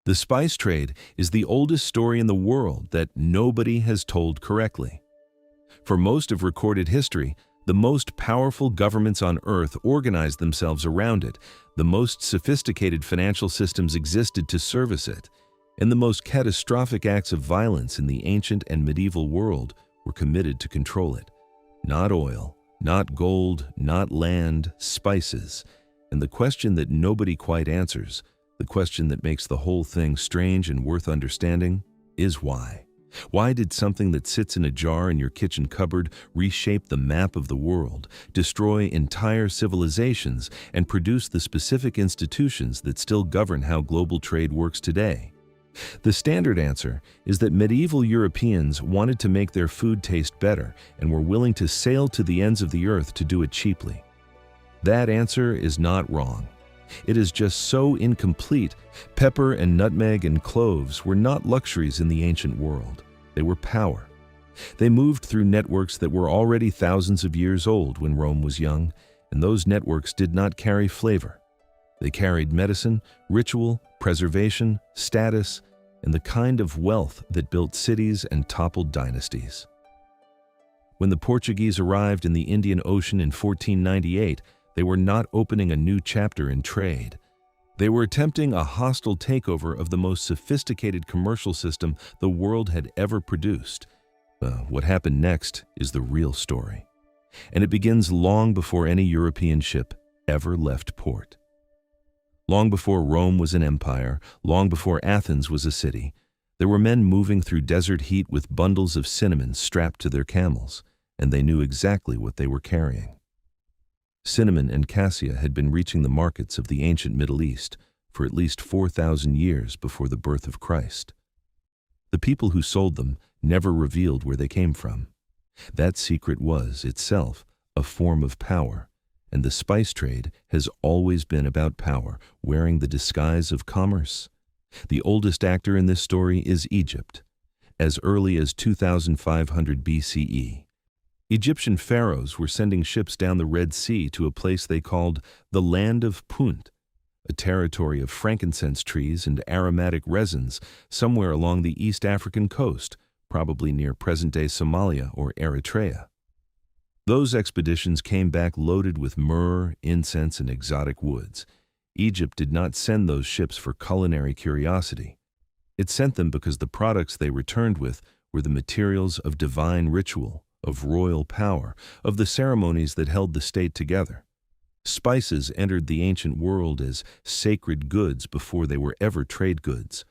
The spice trade is the oldest story in the world that nobody has told correctly. For most of recorded history, the most powerful governments on Earth organized themselves around it, the most sophisticated financial systems existed to service it, and the most catastrophic acts of violence in the ancient and medieval world were committed to control it. Not oil, not gold, not land, spices. And the question that nobody quite answers, the question that makes the whole thing strange and worth understanding, is why. Why did something that sits in a jar in your kitchen cupboard reshape the map of the world, destroy entire civilizations, and produce the specific institutions that still govern how global trade works today? The standard answer is that medieval Europeans wanted to make their food taste better and were willing to sail to the ends of the earth to do it cheaply. That answer is not wrong. It is just so incomplete. Pepper and nutmeg and cloves were not luxuries in the ancient world. They were power. They moved through networks that were already thousands of years old when Rome was young, and those networks did not carry flavor. They carried medicine, ritual, preservation, status, and the kind of wealth that built cities and toppled dynasties. When the Portuguese arrived in the Indian Ocean in 1498, they were not opening a new chapter in trade. They were attempting a hostile takeover of the most sophisticated commercial system the world had ever produced. What happened next is the real story, and it begins long before any European ship ever left port. Long before Rome was an empire, long before Athens was a city, there were men moving through desert heat with bundles of cinnamon strapped to their camels, and they knew exactly what they were carrying. Cinnamon and cassia had been reaching the markets of the ancient Middle East for at least 4,000 years before the birth of Christ. The people who sold them never revealed where they came from. That secret was, itself, a form of power, and the spice trade has always been about power, wearing the disguise of commerce. The oldest actor in this story is Egypt. As early as 2500 BCE, Egyptian pharaohs were sending ships down the Red Sea to a place they called the Land of Punt, a territory of frankincense trees and aromatic resins somewhere along the East African coast, probably near present-day Somalia or Eritrea. Those expeditions came back loaded with myrrh, incense, and exotic woods. Egypt did not send those ships for culinary curiosity. It sent them because the products they returned with were the materials of divine ritual, of royal power, of the ceremonies that held the state together. Spices entered the ancient world as sacred goods before they were ever trade goods.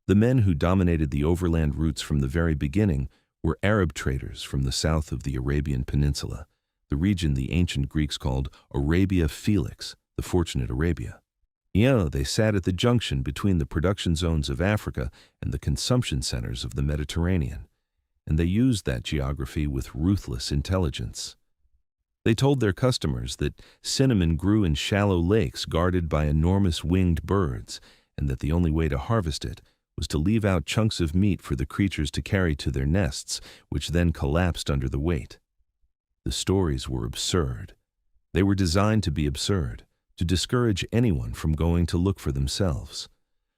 The men who dominated the overland routes from the very beginning were Arab traders from the south of the Arabian Peninsula, the region the ancient Greeks called Arabia Felix, the Fortunate Arabia. They sat at the junction between the production zones of Africa and the consumption centers of the Mediterranean, and they used that geography with ruthless intelligence. They told their customers that cinnamon grew in shallow lakes guarded by enormous winged birds, and that the only way to harvest it was to leave out chunks of meat for the creatures to carry to their nests, which then collapsed under the weight. The stories were absurd. They were designed to be absurd, to discourage anyone from going to look for themselves.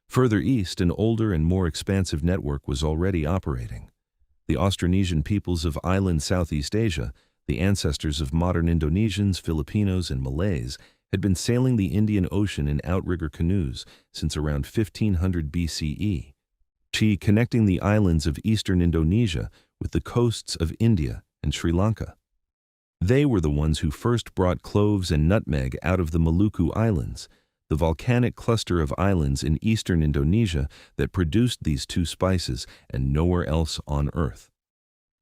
Further east, an older and more expansive network was already operating. The Austronesian peoples of island Southeast Asia, the ancestors of modern Indonesians, Filipinos, and Malays, had been sailing the Indian Ocean in outrigger canoes since around 1500 BCE, connecting the islands of eastern Indonesia with the coasts of India and Sri Lanka. They were the ones who first brought cloves and nutmeg out of the Maluku Islands, the volcanic cluster of islands in eastern Indonesia that produced these two spices and nowhere else on Earth.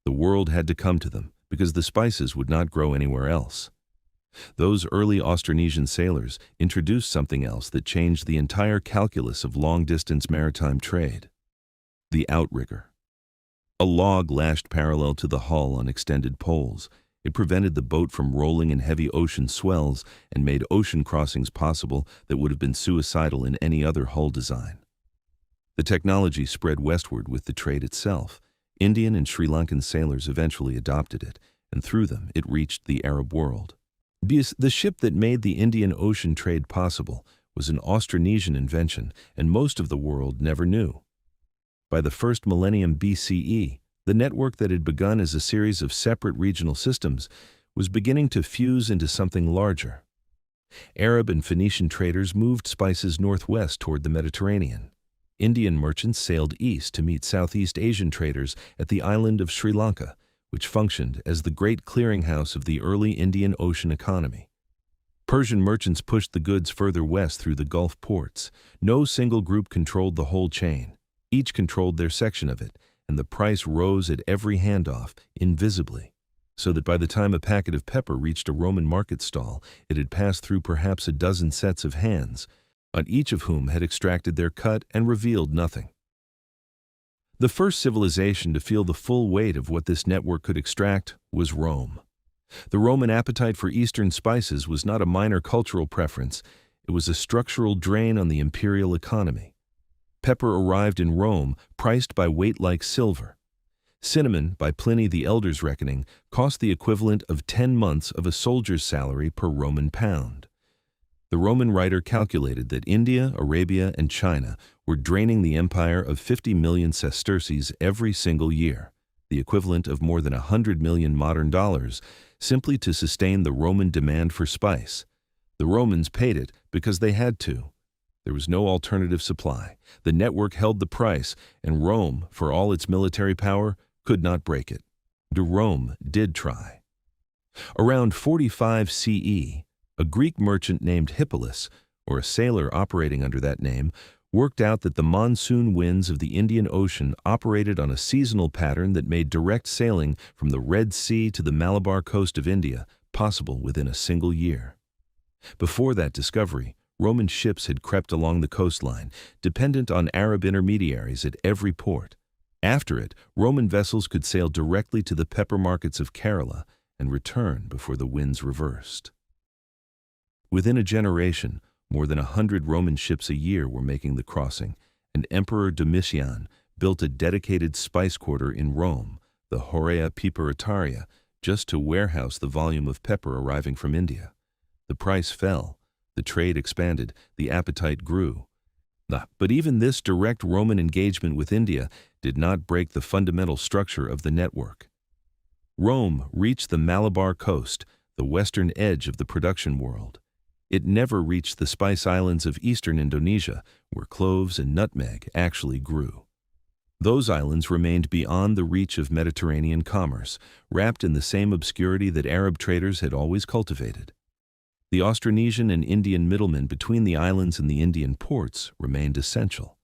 The world had to come to them because the spices would not grow anywhere else. Those early Austronesian sailors introduced something else that changed the entire calculus of long-distance maritime trade: the outrigger. A log lashed parallel to the hull on extended poles. It prevented the boat from rolling in heavy ocean swells and made ocean crossings possible that would have been suicidal in any other hull design. The technology spread westward with the trade itself. Indian and Sri Lankan sailors eventually adopted it, and through them it reached the Arab world. The ship that made the Indian Ocean trade possible was an Austronesian invention, and most of the world never knew. By the first millennium BCE, the network that had begun as a series of separate regional systems was beginning to fuse into something larger. Arab and Phoenician traders moved spices northwest toward the Mediterranean. Indian merchants sailed east to meet Southeast Asian traders at the island of Sri Lanka, which functioned as the great clearinghouse of the early Indian Ocean economy. Persian merchants pushed the goods further west through the Gulf ports. No single group controlled the whole chain. Each controlled their section of it, and the price rose at every handoff, invisibly, so that by the time a packet of pepper reached a Roman market stall, it had passed through perhaps a dozen sets of hands, on each of whom had extracted their cut and revealed nothing. The first civilization to feel the full weight of what this network could extract was Rome. The Roman appetite for Eastern spices was not a minor cultural preference, it was a structural drain on the imperial economy. Pepper arrived in Rome priced by weight like silver. Cinnamon, by Pliny the Elder's reckoning, cost the equivalent of 10 months of a soldier's salary per Roman pound. The Roman writer calculated that India, Arabia, and China were draining the empire of 50 million sesterces every single year, the equivalent of more than 100 million modern dollars, simply to sustain the Roman demand for spice. The Romans paid it because they had to. There was no alternative supply. The network held the price, and Rome, for all its military power, could not break it. Rome did try. Around 45 CE, a Greek merchant named Hippolus, or a sailor operating under that name, worked out that the monsoon winds of the Indian Ocean operated on a seasonal pattern that made direct sailing from the Red Sea to the Malabar coast of India possible within a single year. Before that discovery, Roman ships had crept along the coastline, dependent on Arab intermediaries at every port. After it, Roman vessels could sail directly to the pepper markets of Kerala and return before the winds reversed. Within a generation, more than 100 Roman ships a year were making the crossing, and Emperor Domitian built a dedicated spice quarter in Rome, the Horea Piperitaria, just to warehouse the volume of pepper arriving from India. The price fell, the trade expanded, the appetite grew. But even this direct Roman engagement with India did not break the fundamental structure of the network. Rome reached the Malabar coast, the western edge of the production world. It never reached the spice islands of eastern Indonesia, where cloves and nutmeg actually grew. Those islands remained beyond the reach of Mediterranean commerce, wrapped in the same obscurity that Arab traders had always cultivated. The Austronesian and Indian middlemen between the islands and the Indian ports remained essential.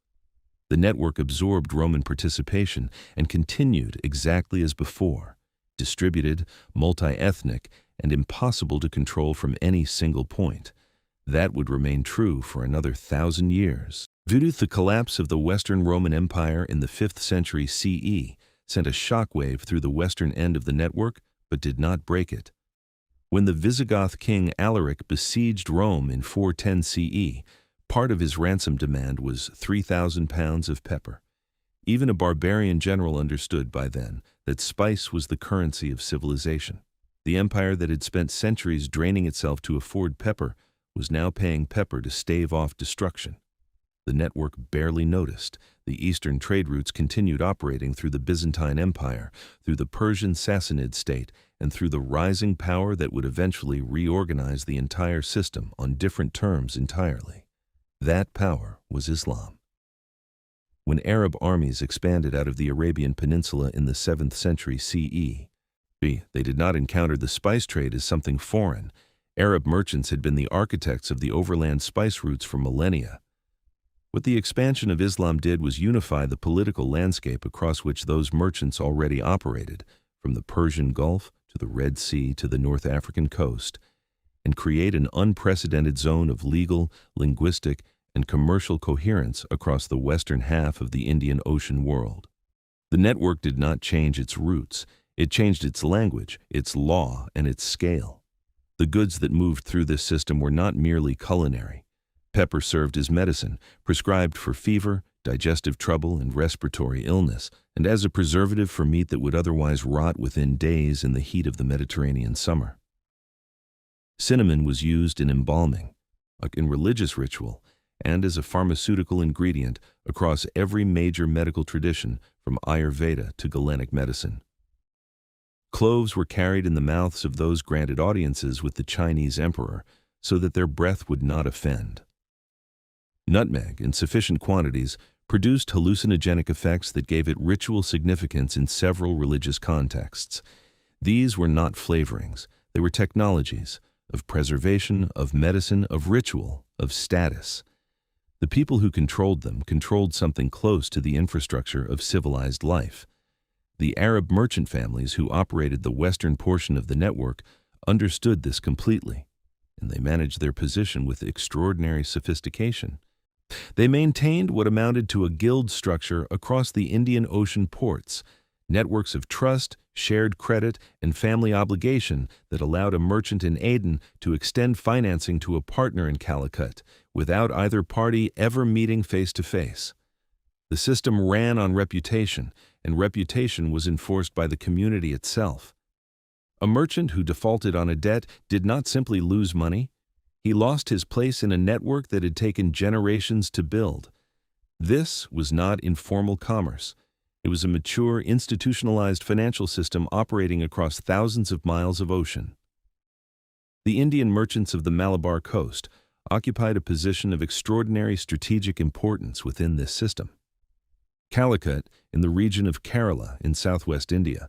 The network absorbed Roman participation and continued exactly as before, distributed, multi-ethnic, and impossible to control from any single point. That would remain true for another 1,000 years. The collapse of the Western Roman Empire in the 5th century CE sent a shockwave through the western end of the network, but did not break it. When the Visigoth king Alaric besieged Rome in 410 CE, part of his ransom demand was 3,000 pounds of pepper. Even a barbarian general understood by then that spice was the currency of civilization. The empire that had spent centuries draining itself to afford pepper was now paying pepper to stave off destruction. The network barely noticed. The eastern trade routes continued operating through the Byzantine Empire, through the Persian Sassanid state, and through the rising power that would eventually reorganize the entire system on different terms entirely. That power was Islam. When Arab armies expanded out of the Arabian Peninsula in the 7th century CE, they did not encounter the spice trade as something foreign. Arab merchants had been the architects of the overland spice routes for millennia. What the expansion of Islam did was unify the political landscape across which those merchants already operated, from the Persian Gulf to the Red Sea to the North African coast, and create an unprecedented zone of legal, linguistic, and commercial coherence across the western half of the Indian Ocean world. The network did not change its roots. It changed its language, its law, and its scale. The goods that moved through this system were not merely culinary. Pepper served as medicine, prescribed for fever, digestive trouble, and respiratory illness, and as a preservative for meat that would otherwise rot within days in the heat of the Mediterranean summer. Cinnamon was used in embalming. in religious ritual, and as a pharmaceutical ingredient across every major medical tradition from Ayurveda to Galenic medicine. Cloves were carried in the mouths of those granted audiences with the Chinese emperor so that their breath would not offend. Nutmeg, in sufficient quantities, produced hallucinogenic effects that gave it ritual significance in several religious contexts. These were not flavorings, they were technologies of preservation, of medicine, of ritual, of status. The people who controlled them controlled something close to the infrastructure of civilized life. The Arab merchant families who operated the western portion of the network understood this completely, and they managed their position with extraordinary sophistication. They maintained what amounted to a guild structure across the Indian Ocean ports, networks of trust, shared credit, and family obligation that allowed a merchant in Aden to extend financing to a partner in Calicut without either party ever meeting face to face. The system ran on reputation, and reputation was enforced by the community itself. A merchant who defaulted on a debt did not simply lose money. He lost his place in a network that had taken generations to build. This was not informal commerce. It was a mature, institutionalized financial system operating across thousands of miles of ocean. The Indian merchants of the Malabar coast occupied a position of extraordinary strategic importance within this system. Calicut, in the region of Kerala in southwest India,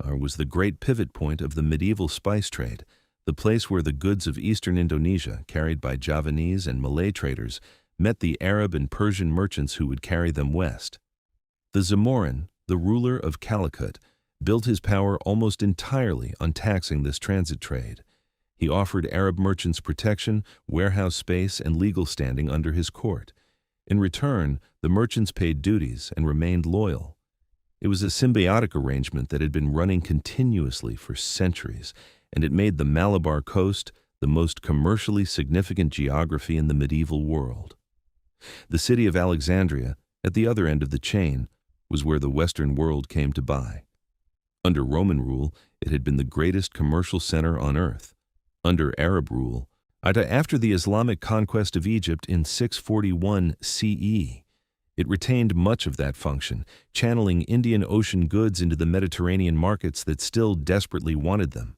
was the great pivot point of the medieval spice trade, the place where the goods of eastern Indonesia, carried by Javanese and Malay traders, met the Arab and Persian merchants who would carry them west. The Zamorin, the ruler of Calicut, built his power almost entirely on taxing this transit trade. He offered Arab merchants protection, warehouse space, and legal standing under his court. In return, the merchants paid duties and remained loyal. It was a symbiotic arrangement that had been running continuously for centuries, and it made the Malabar coast the most commercially significant geography in the medieval world. The city of Alexandria, at the other end of the chain, was where the Western world came to buy. Under Roman rule, it had been the greatest commercial center on earth. Under Arab rule, after the Islamic conquest of Egypt in 641 CE, it retained much of that function, channeling Indian Ocean goods into the Mediterranean markets that still desperately wanted them.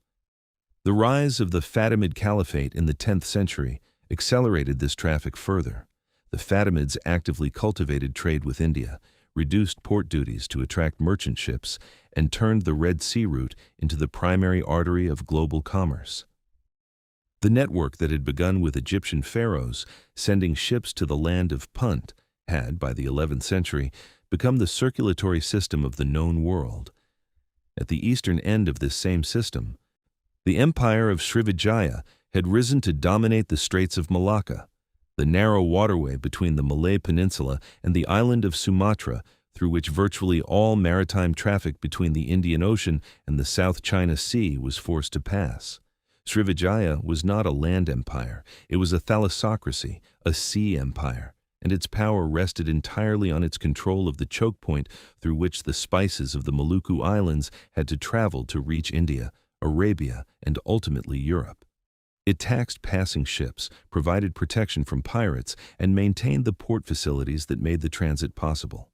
The rise of the Fatimid Caliphate in the 10th century accelerated this traffic further. The Fatimids actively cultivated trade with India, reduced port duties to attract merchant ships, and turned the Red Sea route into the primary artery of global commerce. The network that had begun with Egyptian pharaohs sending ships to the Land of Punt had, by the 11th century, become the circulatory system of the known world. At the eastern end of this same system, the empire of Srivijaya had risen to dominate the Straits of Malacca, the narrow waterway between the Malay Peninsula and the island of Sumatra, through which virtually all maritime traffic between the Indian Ocean and the South China Sea was forced to pass. Srivijaya was not a land empire, it was a thalassocracy, a sea empire, and its power rested entirely on its control of the choke point through which the spices of the Maluku Islands had to travel to reach India, Arabia, and ultimately Europe. It taxed passing ships, provided protection from pirates, and maintained the port facilities that made the transit possible.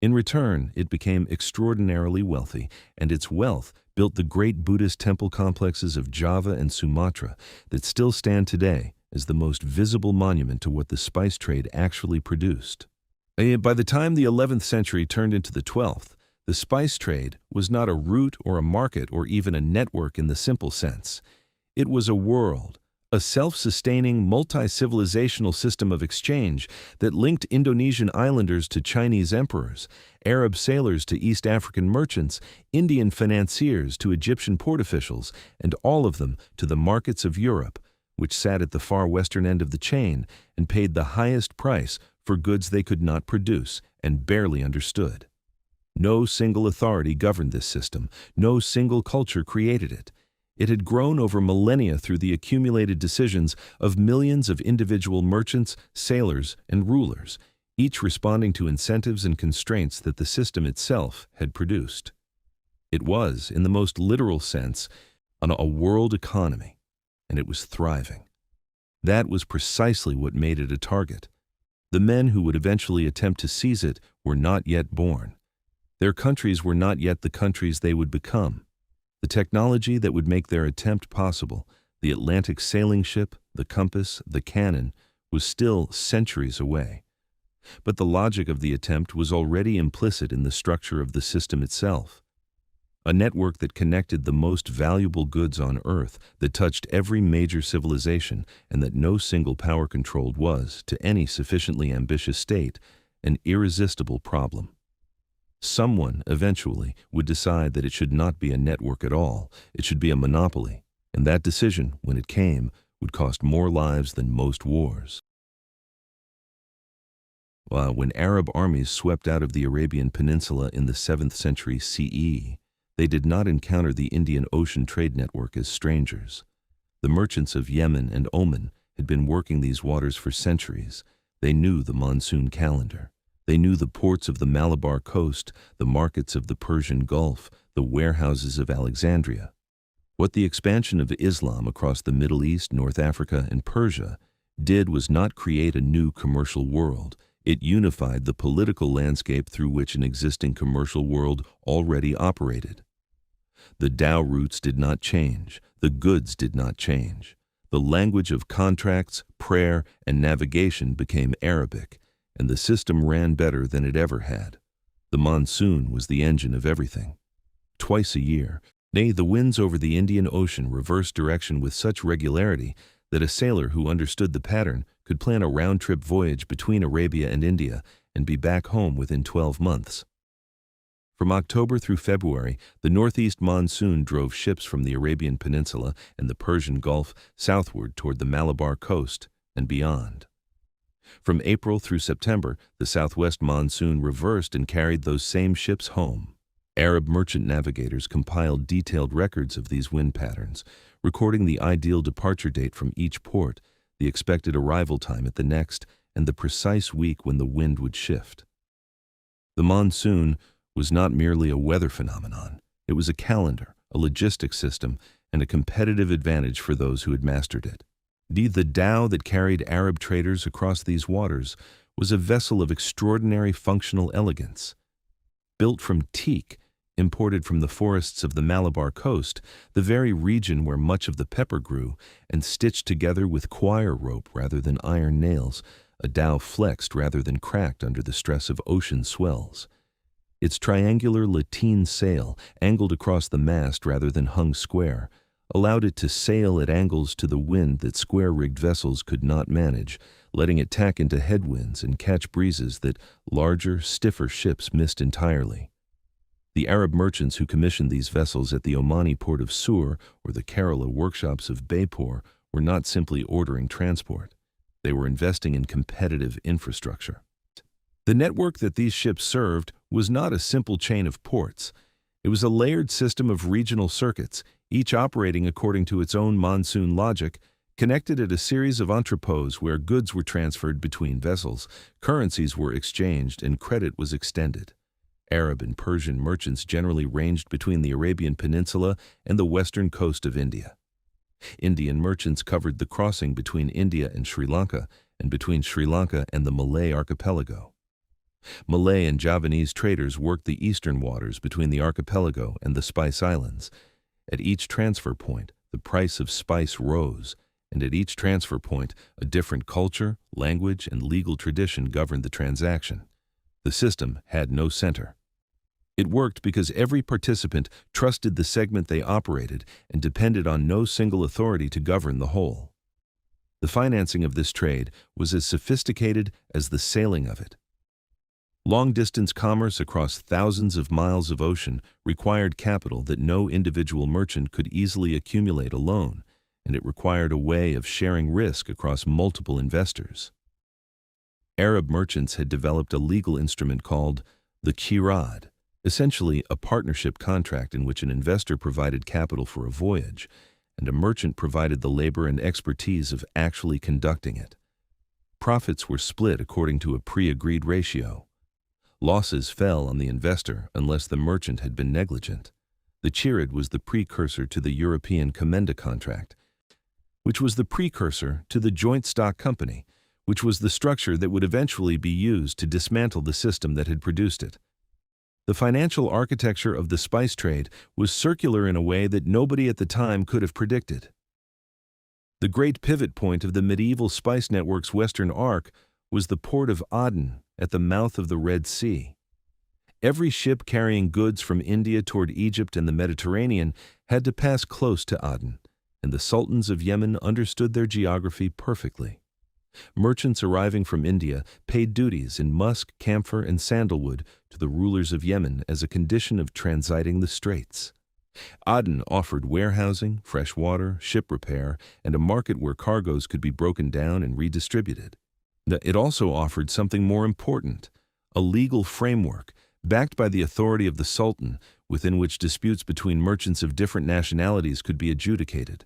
In return, it became extraordinarily wealthy, and its wealth built the great Buddhist temple complexes of Java and Sumatra that still stand today as the most visible monument to what the spice trade actually produced. By the time the 11th century turned into the 12th, the spice trade was not a route or a market or even a network in the simple sense. It was a world, a self-sustaining, multi-civilizational system of exchange that linked Indonesian islanders to Chinese emperors, Arab sailors to East African merchants, Indian financiers to Egyptian port officials, and all of them to the markets of Europe, which sat at the far western end of the chain and paid the highest price for goods they could not produce and barely understood. No single authority governed this system, no single culture created it. It had grown over millennia through the accumulated decisions of millions of individual merchants, sailors, and rulers, each responding to incentives and constraints that the system itself had produced. It was, in the most literal sense, a world economy, and it was thriving. That was precisely what made it a target. The men who would eventually attempt to seize it were not yet born. Their countries were not yet the countries they would become. The technology that would make their attempt possible, the Atlantic sailing ship, the compass, the cannon, was still centuries away. But the logic of the attempt was already implicit in the structure of the system itself. A network that connected the most valuable goods on Earth, that touched every major civilization, and that no single power controlled was, to any sufficiently ambitious state, an irresistible problem. Someone, eventually, would decide that it should not be a network at all, it should be a monopoly, and that decision, when it came, would cost more lives than most wars. When Arab armies swept out of the Arabian Peninsula in the 7th century CE, they did not encounter the Indian Ocean trade network as strangers. The merchants of Yemen and Oman had been working these waters for centuries. They knew the monsoon calendar. They knew the ports of the Malabar coast, the markets of the Persian Gulf, the warehouses of Alexandria. What the expansion of Islam across the Middle East, North Africa, and Persia did was not create a new commercial world. It unified the political landscape through which an existing commercial world already operated. The Tao routes did not change. The goods did not change. The language of contracts, prayer, and navigation became Arabic, and the system ran better than it ever had. The monsoon was the engine of everything. Twice a year, nay, the winds over the Indian Ocean reversed direction with such regularity that a sailor who understood the pattern could plan a round-trip voyage between Arabia and India and be back home within 12 months. From October through February, the northeast monsoon drove ships from the Arabian Peninsula and the Persian Gulf southward toward the Malabar coast and beyond. From April through September, the southwest monsoon reversed and carried those same ships home. Arab merchant navigators compiled detailed records of these wind patterns, recording the ideal departure date from each port, the expected arrival time at the next, and the precise week when the wind would shift. The monsoon was not merely a weather phenomenon. It was a calendar, a logistics system, and a competitive advantage for those who had mastered it. The dhow that carried Arab traders across these waters was a vessel of extraordinary functional elegance. Built from teak, imported from the forests of the Malabar coast, the very region where much of the pepper grew, and stitched together with coir rope rather than iron nails, a dhow flexed rather than cracked under the stress of ocean swells. Its triangular lateen sail, angled across the mast rather than hung square, allowed it to sail at angles to the wind that square-rigged vessels could not manage, letting it tack into headwinds and catch breezes that larger, stiffer ships missed entirely. The Arab merchants who commissioned these vessels at the Omani port of Sur or the Kerala workshops of Baipur were not simply ordering transport. They were investing in competitive infrastructure. The network that these ships served was not a simple chain of ports. It was a layered system of regional circuits, each operating according to its own monsoon logic, connected at a series of entrepôts where goods were transferred between vessels, currencies were exchanged, and credit was extended. Arab and Persian merchants generally ranged between the Arabian Peninsula and the western coast of India. Indian merchants covered the crossing between India and Sri Lanka, and between Sri Lanka and the Malay archipelago. Malay and Javanese traders worked the eastern waters between the archipelago and the Spice Islands. At each transfer point, the price of spice rose, and at each transfer point, a different culture, language, and legal tradition governed the transaction. The system had no center. It worked because every participant trusted the segment they operated and depended on no single authority to govern the whole. The financing of this trade was as sophisticated as the sailing of it. Long-distance commerce across thousands of miles of ocean required capital that no individual merchant could easily accumulate alone, and it required a way of sharing risk across multiple investors. Arab merchants had developed a legal instrument called the Qirad, essentially a partnership contract in which an investor provided capital for a voyage, and a merchant provided the labor and expertise of actually conducting it. Profits were split according to a pre-agreed ratio. Losses fell on the investor unless the merchant had been negligent. The Qirad was the precursor to the European Commenda contract. which was the precursor to the joint stock company, which was the structure that would eventually be used to dismantle the system that had produced it. The financial architecture of the spice trade was circular in a way that nobody at the time could have predicted. The great pivot point of the medieval spice network's western arc was the port of Aden at the mouth of the Red Sea. Every ship carrying goods from India toward Egypt and the Mediterranean had to pass close to Aden, and the sultans of Yemen understood their geography perfectly. Merchants arriving from India paid duties in musk, camphor, and sandalwood to the rulers of Yemen as a condition of transiting the straits. Aden offered warehousing, fresh water, ship repair, and a market where cargoes could be broken down and redistributed. It also offered something more important, a legal framework backed by the authority of the Sultan, within which disputes between merchants of different nationalities could be adjudicated.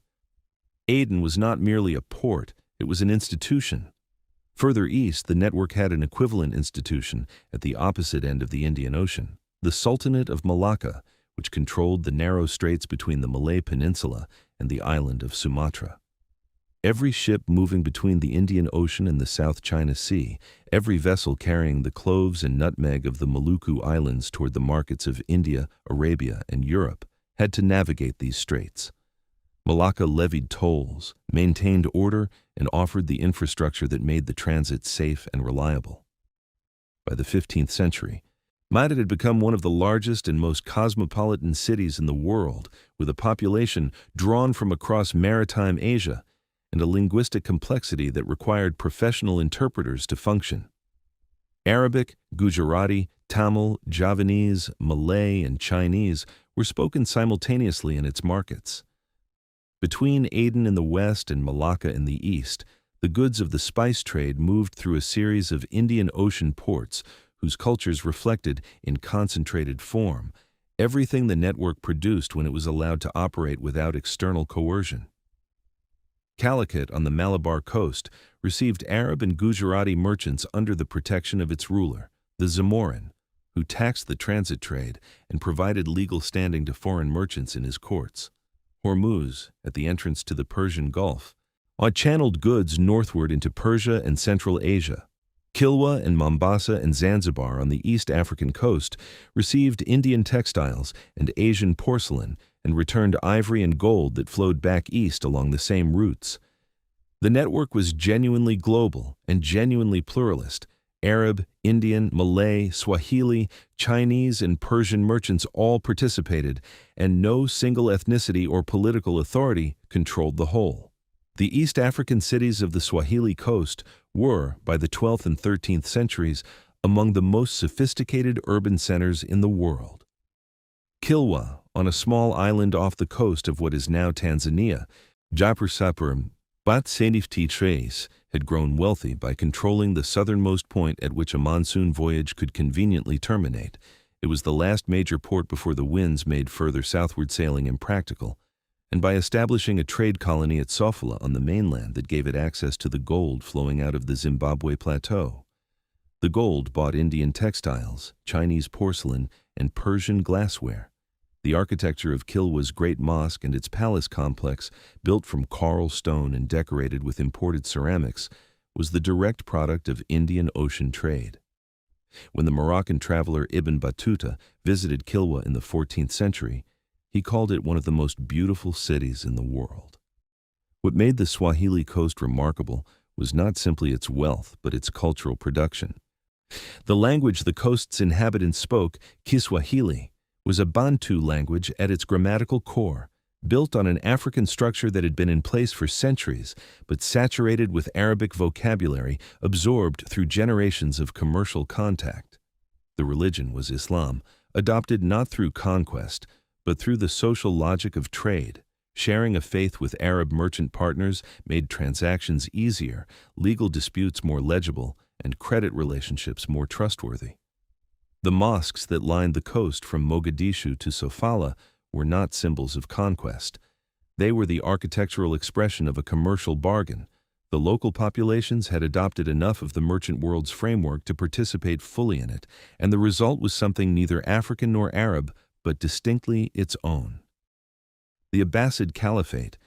Aden was not merely a port, it was an institution. Further east, the network had an equivalent institution at the opposite end of the Indian Ocean, the Sultanate of Malacca, which controlled the narrow straits between the Malay Peninsula and the island of Sumatra. Every ship moving between the Indian Ocean and the South China Sea, every vessel carrying the cloves and nutmeg of the Maluku Islands toward the markets of India, Arabia, and Europe, had to navigate these straits. Malacca levied tolls, maintained order, and offered the infrastructure that made the transit safe and reliable. By the 15th century, Madrid had become one of the largest and most cosmopolitan cities in the world, with a population drawn from across maritime Asia and a linguistic complexity that required professional interpreters to function. Arabic, Gujarati, Tamil, Javanese, Malay, and Chinese were spoken simultaneously in its markets. Between Aden in the west and Malacca in the east, the goods of the spice trade moved through a series of Indian Ocean ports whose cultures reflected, in concentrated form, everything the network produced when it was allowed to operate without external coercion. Calicut on the Malabar coast received Arab and Gujarati merchants under the protection of its ruler, the Zamorin, who taxed the transit trade and provided legal standing to foreign merchants in his courts. Hormuz, at the entrance to the Persian Gulf, channeled goods northward into Persia and Central Asia. Kilwa and Mombasa and Zanzibar on the East African coast received Indian textiles and Asian porcelain and returned ivory and gold that flowed back east along the same routes. The network was genuinely global and genuinely pluralist. Arab, Indian, Malay, Swahili, Chinese, and Persian merchants all participated, and no single ethnicity or political authority controlled the whole. The East African cities of the Swahili coast were, by the 12th and 13th centuries, among the most sophisticated urban centers in the world. Kilwa, on a small island off the coast of what is now Tanzania, Jaipur Bat Sainifti Trace, had grown wealthy by controlling the southernmost point at which a monsoon voyage could conveniently terminate. It was the last major port before the winds made further southward sailing impractical, and by establishing a trade colony at Sofala on the mainland that gave it access to the gold flowing out of the Zimbabwe plateau. The gold bought Indian textiles, Chinese porcelain, and Persian glassware. The architecture of Kilwa's great mosque and its palace complex, built from coral stone and decorated with imported ceramics, was the direct product of Indian Ocean trade. When the Moroccan traveler Ibn Battuta visited Kilwa in the 14th century, he called it one of the most beautiful cities in the world. What made the Swahili coast remarkable was not simply its wealth, but its cultural production. The language the coast's inhabitants spoke, Kiswahili, was a Bantu language at its grammatical core, built on an African structure that had been in place for centuries, but saturated with Arabic vocabulary absorbed through generations of commercial contact. The religion was Islam, adopted not through conquest, but through the social logic of trade. Sharing a faith with Arab merchant partners made transactions easier, legal disputes more legible, and credit relationships more trustworthy. The mosques that lined the coast from Mogadishu to Sofala were not symbols of conquest. They were the architectural expression of a commercial bargain. The local populations had adopted enough of the merchant world's framework to participate fully in it, and the result was something neither African nor Arab, but distinctly its own. The Abbasid Caliphate,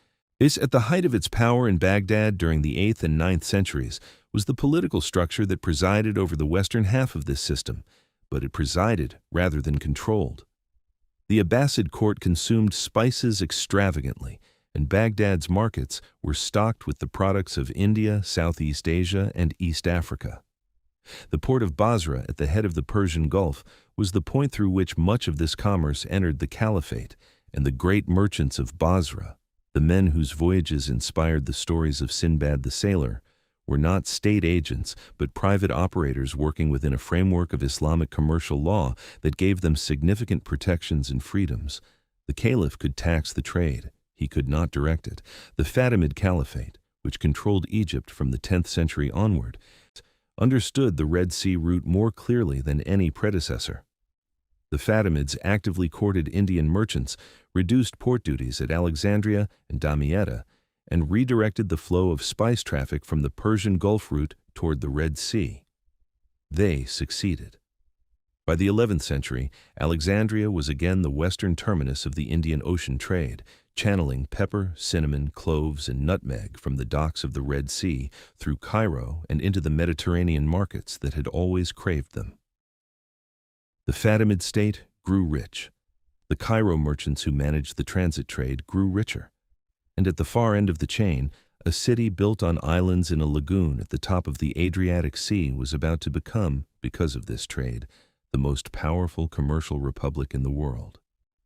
At the height of its power in Baghdad during the 8th and 9th centuries was the political structure that presided over the western half of this system, but it presided rather than controlled. The Abbasid court consumed spices extravagantly, and Baghdad's markets were stocked with the products of India, Southeast Asia, and East Africa. The port of Basra at the head of the Persian Gulf was the point through which much of this commerce entered the caliphate, and the great merchants of Basra, the men whose voyages inspired the stories of Sinbad the Sailor, were not state agents but private operators working within a framework of Islamic commercial law that gave them significant protections and freedoms. The caliph could tax the trade. He could not direct it. The Fatimid Caliphate, which controlled Egypt from the 10th century onward, understood the Red Sea route more clearly than any predecessor. The Fatimids actively courted Indian merchants, reduced port duties at Alexandria and Damietta, and redirected the flow of spice traffic from the Persian Gulf route toward the Red Sea. They succeeded. By the 11th century, Alexandria was again the western terminus of the Indian Ocean trade, channeling pepper, cinnamon, cloves, and nutmeg from the docks of the Red Sea through Cairo and into the Mediterranean markets that had always craved them. The Fatimid state grew rich. The Cairo merchants who managed the transit trade grew richer. And at the far end of the chain, a city built on islands in a lagoon at the top of the Adriatic Sea was about to become, because of this trade, the most powerful commercial republic in the world.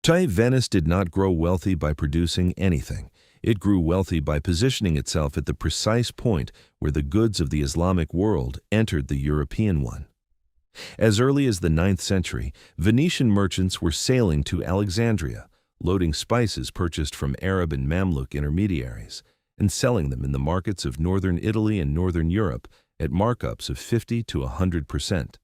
Venice did not grow wealthy by producing anything. It grew wealthy by positioning itself at the precise point where the goods of the Islamic world entered the European one. As early as the 9th century, Venetian merchants were sailing to Alexandria, loading spices purchased from Arab and Mamluk intermediaries, and selling them in the markets of northern Italy and northern Europe at markups of 50 to 100%.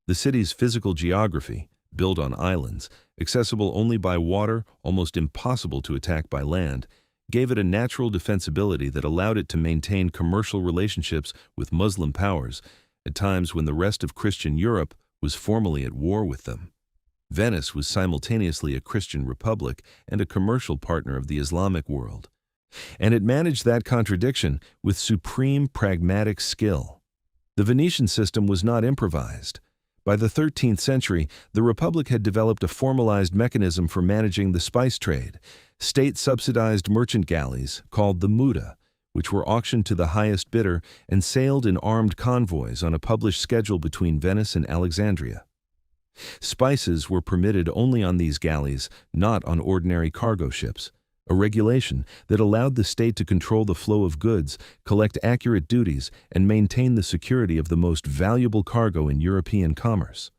The city's physical geography, built on islands, accessible only by water, almost impossible to attack by land, gave it a natural defensibility that allowed it to maintain commercial relationships with Muslim powers at times when the rest of Christian Europe was formally at war with them. Venice was simultaneously a Christian republic and a commercial partner of the Islamic world, and it managed that contradiction with supreme pragmatic skill. The Venetian system was not improvised. By the 13th century, the Republic had developed a formalized mechanism for managing the spice trade, state-subsidized merchant galleys called the Muda, which were auctioned to the highest bidder and sailed in armed convoys on a published schedule between Venice and Alexandria. Spices were permitted only on these galleys, not on ordinary cargo ships, a regulation that allowed the state to control the flow of goods, collect accurate duties, and maintain the security of the most valuable cargo in European commerce.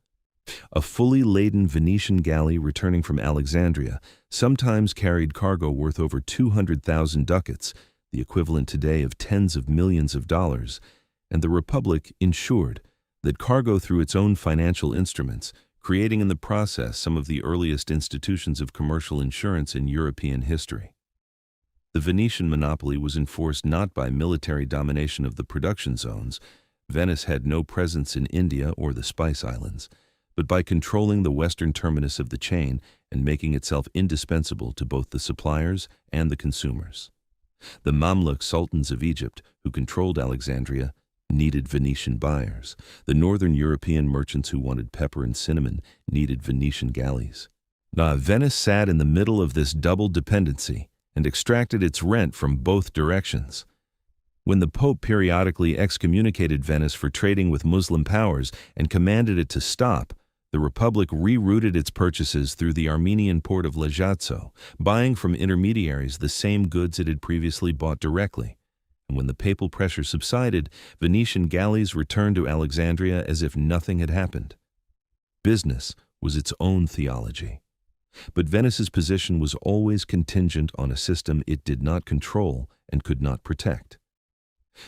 A fully laden Venetian galley returning from Alexandria sometimes carried cargo worth over 200,000 ducats, the equivalent today of tens of millions of dollars, and the Republic ensured that cargo through its own financial instruments, creating in the process some of the earliest institutions of commercial insurance in European history. The Venetian monopoly was enforced not by military domination of the production zones. Venice had no presence in India or the Spice Islands, but by controlling the western terminus of the chain and making itself indispensable to both the suppliers and the consumers. The Mamluk sultans of Egypt, who controlled Alexandria, needed Venetian buyers. The northern European merchants who wanted pepper and cinnamon needed Venetian galleys. Now, Venice sat in the middle of this double dependency and extracted its rent from both directions. When the Pope periodically excommunicated Venice for trading with Muslim powers and commanded it to stop, the Republic rerouted its purchases through the Armenian port of Lajatso, buying from intermediaries the same goods it had previously bought directly. And when the papal pressure subsided, Venetian galleys returned to Alexandria as if nothing had happened. Business was its own theology. But Venice's position was always contingent on a system it did not control and could not protect.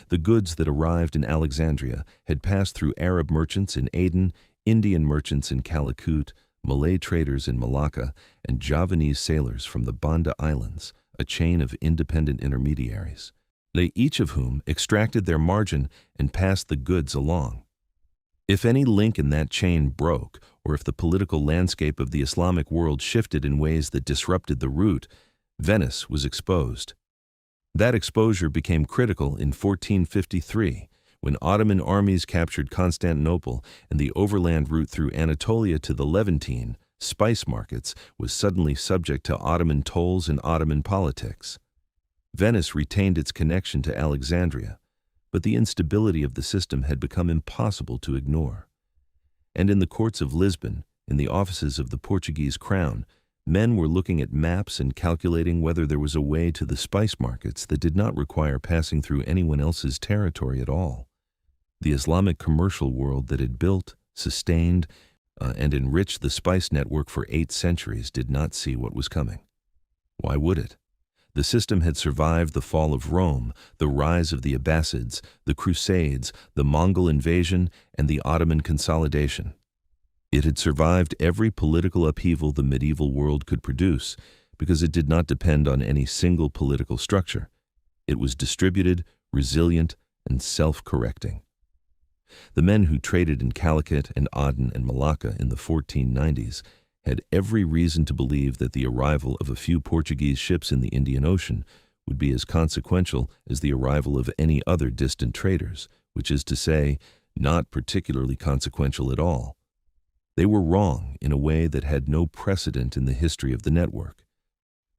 The goods that arrived in Alexandria had passed through Arab merchants in Aden, Indian merchants in Calicut, Malay traders in Malacca, and Javanese sailors from the Banda Islands, a chain of independent intermediaries, each of whom extracted their margin and passed the goods along. If any link in that chain broke, or if the political landscape of the Islamic world shifted in ways that disrupted the route, Venice was exposed. That exposure became critical in 1453, when Ottoman armies captured Constantinople and the overland route through Anatolia to the Levantine, spice markets, was suddenly subject to Ottoman tolls and Ottoman politics. Venice retained its connection to Alexandria, but the instability of the system had become impossible to ignore. And in the courts of Lisbon, in the offices of the Portuguese crown, men were looking at maps and calculating whether there was a way to the spice markets that did not require passing through anyone else's territory at all. The Islamic commercial world that had built, sustained, and enriched the spice network for 8 centuries did not see what was coming. Why would it? The system had survived the fall of Rome, the rise of the Abbasids, the Crusades, the Mongol invasion, and the Ottoman consolidation. It had survived every political upheaval the medieval world could produce because it did not depend on any single political structure. It was distributed, resilient, and self-correcting. The men who traded in Calicut and Aden and Malacca in the 1490s had every reason to believe that the arrival of a few Portuguese ships in the Indian Ocean would be as consequential as the arrival of any other distant traders, which is to say, not particularly consequential at all. They were wrong in a way that had no precedent in the history of the network.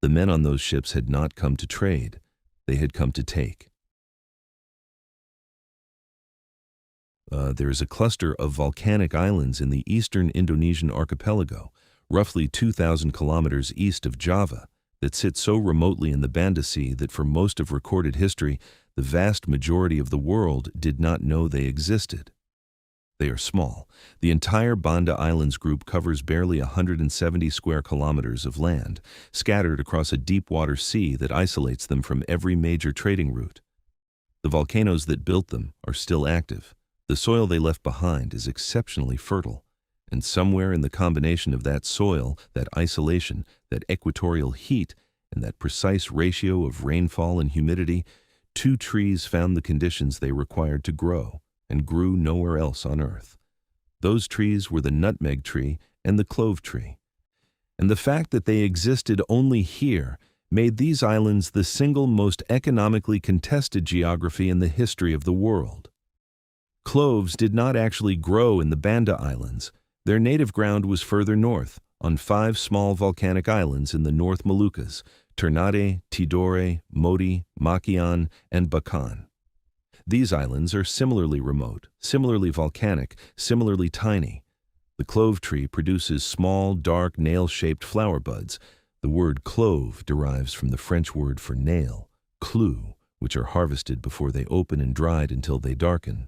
The men on those ships had not come to trade, they had come to take. There is a cluster of volcanic islands in the eastern Indonesian archipelago, roughly 2,000 kilometers east of Java, that sit so remotely in the Banda Sea that for most of recorded history, the vast majority of the world did not know they existed. They are small. The entire Banda Islands group covers barely 170 square kilometers of land, scattered across a deep-water sea that isolates them from every major trading route. The volcanoes that built them are still active. The soil they left behind is exceptionally fertile, and somewhere in the combination of that soil, that isolation, that equatorial heat, and that precise ratio of rainfall and humidity, 2 trees found the conditions they required to grow, and grew nowhere else on earth. Those trees were the nutmeg tree and the clove tree. And the fact that they existed only here made these islands the single most economically contested geography in the history of the world. Cloves did not actually grow in the Banda Islands. Their native ground was further north, on 5 small volcanic islands in the North Moluccas, Ternate, Tidore, Moti, Makian, and Bacan. These islands are similarly remote, similarly volcanic, similarly tiny. The clove tree produces small, dark, nail-shaped flower buds. The word clove derives from the French word for nail, clou, which are harvested before they open and dried until they darken.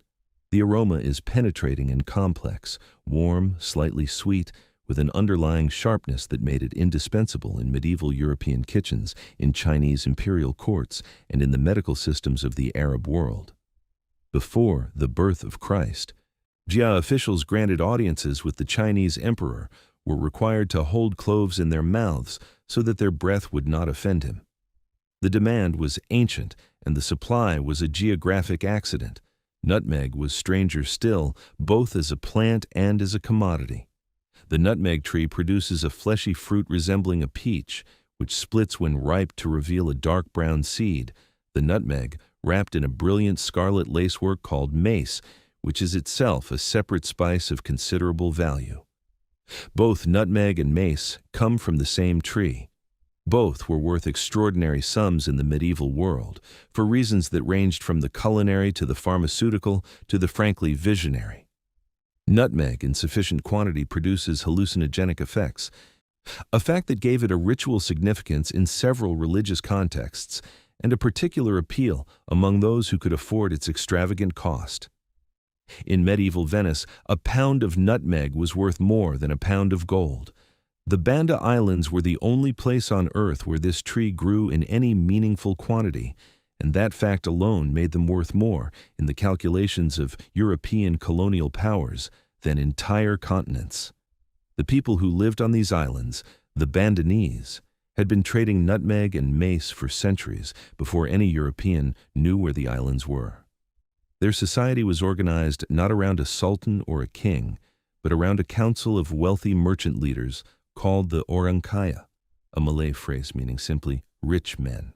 The aroma is penetrating and complex, warm, slightly sweet, with an underlying sharpness that made it indispensable in medieval European kitchens, in Chinese imperial courts, and in the medical systems of the Arab world. Before the birth of Christ, Jia officials granted audiences with the Chinese emperor were required to hold cloves in their mouths so that their breath would not offend him. The demand was ancient, and the supply was a geographic accident. Nutmeg was stranger still, both as a plant and as a commodity. The nutmeg tree produces a fleshy fruit resembling a peach, which splits when ripe to reveal a dark brown seed. The nutmeg, wrapped in a brilliant scarlet lacework called mace, which is itself a separate spice of considerable value. Both nutmeg and mace come from the same tree. Both were worth extraordinary sums in the medieval world, for reasons that ranged from the culinary to the pharmaceutical to the frankly visionary. Nutmeg in sufficient quantity produces hallucinogenic effects, a fact that gave it a ritual significance in several religious contexts and a particular appeal among those who could afford its extravagant cost. In medieval Venice, a pound of nutmeg was worth more than a pound of gold. The Banda Islands were the only place on Earth where this tree grew in any meaningful quantity, and that fact alone made them worth more in the calculations of European colonial powers than entire continents. The people who lived on these islands, the Bandanese, had been trading nutmeg and mace for centuries before any European knew where the islands were. Their society was organized not around a sultan or a king, but around a council of wealthy merchant leaders called the orang kaya, a Malay phrase meaning simply rich men.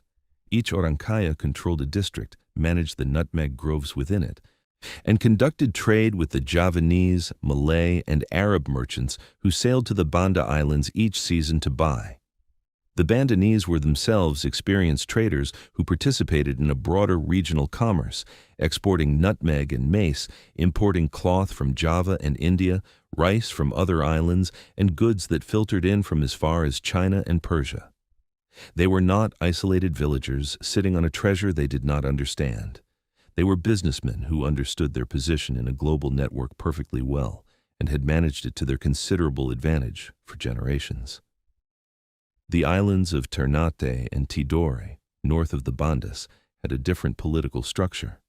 Each Orankaya controlled a district, managed the nutmeg groves within it, and conducted trade with the Javanese, Malay, and Arab merchants who sailed to the Banda Islands each season to buy. The Bandanese were themselves experienced traders who participated in a broader regional commerce, exporting nutmeg and mace, importing cloth from Java and India, rice from other islands, and goods that filtered in from as far as China and Persia. They were not isolated villagers sitting on a treasure they did not understand. They were businessmen who understood their position in a global network perfectly well and had managed it to their considerable advantage for generations. The islands of Ternate and Tidore, north of the Bandas, had a different political structure.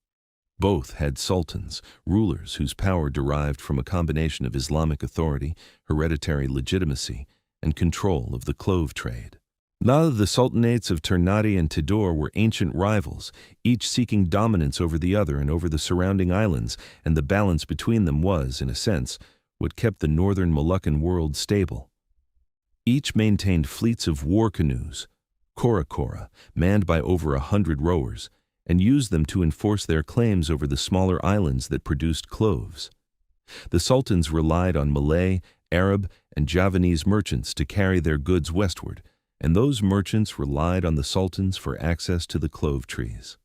Both had sultans, rulers whose power derived from a combination of Islamic authority, hereditary legitimacy, and control of the clove trade. Now the sultanates of Ternate and Tidore were ancient rivals, each seeking dominance over the other and over the surrounding islands, and the balance between them was, in a sense, what kept the northern Moluccan world stable. Each maintained fleets of war canoes, kora, manned by over 100 rowers, and used them to enforce their claims over the smaller islands that produced cloves. The sultans relied on Malay, Arab, and Javanese merchants to carry their goods westward, and those merchants relied on the sultans for access to the clove trees.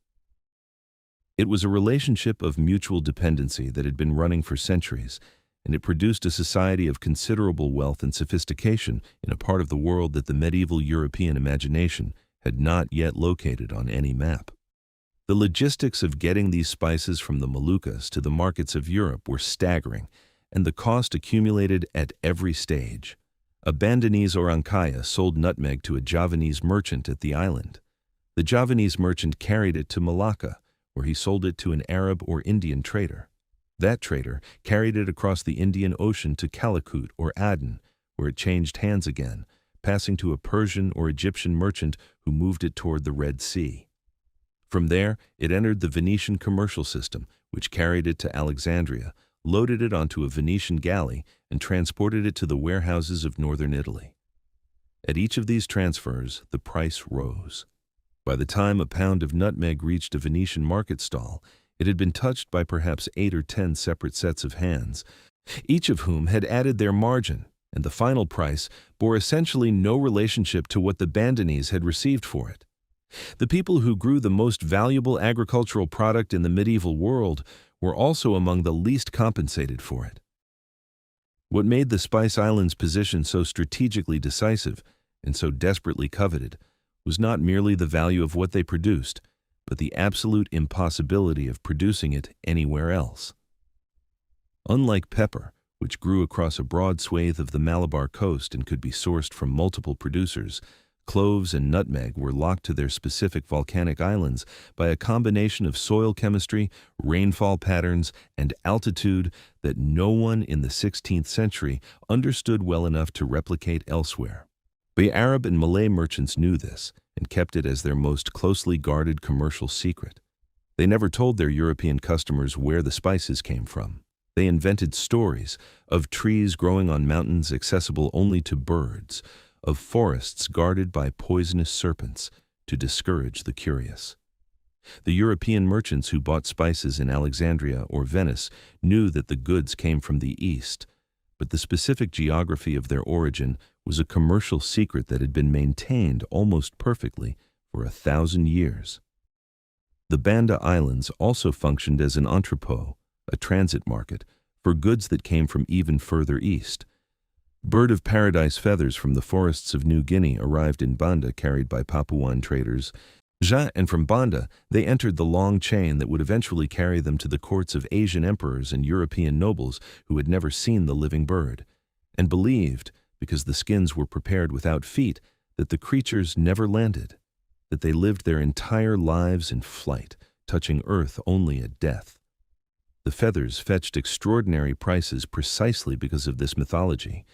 It was a relationship of mutual dependency that had been running for centuries, and it produced a society of considerable wealth and sophistication in a part of the world that the medieval European imagination had not yet located on any map. The logistics of getting these spices from the Moluccas to the markets of Europe were staggering, and the cost accumulated at every stage. A Bandanese Orankaya sold nutmeg to a Javanese merchant at the island. The Javanese merchant carried it to Malacca, where he sold it to an Arab or Indian trader. That trader carried it across the Indian Ocean to Calicut or Aden, where it changed hands again, passing to a Persian or Egyptian merchant who moved it toward the Red Sea. From there, it entered the Venetian commercial system, which carried it to Alexandria, loaded it onto a Venetian galley, and transported it to the warehouses of northern Italy. At each of these transfers, the price rose. By the time a pound of nutmeg reached a Venetian market stall, it had been touched by perhaps 8 or 10 separate sets of hands, each of whom had added their margin, and the final price bore essentially no relationship to what the Bandanese had received for it. The people who grew the most valuable agricultural product in the medieval world were also among the least compensated for it. What made the Spice Islands' position so strategically decisive and so desperately coveted was not merely the value of what they produced, but the absolute impossibility of producing it anywhere else. Unlike pepper, which grew across a broad swathe of the Malabar coast and could be sourced from multiple producers, cloves and nutmeg were locked to their specific volcanic islands by a combination of soil chemistry, rainfall patterns, and altitude that no one in the 16th century understood well enough to replicate elsewhere. The Arab and Malay merchants knew this and kept it as their most closely guarded commercial secret. They never told their European customers where the spices came from. They invented stories of trees growing on mountains accessible only to birds, of forests guarded by poisonous serpents to discourage the curious. The European merchants who bought spices in Alexandria or Venice knew that the goods came from the east, but the specific geography of their origin was a commercial secret that had been maintained almost perfectly for 1,000 years. The Banda Islands also functioned as an entrepôt, a transit market, for goods that came from even further east. Bird of paradise feathers from the forests of New Guinea arrived in Banda carried by Papuan traders, and from Banda they entered the long chain that would eventually carry them to the courts of Asian emperors and European nobles who had never seen the living bird, and believed, because the skins were prepared without feet, that the creatures never landed, that they lived their entire lives in flight, touching earth only at death. The feathers fetched extraordinary prices precisely because of this mythology,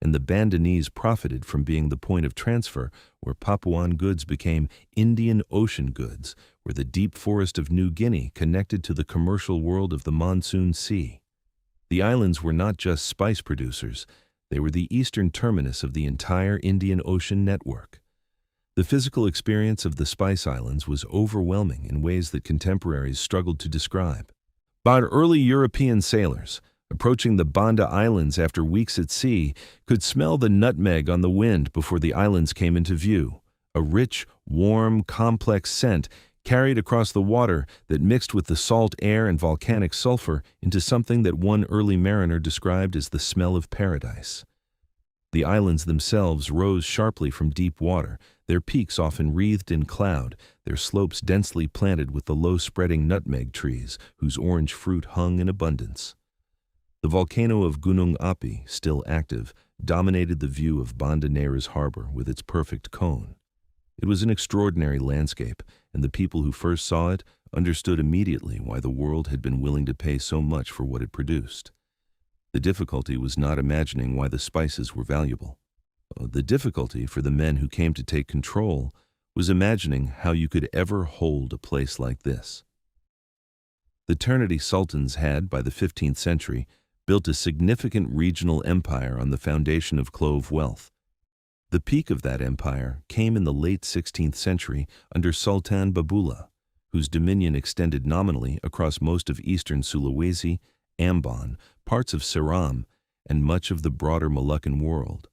and the Bandanese profited from being the point of transfer where Papuan goods became Indian Ocean goods, where the deep forest of New Guinea connected to the commercial world of the Monsoon Sea. The islands were not just spice producers, they were the eastern terminus of the entire Indian Ocean network. The physical experience of the Spice Islands was overwhelming in ways that contemporaries struggled to describe. But early European sailors, approaching the Banda Islands after weeks at sea, could smell the nutmeg on the wind before the islands came into view, a rich, warm, complex scent carried across the water that mixed with the salt air and volcanic sulfur into something that one early mariner described as the smell of paradise. The islands themselves rose sharply from deep water, their peaks often wreathed in cloud, their slopes densely planted with the low-spreading nutmeg trees whose orange fruit hung in abundance. The volcano of Gunung Api, still active, dominated the view of Banda Neira's harbor with its perfect cone. It was an extraordinary landscape, and the people who first saw it understood immediately why the world had been willing to pay so much for what it produced. The difficulty was not imagining why the spices were valuable. The difficulty for the men who came to take control was imagining how you could ever hold a place like this. The Ternate sultans had, by the 15th century, built a significant regional empire on the foundation of clove wealth. The peak of that empire came in the late 16th century under Sultan Babula, whose dominion extended nominally across most of eastern Sulawesi, Ambon, parts of Ceram, and much of the broader Moluccan world.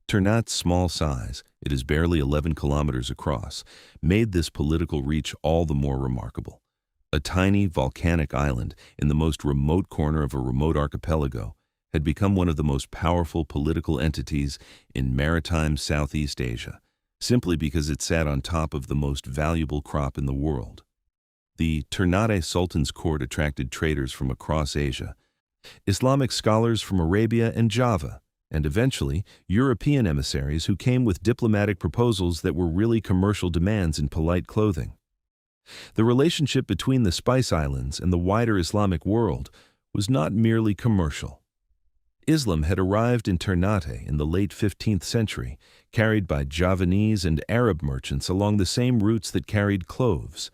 Ternate's small size, it is barely 11 kilometers across, made this political reach all the more remarkable. A tiny volcanic island in the most remote corner of a remote archipelago had become one of the most powerful political entities in maritime Southeast Asia, simply because it sat on top of the most valuable crop in the world. The Ternate Sultan's court attracted traders from across Asia, Islamic scholars from Arabia and Java, and eventually European emissaries who came with diplomatic proposals that were really commercial demands in polite clothing. The relationship between the Spice Islands and the wider Islamic world was not merely commercial. Islam had arrived in Ternate in the late 15th century, carried by Javanese and Arab merchants along the same routes that carried cloves.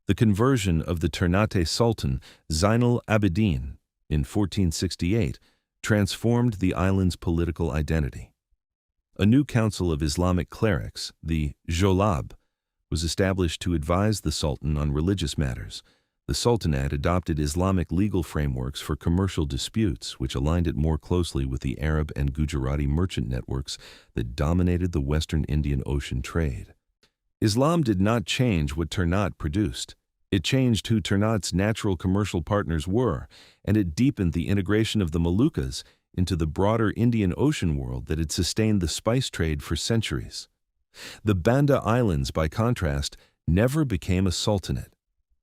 The conversion of the Ternate Sultan, Zainal Abidin, in 1468, transformed the island's political identity. A new council of Islamic clerics, the Jolab, was established to advise the Sultan on religious matters. The Sultanate adopted Islamic legal frameworks for commercial disputes, which aligned it more closely with the Arab and Gujarati merchant networks that dominated the Western Indian Ocean trade. Islam did not change what Ternate produced. It changed who Ternate's natural commercial partners were, and it deepened the integration of the Moluccas into the broader Indian Ocean world that had sustained the spice trade for centuries. The Banda Islands, by contrast, never became a sultanate.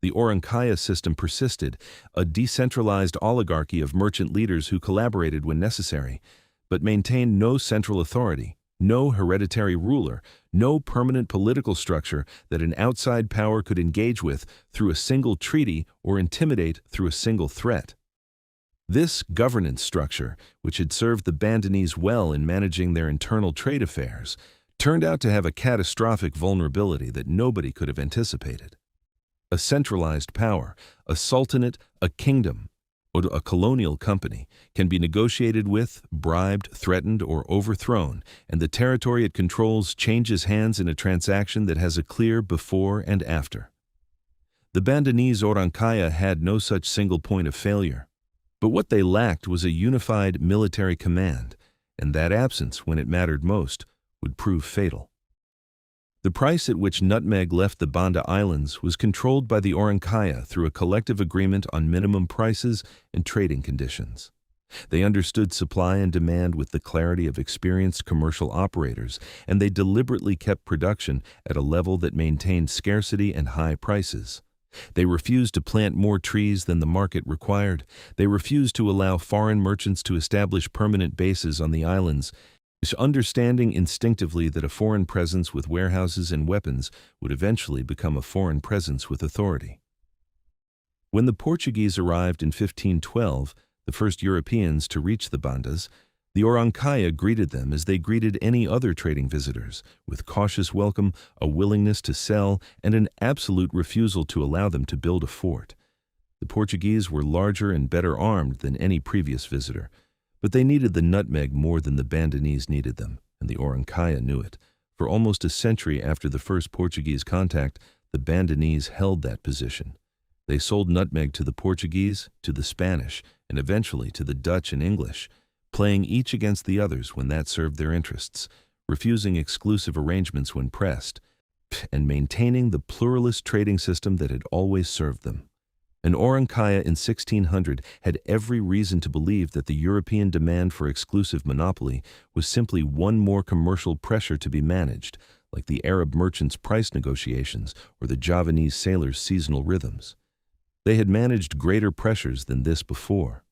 The Orankaya system persisted, a decentralized oligarchy of merchant leaders who collaborated when necessary, but maintained no central authority, no hereditary ruler, no permanent political structure that an outside power could engage with through a single treaty or intimidate through a single threat. This governance structure, which had served the Bandanese well in managing their internal trade affairs, turned out to have a catastrophic vulnerability that nobody could have anticipated. A centralized power, a sultanate, a kingdom, or a colonial company can be negotiated with, bribed, threatened, or overthrown, and the territory it controls changes hands in a transaction that has a clear before and after. The Bandanese Orankaya had no such single point of failure, but what they lacked was a unified military command, and that absence, when it mattered most, would prove fatal. The price at which nutmeg left the Banda Islands was controlled by the Orankaya through a collective agreement on minimum prices and trading conditions. They understood supply and demand with the clarity of experienced commercial operators, and they deliberately kept production at a level that maintained scarcity and high prices. They refused to plant more trees than the market required. They refused to allow foreign merchants to establish permanent bases on the islands, understanding instinctively that a foreign presence with warehouses and weapons would eventually become a foreign presence with authority. When the Portuguese arrived in 1512, the first Europeans to reach the Bandas, the Orankaya greeted them as they greeted any other trading visitors, with cautious welcome, a willingness to sell, and an absolute refusal to allow them to build a fort. The Portuguese were larger and better armed than any previous visitor, but they needed the nutmeg more than the Bandanese needed them, and the Orankaya knew it. For almost a century after the first Portuguese contact, the Bandanese held that position. They sold nutmeg to the Portuguese, to the Spanish, and eventually to the Dutch and English, playing each against the others when that served their interests, refusing exclusive arrangements when pressed, and maintaining the pluralist trading system that had always served them. An Orankaya in 1600 had every reason to believe that the European demand for exclusive monopoly was simply one more commercial pressure to be managed, like the Arab merchants' price negotiations or the Javanese sailors' seasonal rhythms. They had managed greater pressures than this before.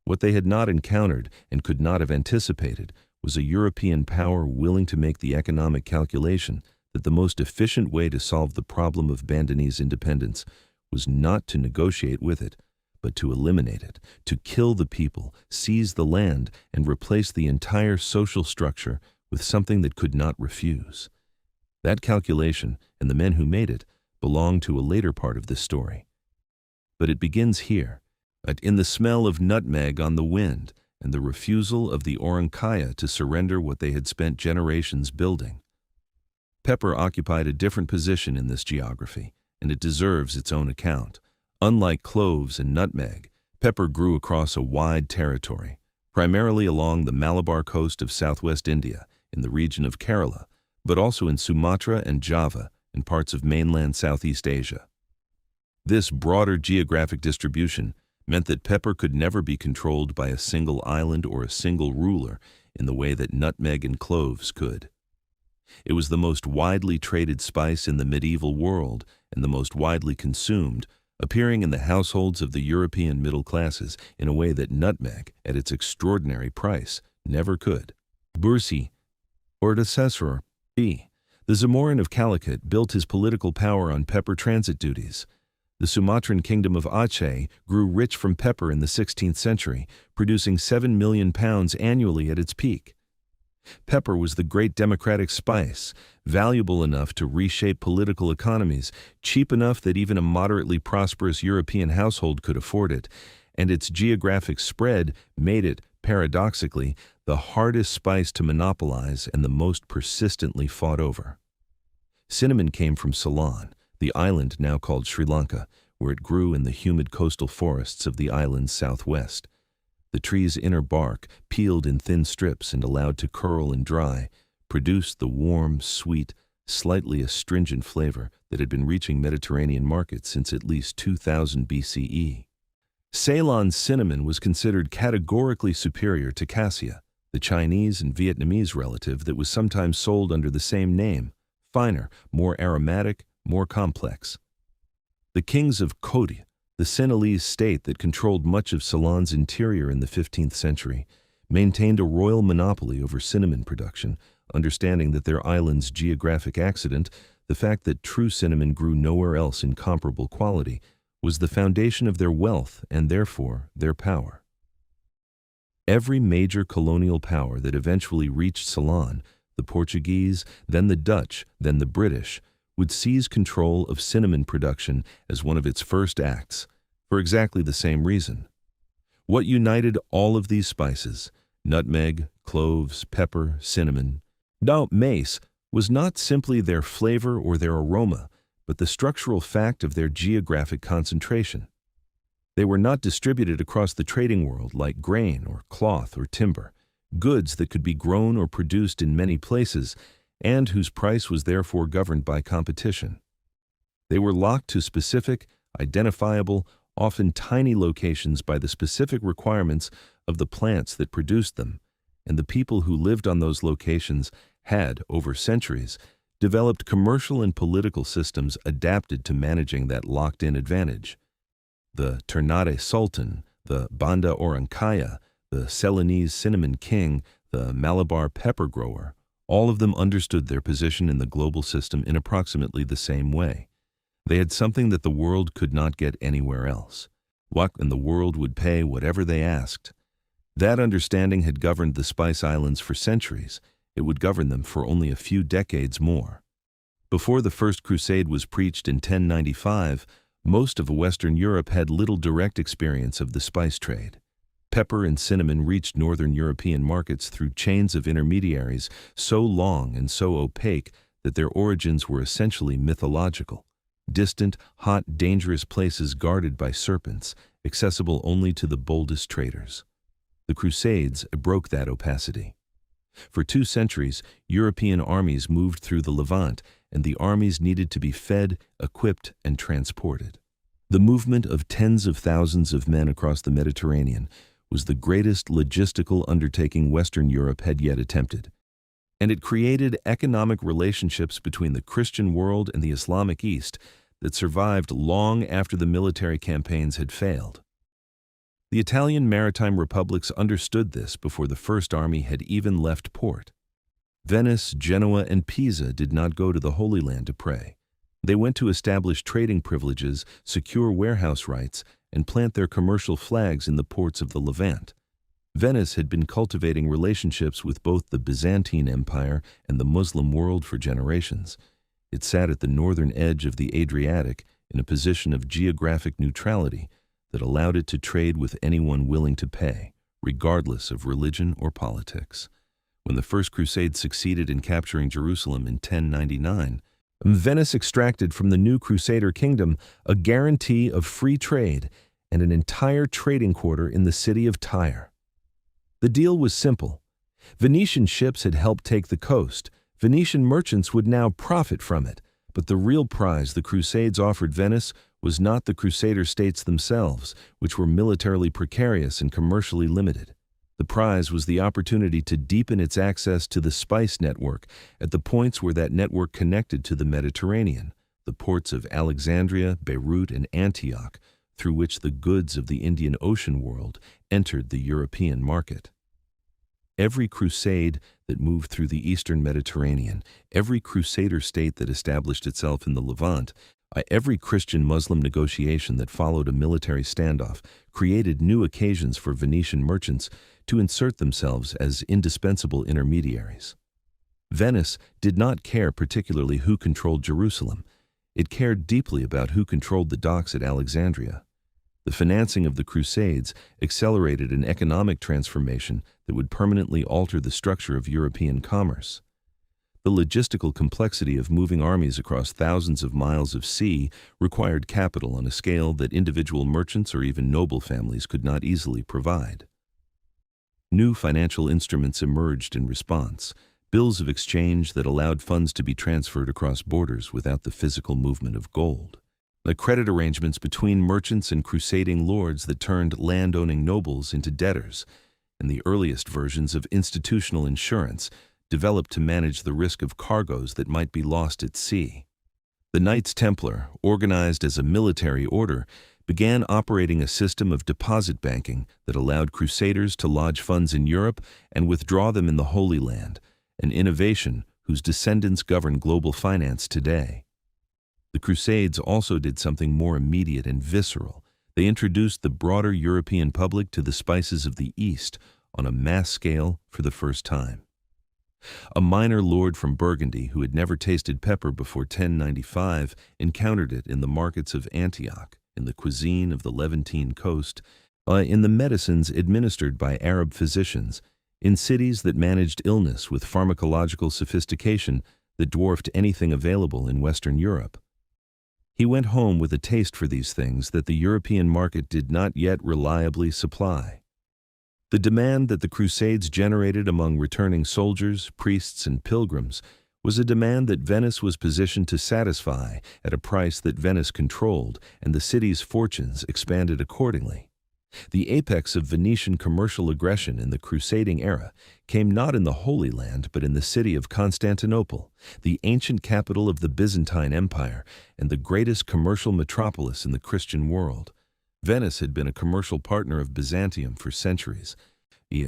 What they had not encountered and could not have anticipated was a European power willing to make the economic calculation that the most efficient way to solve the problem of Bandanese independence was not to negotiate with it, but to eliminate it, to kill the people, seize the land, and replace the entire social structure with something that could not refuse. That calculation, and the men who made it, belong to a later part of this story. But it begins here, in the smell of nutmeg on the wind and the refusal of the Orankaya to surrender what they had spent generations building. Pepper occupied a different position in this geography, and it deserves its own account. Unlike cloves and nutmeg, pepper grew across a wide territory, primarily along the Malabar coast of southwest India, in the region of Kerala, but also in Sumatra and Java and parts of mainland Southeast Asia. This broader geographic distribution meant that pepper could never be controlled by a single island or a single ruler in the way that nutmeg and cloves could. It was the most widely traded spice in the medieval world and the most widely consumed, appearing in the households of the European middle classes in a way that nutmeg, at its extraordinary price, never could. Bursi, or Assessor B. The Zamorin of Calicut built his political power on pepper transit duties. The Sumatran kingdom of Aceh grew rich from pepper in the 16th century, producing 7 million pounds annually at its peak. Pepper was the great democratic spice, valuable enough to reshape political economies, cheap enough that even a moderately prosperous European household could afford it, and its geographic spread made it, paradoxically, the hardest spice to monopolize and the most persistently fought over. Cinnamon came from Ceylon, the island now called Sri Lanka, where it grew in the humid coastal forests of the island's southwest. The tree's inner bark, peeled in thin strips and allowed to curl and dry, produced the warm, sweet, slightly astringent flavor that had been reaching Mediterranean markets since at least 2000 BCE. Ceylon's cinnamon was considered categorically superior to cassia, the Chinese and Vietnamese relative that was sometimes sold under the same name, finer, more aromatic, more complex. The kings of Kodi, the Sinhalese state that controlled much of Ceylon's interior in the 15th century, maintained a royal monopoly over cinnamon production, understanding that their island's geographic accident, the fact that true cinnamon grew nowhere else in comparable quality, was the foundation of their wealth and therefore their power. Every major colonial power that eventually reached Ceylon, the Portuguese, then the Dutch, then the British, would seize control of cinnamon production as one of its first acts, for exactly the same reason. What united all of these spices, nutmeg, cloves, pepper, cinnamon, mace, was not simply their flavor or their aroma, but the structural fact of their geographic concentration. They were not distributed across the trading world like grain or cloth or timber, goods that could be grown or produced in many places, and whose price was therefore governed by competition. They were locked to specific, identifiable, often tiny locations by the specific requirements of the plants that produced them, and the people who lived on those locations had, over centuries, developed commercial and political systems adapted to managing that locked-in advantage. The Ternate Sultan, the Banda Orankaya, the Ceylonese cinnamon king, the Malabar pepper grower, all of them understood their position in the global system in approximately the same way. They had something that the world could not get anywhere else. And the world would pay whatever they asked. That understanding had governed the Spice Islands for centuries. It would govern them for only a few decades more. Before the First Crusade was preached in 1095, most of Western Europe had little direct experience of the spice trade. Pepper and cinnamon reached northern European markets through chains of intermediaries so long and so opaque that their origins were essentially mythological. Distant, hot, dangerous places guarded by serpents, accessible only to the boldest traders. The Crusades broke that opacity. For 2 centuries, European armies moved through the Levant, and the armies needed to be fed, equipped, and transported. The movement of tens of thousands of men across the Mediterranean was the greatest logistical undertaking Western Europe had yet attempted, and it created economic relationships between the Christian world and the Islamic East that survived long after the military campaigns had failed. The Italian maritime republics understood this before the First Army had even left port. Venice, Genoa, and Pisa did not go to the Holy Land to pray. They went to establish trading privileges, secure warehouse rights, and plant their commercial flags in the ports of the Levant. Venice had been cultivating relationships with both the Byzantine Empire and the Muslim world for generations. It sat at the northern edge of the Adriatic in a position of geographic neutrality that allowed it to trade with anyone willing to pay, regardless of religion or politics. When the First Crusade succeeded in capturing Jerusalem in 1099, Venice extracted from the new Crusader kingdom a guarantee of free trade and an entire trading quarter in the city of Tyre. The deal was simple. Venetian ships had helped take the coast. Venetian merchants would now profit from it. But the real prize the Crusades offered Venice was not the Crusader states themselves, which were militarily precarious and commercially limited. The prize was the opportunity to deepen its access to the spice network at the points where that network connected to the Mediterranean, the ports of Alexandria, Beirut, and Antioch, through which the goods of the Indian Ocean world entered the European market. Every crusade that moved through the eastern Mediterranean, every Crusader state that established itself in the Levant, every Christian-Muslim negotiation that followed a military standoff created new occasions for Venetian merchants to insert themselves as indispensable intermediaries. Venice did not care particularly who controlled Jerusalem. It cared deeply about who controlled the docks at Alexandria. The financing of the Crusades accelerated an economic transformation that would permanently alter the structure of European commerce. The logistical complexity of moving armies across thousands of miles of sea required capital on a scale that individual merchants or even noble families could not easily provide. New financial instruments emerged in response, bills of exchange that allowed funds to be transferred across borders without the physical movement of gold. The credit arrangements between merchants and crusading lords that turned landowning nobles into debtors, and the earliest versions of institutional insurance developed to manage the risk of cargoes that might be lost at sea. The Knights Templar, organized as a military order, began operating a system of deposit banking that allowed crusaders to lodge funds in Europe and withdraw them in the Holy Land, an innovation whose descendants govern global finance today. The Crusades also did something more immediate and visceral. They introduced the broader European public to the spices of the East on a mass scale for the first time. A minor lord from Burgundy who had never tasted pepper before 1095 encountered it in the markets of Antioch, in the cuisine of the Levantine coast, in the medicines administered by Arab physicians, in cities that managed illness with pharmacological sophistication that dwarfed anything available in Western Europe. He went home with a taste for these things that the European market did not yet reliably supply. The demand that the Crusades generated among returning soldiers, priests, and pilgrims was a demand that Venice was positioned to satisfy at a price that Venice controlled, and the city's fortunes expanded accordingly. The apex of Venetian commercial aggression in the crusading era came not in the Holy Land but in the city of Constantinople, the ancient capital of the Byzantine Empire and the greatest commercial metropolis in the Christian world. Venice had been a commercial partner of Byzantium for centuries,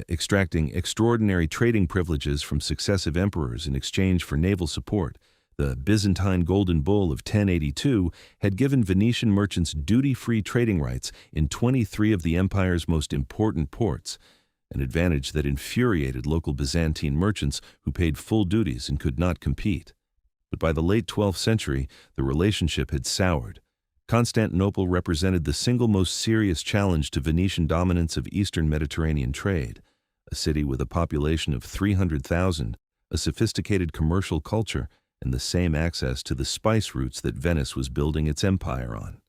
extracting extraordinary trading privileges from successive emperors in exchange for naval support. The Byzantine Golden Bull of 1082 had given Venetian merchants duty-free trading rights in 23 of the empire's most important ports, an advantage that infuriated local Byzantine merchants who paid full duties and could not compete. But by the late 12th century, the relationship had soured. Constantinople represented the single most serious challenge to Venetian dominance of Eastern Mediterranean trade. A city with a population of 300,000, a sophisticated commercial culture, and the same access to the spice routes that Venice was building its empire on.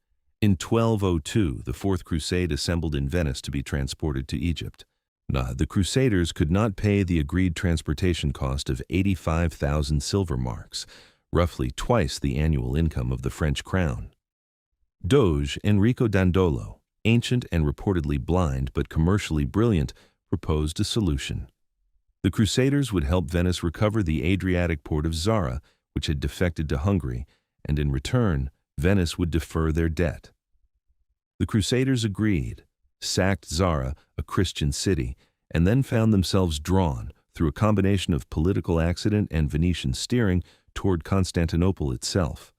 In 1202, the Fourth Crusade assembled in Venice to be transported to Egypt. The Crusaders could not pay the agreed transportation cost of 85,000 silver marks, roughly twice the annual income of the French crown. Doge Enrico Dandolo, ancient and reportedly blind but commercially brilliant, proposed a solution. The Crusaders would help Venice recover the Adriatic port of Zara, which had defected to Hungary, and in return, Venice would defer their debt. The Crusaders agreed, sacked Zara, a Christian city, and then found themselves drawn, through a combination of political accident and Venetian steering, toward Constantinople itself.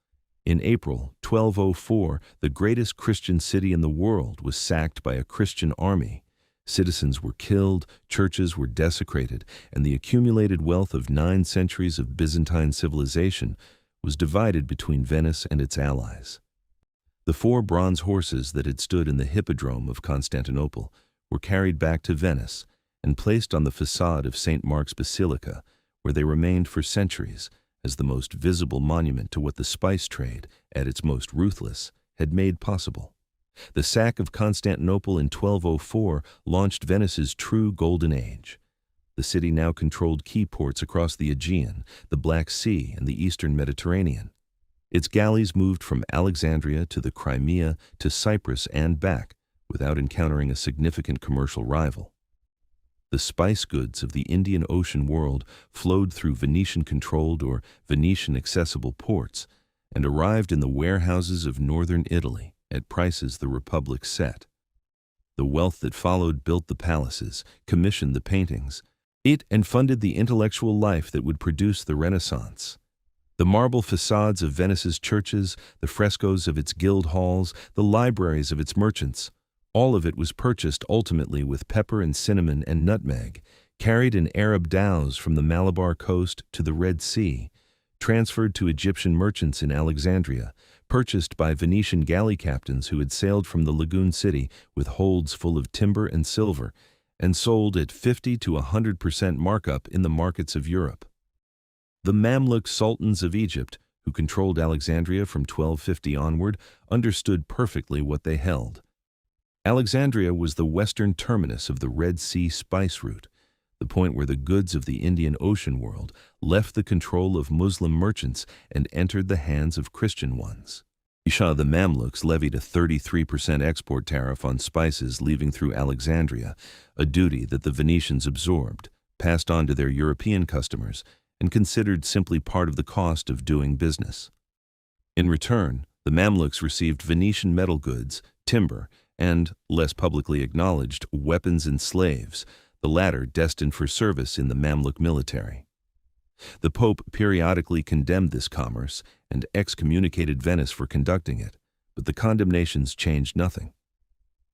In April 1204, the greatest Christian city in the world was sacked by a Christian army. Citizens were killed, churches were desecrated, and the accumulated wealth of 9 centuries of Byzantine civilization was divided between Venice and its allies. The 4 bronze horses that had stood in the hippodrome of Constantinople were carried back to Venice and placed on the facade of St. Mark's Basilica, where they remained for centuries as the most visible monument to what the spice trade, at its most ruthless, had made possible. The sack of Constantinople in 1204 launched Venice's true golden age. The city now controlled key ports across the Aegean, the Black Sea, and the Eastern Mediterranean. Its galleys moved from Alexandria to the Crimea to Cyprus and back without encountering a significant commercial rival. The spice goods of the Indian Ocean world flowed through Venetian-controlled or Venetian-accessible ports and arrived in the warehouses of northern Italy at prices the Republic set. The wealth that followed built the palaces, commissioned the paintings, and funded the intellectual life that would produce the Renaissance. The marble facades of Venice's churches, the frescoes of its guild halls, the libraries of its merchants, all of it was purchased ultimately with pepper and cinnamon and nutmeg, carried in Arab dhows from the Malabar coast to the Red Sea, transferred to Egyptian merchants in Alexandria, purchased by Venetian galley captains who had sailed from the lagoon city with holds full of timber and silver, and sold at 50 to 100% markup in the markets of Europe. The Mamluk sultans of Egypt, who controlled Alexandria from 1250 onward, understood perfectly what they held. Alexandria was the western terminus of the Red Sea spice route, the point where the goods of the Indian Ocean world left the control of Muslim merchants and entered the hands of Christian ones. The Mamluks levied a 33% export tariff on spices leaving through Alexandria, a duty that the Venetians absorbed, passed on to their European customers, and considered simply part of the cost of doing business. In return, the Mamluks received Venetian metal goods, timber, and, less publicly acknowledged, weapons and slaves, the latter destined for service in the Mamluk military. The Pope periodically condemned this commerce and excommunicated Venice for conducting it, but the condemnations changed nothing.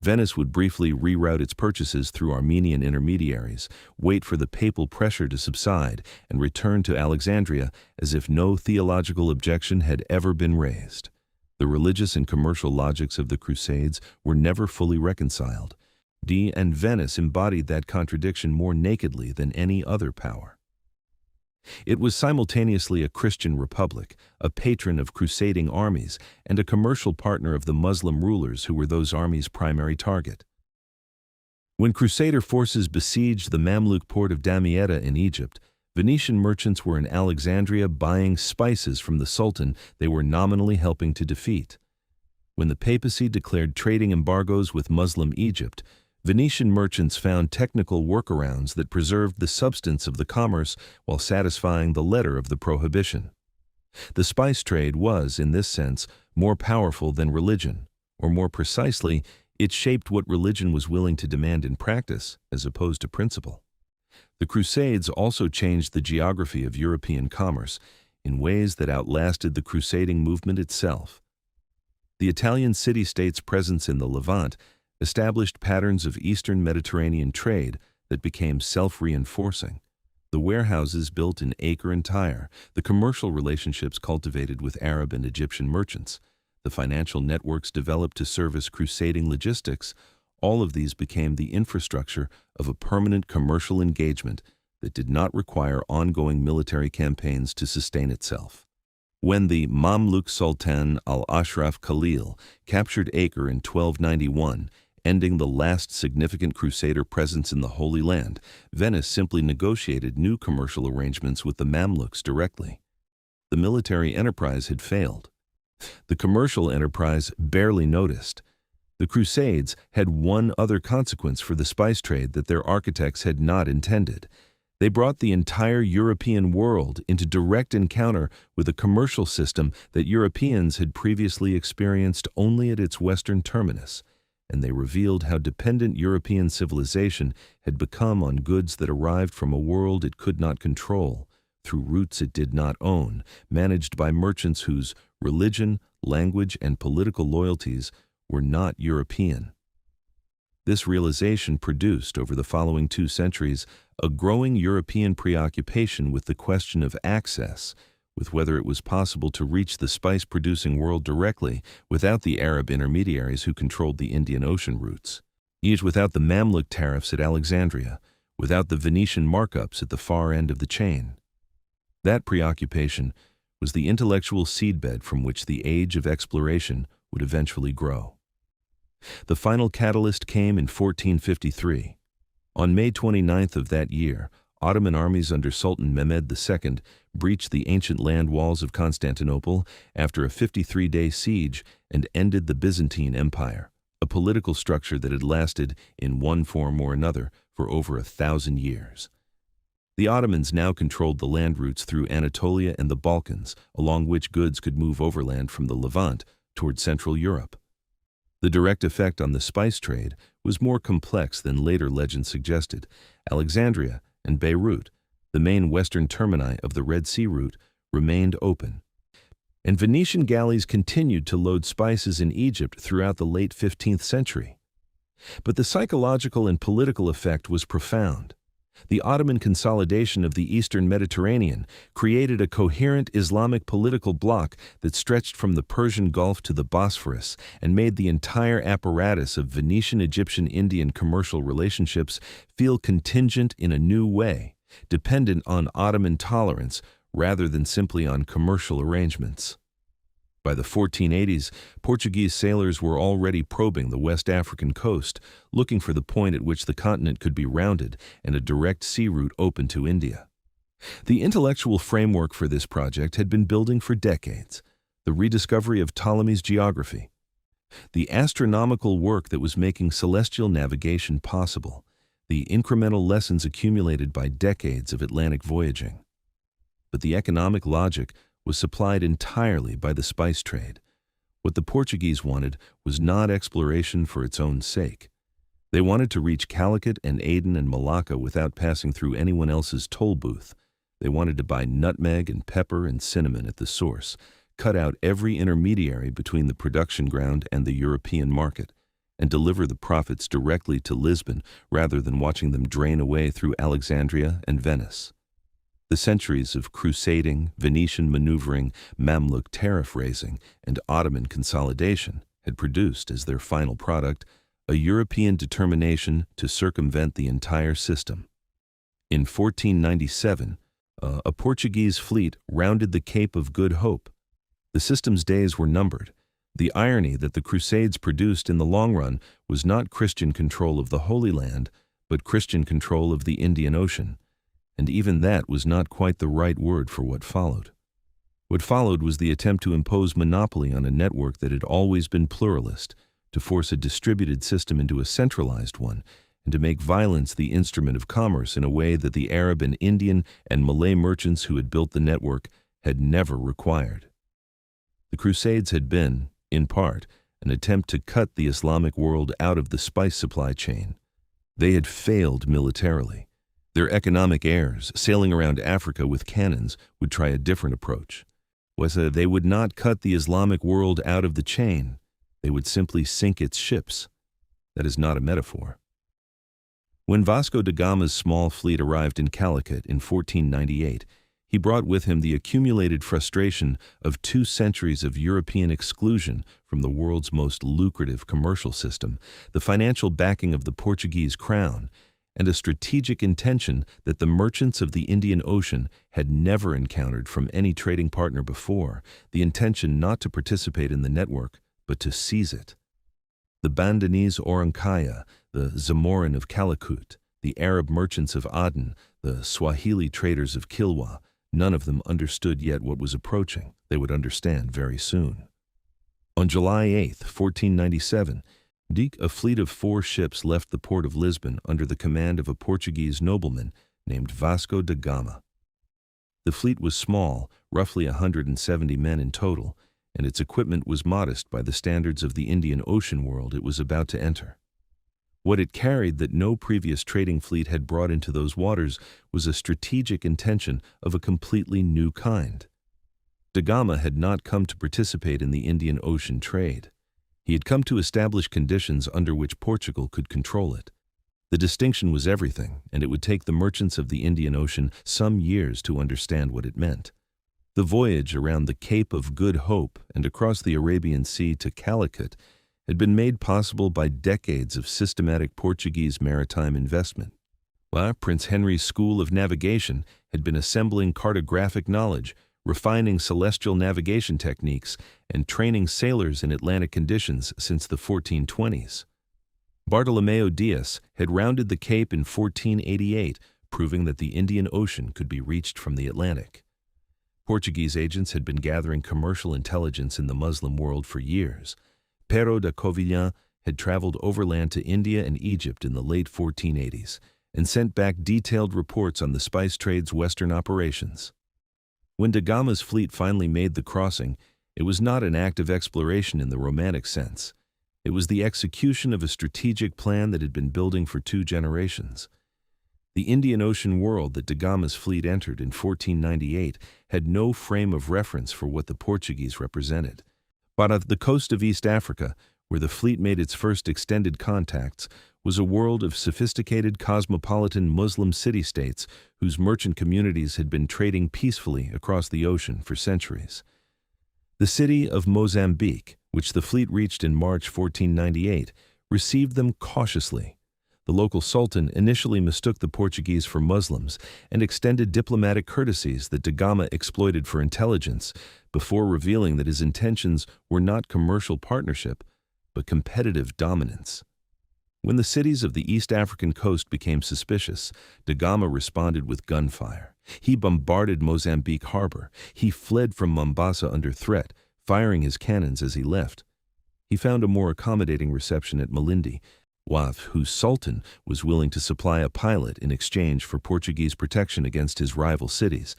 Venice would briefly reroute its purchases through Armenian intermediaries, wait for the papal pressure to subside, and return to Alexandria as if no theological objection had ever been raised. The religious and commercial logics of the Crusades were never fully reconciled, and Venice embodied that contradiction more nakedly than any other power. It was simultaneously a Christian republic, a patron of crusading armies, and a commercial partner of the Muslim rulers who were those armies' primary target. When Crusader forces besieged the Mamluk port of Damietta in Egypt, Venetian merchants were in Alexandria buying spices from the Sultan they were nominally helping to defeat. When the papacy declared trading embargoes with Muslim Egypt, Venetian merchants found technical workarounds that preserved the substance of the commerce while satisfying the letter of the prohibition. The spice trade was, in this sense, more powerful than religion, or more precisely, it shaped what religion was willing to demand in practice as opposed to principle. The Crusades also changed the geography of European commerce in ways that outlasted the crusading movement itself. The Italian city-state's presence in the Levant established patterns of Eastern Mediterranean trade that became self-reinforcing. The warehouses built in Acre and Tyre, the commercial relationships cultivated with Arab and Egyptian merchants, the financial networks developed to service crusading logistics, all of these became the infrastructure of a permanent commercial engagement that did not require ongoing military campaigns to sustain itself. When the Mamluk Sultan al-Ashraf Khalil captured Acre in 1291, ending the last significant crusader presence in the Holy Land, Venice simply negotiated new commercial arrangements with the Mamluks directly. The military enterprise had failed. The commercial enterprise barely noticed. The Crusades had one other consequence for the spice trade that their architects had not intended. They brought the entire European world into direct encounter with a commercial system that Europeans had previously experienced only at its western terminus, and they revealed how dependent European civilization had become on goods that arrived from a world it could not control, through routes it did not own, managed by merchants whose religion, language, and political loyalties were not European. This realization produced, over the following 2 centuries, a growing European preoccupation with the question of access, with whether it was possible to reach the spice-producing world directly without the Arab intermediaries who controlled the Indian Ocean routes, yet without the Mamluk tariffs at Alexandria, without the Venetian markups at the far end of the chain. That preoccupation was the intellectual seedbed from which the age of exploration would eventually grow. The final catalyst came in 1453. On May 29th of that year, Ottoman armies under Sultan Mehmed II breached the ancient land walls of Constantinople after a 53-day siege and ended the Byzantine Empire, a political structure that had lasted, in one form or another, for over 1,000 years. The Ottomans now controlled the land routes through Anatolia and the Balkans, along which goods could move overland from the Levant toward Central Europe. The direct effect on the spice trade was more complex than later legends suggested. Alexandria and Beirut, the main western termini of the Red Sea route, remained open, and Venetian galleys continued to load spices in Egypt throughout the late 15th century. But the psychological and political effect was profound. The Ottoman consolidation of the Eastern Mediterranean created a coherent Islamic political bloc that stretched from the Persian Gulf to the Bosphorus and made the entire apparatus of Venetian-Egyptian-Indian commercial relationships feel contingent in a new way, dependent on Ottoman tolerance rather than simply on commercial arrangements. By the 1480s, Portuguese sailors were already probing the West African coast, looking for the point at which the continent could be rounded and a direct sea route open to India. The intellectual framework for this project had been building for decades: the rediscovery of Ptolemy's geography, the astronomical work that was making celestial navigation possible, the incremental lessons accumulated by decades of Atlantic voyaging. But the economic logic was supplied entirely by the spice trade. What the Portuguese wanted was not exploration for its own sake. They wanted to reach Calicut and Aden and Malacca without passing through anyone else's toll booth. They wanted to buy nutmeg and pepper and cinnamon at the source, cut out every intermediary between the production ground and the European market, and deliver the profits directly to Lisbon rather than watching them drain away through Alexandria and Venice. The centuries of crusading, Venetian maneuvering, Mamluk tariff-raising, and Ottoman consolidation had produced, as their final product, a European determination to circumvent the entire system. In 1497, a Portuguese fleet rounded the Cape of Good Hope. The system's days were numbered. The irony that the Crusades produced in the long run was not Christian control of the Holy Land, but Christian control of the Indian Ocean. And even that was not quite the right word for what followed. What followed was the attempt to impose monopoly on a network that had always been pluralist, to force a distributed system into a centralized one, and to make violence the instrument of commerce in a way that the Arab and Indian and Malay merchants who had built the network had never required. The Crusades had been, in part, an attempt to cut the Islamic world out of the spice supply chain. They had failed militarily. Their economic heirs, sailing around Africa with cannons, would try a different approach. They would not cut the Islamic world out of the chain. They would simply sink its ships. That is not a metaphor. When Vasco da Gama's small fleet arrived in Calicut in 1498, He brought with him the accumulated frustration of 2 centuries of European exclusion from the world's most lucrative commercial system, the financial backing of the Portuguese crown, and a strategic intention that the merchants of the Indian Ocean had never encountered from any trading partner before, the intention not to participate in the network, but to seize it. The Bandanese Orankaya, the Zamorin of Calicut, the Arab merchants of Aden, the Swahili traders of Kilwa, none of them understood yet what was approaching. They would understand very soon. On July 8, 1497, a fleet of 4 ships left the port of Lisbon under the command of a Portuguese nobleman named Vasco da Gama. The fleet was small, roughly 170 men in total, and its equipment was modest by the standards of the Indian Ocean world it was about to enter. What it carried that no previous trading fleet had brought into those waters was a strategic intention of a completely new kind. Da Gama had not come to participate in the Indian Ocean trade. He had come to establish conditions under which Portugal could control it. The distinction was everything, and it would take the merchants of the Indian Ocean some years to understand what it meant. The voyage around the Cape of Good Hope and across the Arabian Sea to Calicut had been made possible by decades of systematic Portuguese maritime investment. While Prince Henry's School of Navigation had been assembling cartographic knowledge, refining celestial navigation techniques, and training sailors in Atlantic conditions since the 1420s. Bartolomeo Dias had rounded the Cape in 1488, proving that the Indian Ocean could be reached from the Atlantic. Portuguese agents had been gathering commercial intelligence in the Muslim world for years. Pero de Covilhã had traveled overland to India and Egypt in the late 1480s and sent back detailed reports on the spice trade's western operations. When da Gama's fleet finally made the crossing, it was not an act of exploration in the romantic sense. It was the execution of a strategic plan that had been building for 2 generations. The Indian Ocean world that da Gama's fleet entered in 1498 had no frame of reference for what the Portuguese represented. But at the coast of East Africa, where the fleet made its first extended contacts, was a world of sophisticated cosmopolitan Muslim city-states whose merchant communities had been trading peacefully across the ocean for centuries. The city of Mozambique, which the fleet reached in March 1498, received them cautiously. The local sultan initially mistook the Portuguese for Muslims and extended diplomatic courtesies that da Gama exploited for intelligence, before revealing that his intentions were not commercial partnership, but competitive dominance. When the cities of the East African coast became suspicious, da Gama responded with gunfire. He bombarded Mozambique harbor. He fled from Mombasa under threat, firing his cannons as he left. He found a more accommodating reception at Malindi, whose sultan was willing to supply a pilot in exchange for Portuguese protection against his rival cities,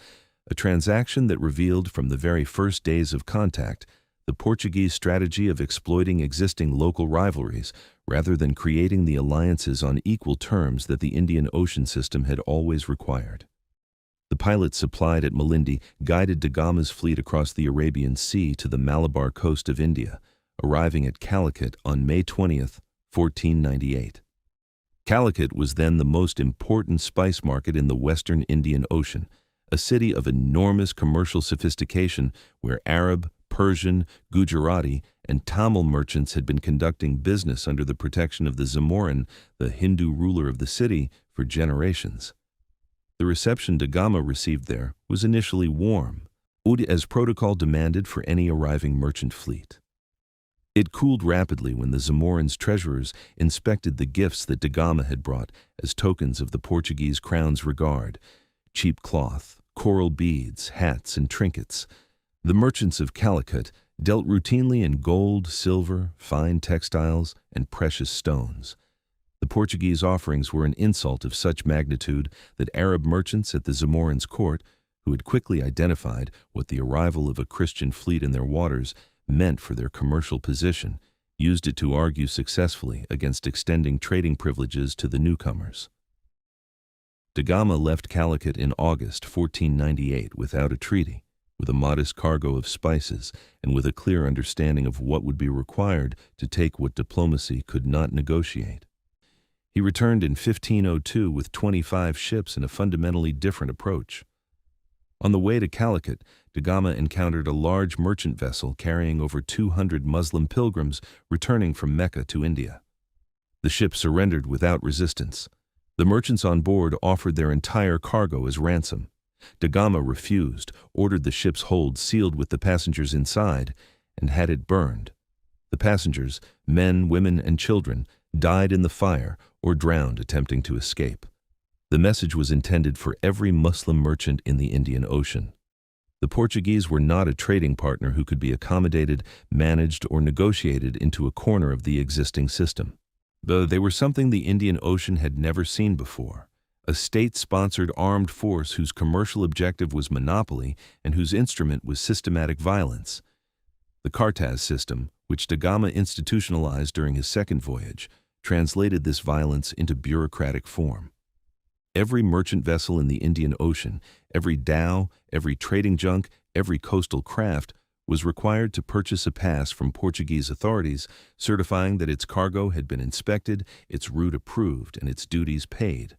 a transaction that revealed from the very first days of contact the Portuguese strategy of exploiting existing local rivalries rather than creating the alliances on equal terms that the Indian Ocean system had always required. The pilot supplied at Malindi guided da Gama's fleet across the Arabian Sea to the Malabar coast of India, arriving at Calicut on May 20th, 1498. Calicut was then the most important spice market in the western Indian Ocean, a city of enormous commercial sophistication where Arab, Persian, Gujarati, and Tamil merchants had been conducting business under the protection of the Zamorin, the Hindu ruler of the city, for generations. The reception da Gama received there was initially warm, as protocol demanded for any arriving merchant fleet. It cooled rapidly when the Zamorin's treasurers inspected the gifts that da Gama had brought as tokens of the Portuguese crown's regard: cheap cloth, coral beads, hats, and trinkets. The merchants of Calicut dealt routinely in gold, silver, fine textiles, and precious stones. The Portuguese offerings were an insult of such magnitude that Arab merchants at the Zamorin's court, who had quickly identified what the arrival of a Christian fleet in their waters meant for their commercial position, used it to argue successfully against extending trading privileges to the newcomers. Da Gama left Calicut in August 1498 without a treaty, with a modest cargo of spices and with a clear understanding of what would be required to take what diplomacy could not negotiate. He returned in 1502 with 25 ships and a fundamentally different approach. On the way to Calicut, da Gama encountered a large merchant vessel carrying over 200 Muslim pilgrims returning from Mecca to India. The ship surrendered without resistance. The merchants on board offered their entire cargo as ransom. Da Gama refused, ordered the ship's hold sealed with the passengers inside, and had it burned. The passengers, men, women, and children, died in the fire or drowned attempting to escape. The message was intended for every Muslim merchant in the Indian Ocean. The Portuguese were not a trading partner who could be accommodated, managed, or negotiated into a corner of the existing system. They were something the Indian Ocean had never seen before, a state-sponsored armed force whose commercial objective was monopoly and whose instrument was systematic violence. The Crusades system, which da Gama institutionalized during his second voyage, translated this violence into bureaucratic form. Every merchant vessel in the Indian Ocean, every dhow, every trading junk, every coastal craft was required to purchase a pass from Portuguese authorities certifying that its cargo had been inspected, its route approved, and its duties paid.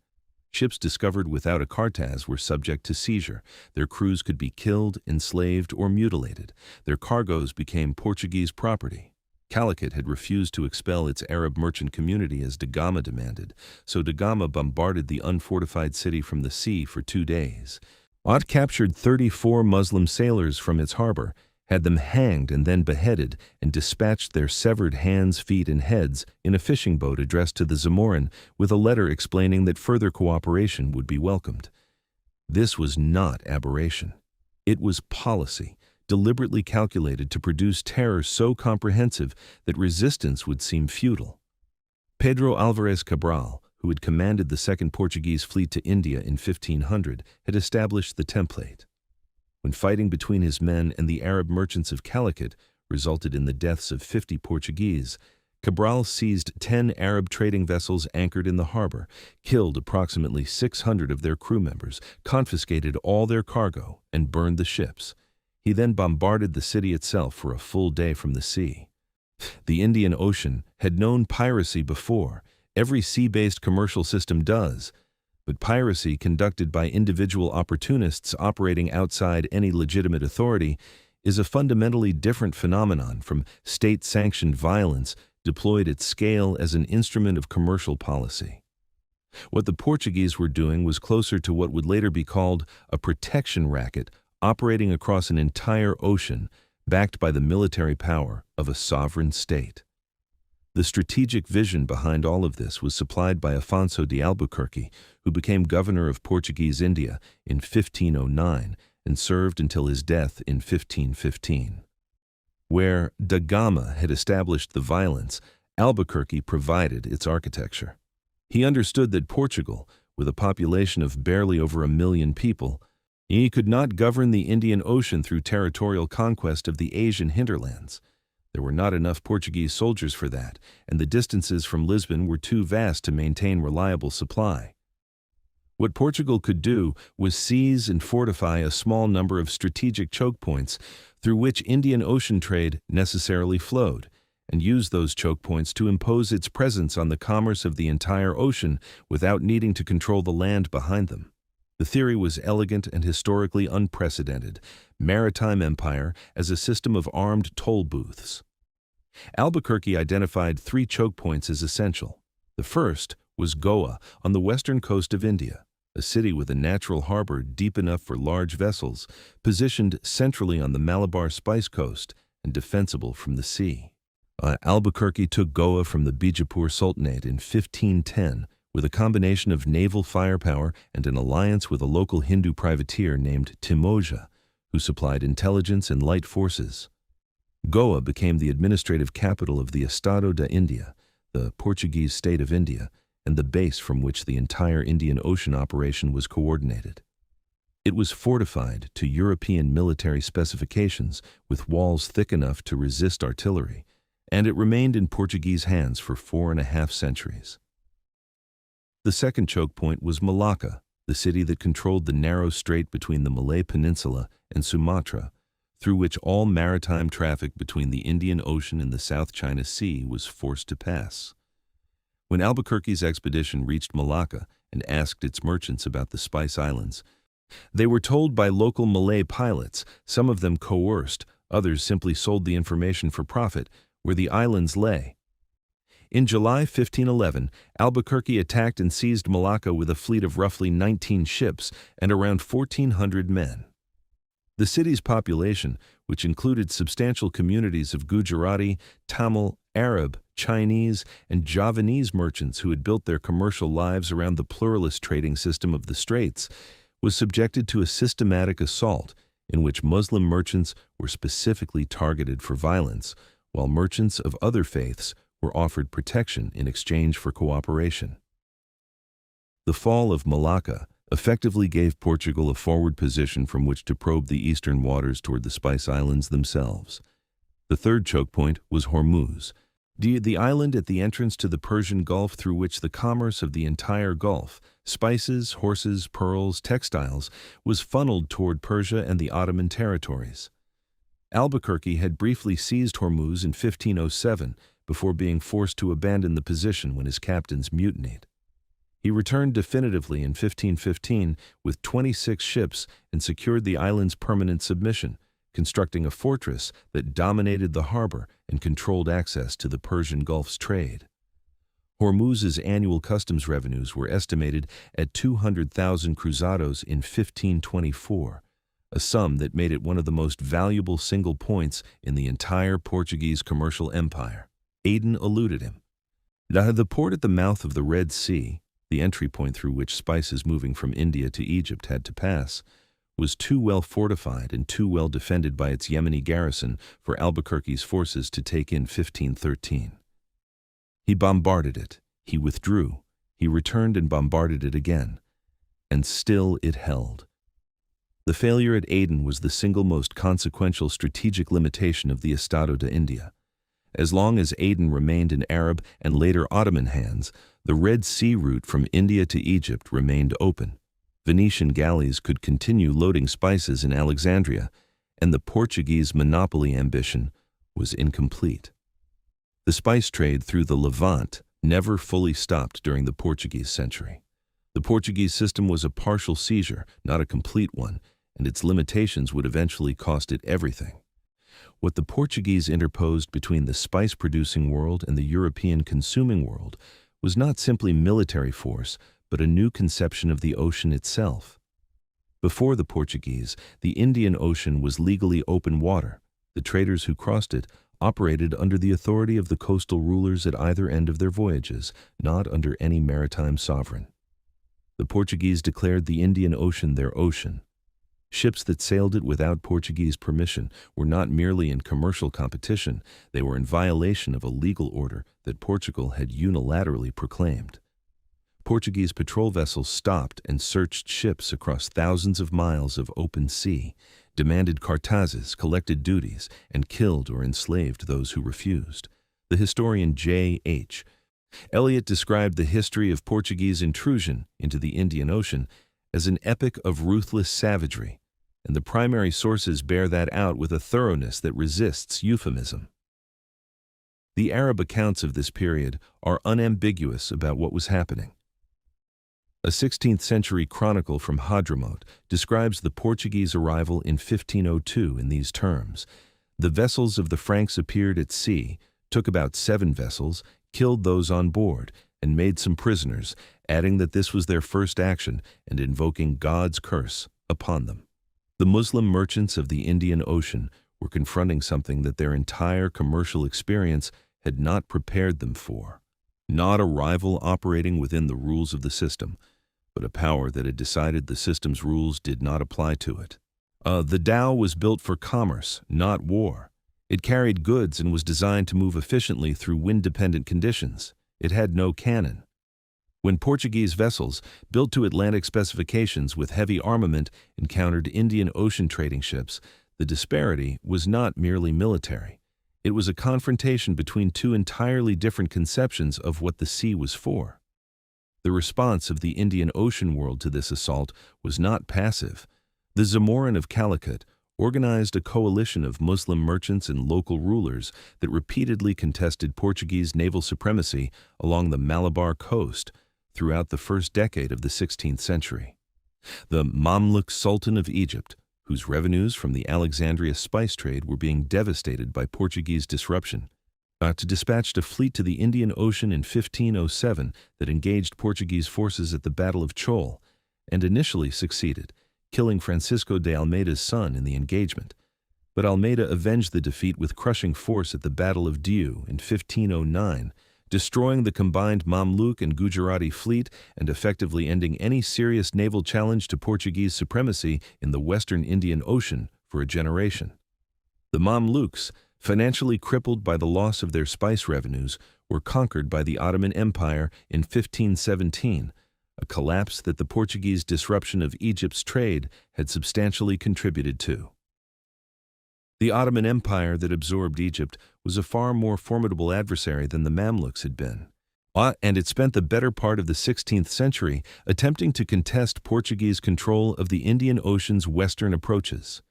Ships discovered without a cartaz were subject to seizure. Their crews could be killed, enslaved, or mutilated. Their cargoes became Portuguese property. Calicut had refused to expel its Arab merchant community as da Gama demanded, so da Gama bombarded the unfortified city from the sea for 2 days. It captured 34 Muslim sailors from its harbor, had them hanged and then beheaded, and dispatched their severed hands, feet, and heads in a fishing boat addressed to the Zamorin with a letter explaining that further cooperation would be welcomed. This was not aberration. It was policy, deliberately calculated to produce terror so comprehensive that resistance would seem futile. Pedro Álvares Cabral, who had commanded the Second Portuguese Fleet to India in 1500, had established the template. When fighting between his men and the Arab merchants of Calicut resulted in the deaths of 50 Portuguese, Cabral seized 10 Arab trading vessels anchored in the harbor, killed approximately 600 of their crew members, confiscated all their cargo, and burned the ships. He then bombarded the city itself for a full day from the sea. The Indian Ocean had known piracy before. Every sea-based commercial system does. But piracy conducted by individual opportunists operating outside any legitimate authority is a fundamentally different phenomenon from state-sanctioned violence deployed at scale as an instrument of commercial policy. What the Portuguese were doing was closer to what would later be called a protection racket operating across an entire ocean, backed by the military power of a sovereign state. The strategic vision behind all of this was supplied by Afonso de Albuquerque, who became governor of Portuguese India in 1509 and served until his death in 1515. Where da Gama had established the violence, Albuquerque provided its architecture. He understood that Portugal, with a population of barely over 1 million people, he could not govern the Indian Ocean through territorial conquest of the Asian hinterlands. There were not enough Portuguese soldiers for that, and the distances from Lisbon were too vast to maintain reliable supply. What Portugal could do was seize and fortify a small number of strategic choke points through which Indian Ocean trade necessarily flowed, and use those choke points to impose its presence on the commerce of the entire ocean without needing to control the land behind them. The theory was elegant and historically unprecedented: maritime empire as a system of armed toll booths. Albuquerque identified 3 choke points as essential. The first was Goa on the western coast of India, a city with a natural harbor deep enough for large vessels, positioned centrally on the Malabar Spice Coast and defensible from the sea. Albuquerque took Goa from the Bijapur Sultanate in 1510 with a combination of naval firepower and an alliance with a local Hindu privateer named Timoja, who supplied intelligence and light forces. Goa became the administrative capital of the Estado da India, the Portuguese state of India, and the base from which the entire Indian Ocean operation was coordinated. It was fortified to European military specifications with walls thick enough to resist artillery, and it remained in Portuguese hands for 4.5 centuries. The second choke point was Malacca, the city that controlled the narrow strait between the Malay Peninsula and Sumatra, through which all maritime traffic between the Indian Ocean and the South China Sea was forced to pass. When Albuquerque's expedition reached Malacca and asked its merchants about the Spice Islands, They were told by local Malay pilots, some of them coerced, others simply sold the information for profit, where the islands lay. In July 1511, Albuquerque attacked and seized Malacca with a fleet of roughly 19 ships and around 1,400 men. The city's population, which included substantial communities of Gujarati, Tamil, Arab, Chinese, and Javanese merchants who had built their commercial lives around the pluralist trading system of the Straits, was subjected to a systematic assault in which Muslim merchants were specifically targeted for violence, while merchants of other faiths were offered protection in exchange for cooperation. The fall of Malacca effectively gave Portugal a forward position from which to probe the eastern waters toward the Spice Islands themselves. The third choke point was Hormuz, the island at the entrance to the Persian Gulf through which the commerce of the entire Gulf, spices, horses, pearls, textiles, was funneled toward Persia and the Ottoman territories. Albuquerque had briefly seized Hormuz in 1507 before being forced to abandon the position when his captains mutinied. He returned definitively in 1515 with 26 ships and secured the island's permanent submission, constructing a fortress that dominated the harbor and controlled access to the Persian Gulf's trade. Hormuz's annual customs revenues were estimated at 200,000 cruzados in 1524, a sum that made it one of the most valuable single points in the entire Portuguese commercial empire. Aden eluded him. The port at the mouth of the Red Sea, the entry point through which spices moving from India to Egypt had to pass, was too well fortified and too well defended by its Yemeni garrison for Albuquerque's forces to take in 1513. He bombarded it, he withdrew, he returned and bombarded it again, and still it held. The failure at Aden was the single most consequential strategic limitation of the Estado de India. As long as Aden remained in Arab and later Ottoman hands, the Red Sea route from India to Egypt remained open. Venetian galleys could continue loading spices in Alexandria, and the Portuguese monopoly ambition was incomplete. The spice trade through the Levant never fully stopped during the Portuguese century. The Portuguese system was a partial seizure, not a complete one, and its limitations would eventually cost it everything. What the Portuguese interposed between the spice-producing world and the European consuming world was not simply military force, but a new conception of the ocean itself. Before the Portuguese, the Indian Ocean was legally open water. The traders who crossed it operated under the authority of the coastal rulers at either end of their voyages, not under any maritime sovereign. The Portuguese declared the Indian Ocean their ocean. Ships that sailed it without Portuguese permission were not merely in commercial competition, they were in violation of a legal order that Portugal had unilaterally proclaimed. Portuguese patrol vessels stopped and searched ships across thousands of miles of open sea, demanded cartazes, collected duties, and killed or enslaved those who refused. The historian J.H. Eliot described the history of Portuguese intrusion into the Indian Ocean as an epic of ruthless savagery, and the primary sources bear that out with a thoroughness that resists euphemism. The Arab accounts of this period are unambiguous about what was happening. A 16th-century chronicle from Hadramaut describes the Portuguese arrival in 1502 in these terms. The vessels of the Franks appeared at sea, took about 7 vessels, killed those on board, and made some prisoners, adding that this was their first action and invoking God's curse upon them. The Muslim merchants of the Indian Ocean were confronting something that their entire commercial experience had not prepared them for. Not a rival operating within the rules of the system, but a power that had decided the system's rules did not apply to it. The dhow was built for commerce, not war. It carried goods and was designed to move efficiently through wind-dependent conditions. It had no cannon. When Portuguese vessels, built to Atlantic specifications with heavy armament, encountered Indian Ocean trading ships, the disparity was not merely military. It was a confrontation between two entirely different conceptions of what the sea was for. The response of the Indian Ocean world to this assault was not passive. The Zamorin of Calicut organized a coalition of Muslim merchants and local rulers that repeatedly contested Portuguese naval supremacy along the Malabar coast throughout the first decade of the 16th century. The Mamluk Sultan of Egypt, whose revenues from the Alexandria spice trade were being devastated by Portuguese disruption, dispatched a fleet to the Indian Ocean in 1507 that engaged Portuguese forces at the Battle of Chol, and initially succeeded, killing Francisco de Almeida's son in the engagement. But Almeida avenged the defeat with crushing force at the Battle of Diu in 1509, destroying the combined Mamluk and Gujarati fleet and effectively ending any serious naval challenge to Portuguese supremacy in the western Indian Ocean for a generation. The Mamluks, financially crippled by the loss of their spice revenues, were conquered by the Ottoman Empire in 1517, a collapse that the Portuguese disruption of Egypt's trade had substantially contributed to. The Ottoman Empire that absorbed Egypt was a far more formidable adversary than the Mamluks had been, and it spent the better part of the 16th century attempting to contest Portuguese control of the Indian Ocean's western approaches.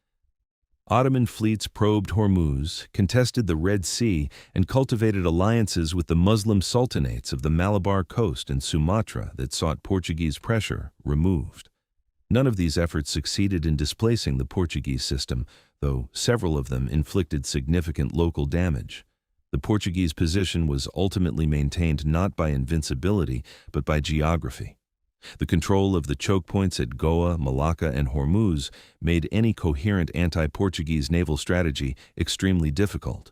Ottoman fleets probed Hormuz, contested the Red Sea, and cultivated alliances with the Muslim sultanates of the Malabar coast and Sumatra that sought Portuguese pressure removed. None of these efforts succeeded in displacing the Portuguese system, though several of them inflicted significant local damage. The Portuguese position was ultimately maintained not by invincibility, but by geography. The control of the choke points at Goa, Malacca, and Hormuz made any coherent anti-Portuguese naval strategy extremely difficult,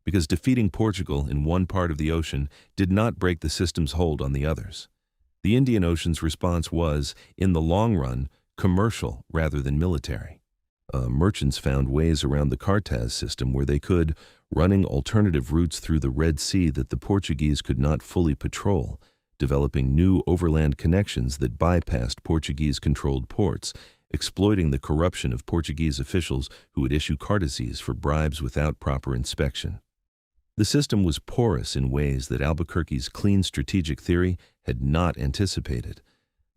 because defeating Portugal in one part of the ocean did not break the system's hold on the others. The Indian Ocean's response was, in the long run, commercial rather than military. Merchants found ways around the Cartaz system where they could, running alternative routes through the Red Sea that the Portuguese could not fully patrol, developing new overland connections that bypassed Portuguese-controlled ports, exploiting the corruption of Portuguese officials who would issue cartazes for bribes without proper inspection. The system was porous in ways that Albuquerque's clean strategic theory had not anticipated.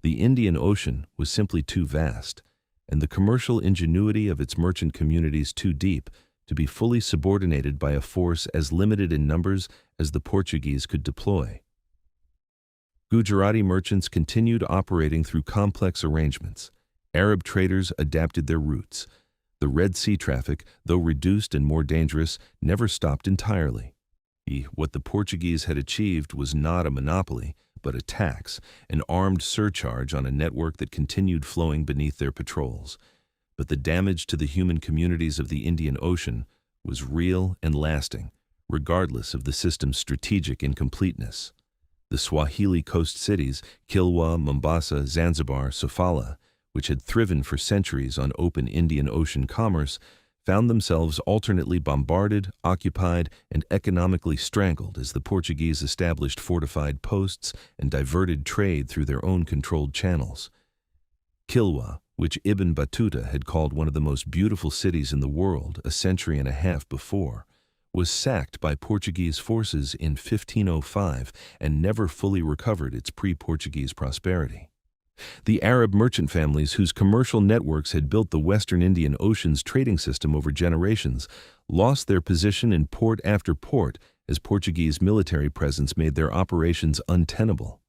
The Indian Ocean was simply too vast, and the commercial ingenuity of its merchant communities too deep to be fully subordinated by a force as limited in numbers as the Portuguese could deploy. Gujarati merchants continued operating through complex arrangements. Arab traders adapted their routes. The Red Sea traffic, though reduced and more dangerous, never stopped entirely. What the Portuguese had achieved was not a monopoly, but a tax, an armed surcharge on a network that continued flowing beneath their patrols. But the damage to the human communities of the Indian Ocean was real and lasting, regardless of the system's strategic incompleteness. The Swahili coast cities, Kilwa, Mombasa, Zanzibar, Sofala, which had thriven for centuries on open Indian Ocean commerce, found themselves alternately bombarded, occupied, and economically strangled as the Portuguese established fortified posts and diverted trade through their own controlled channels. Kilwa, which Ibn Battuta had called one of the most beautiful cities in the world a century and a half before, was sacked by Portuguese forces in 1505 and never fully recovered its pre-Portuguese prosperity. The Arab merchant families whose commercial networks had built the Western Indian Ocean's trading system over generations lost their position in port after port as Portuguese military presence made their operations untenable.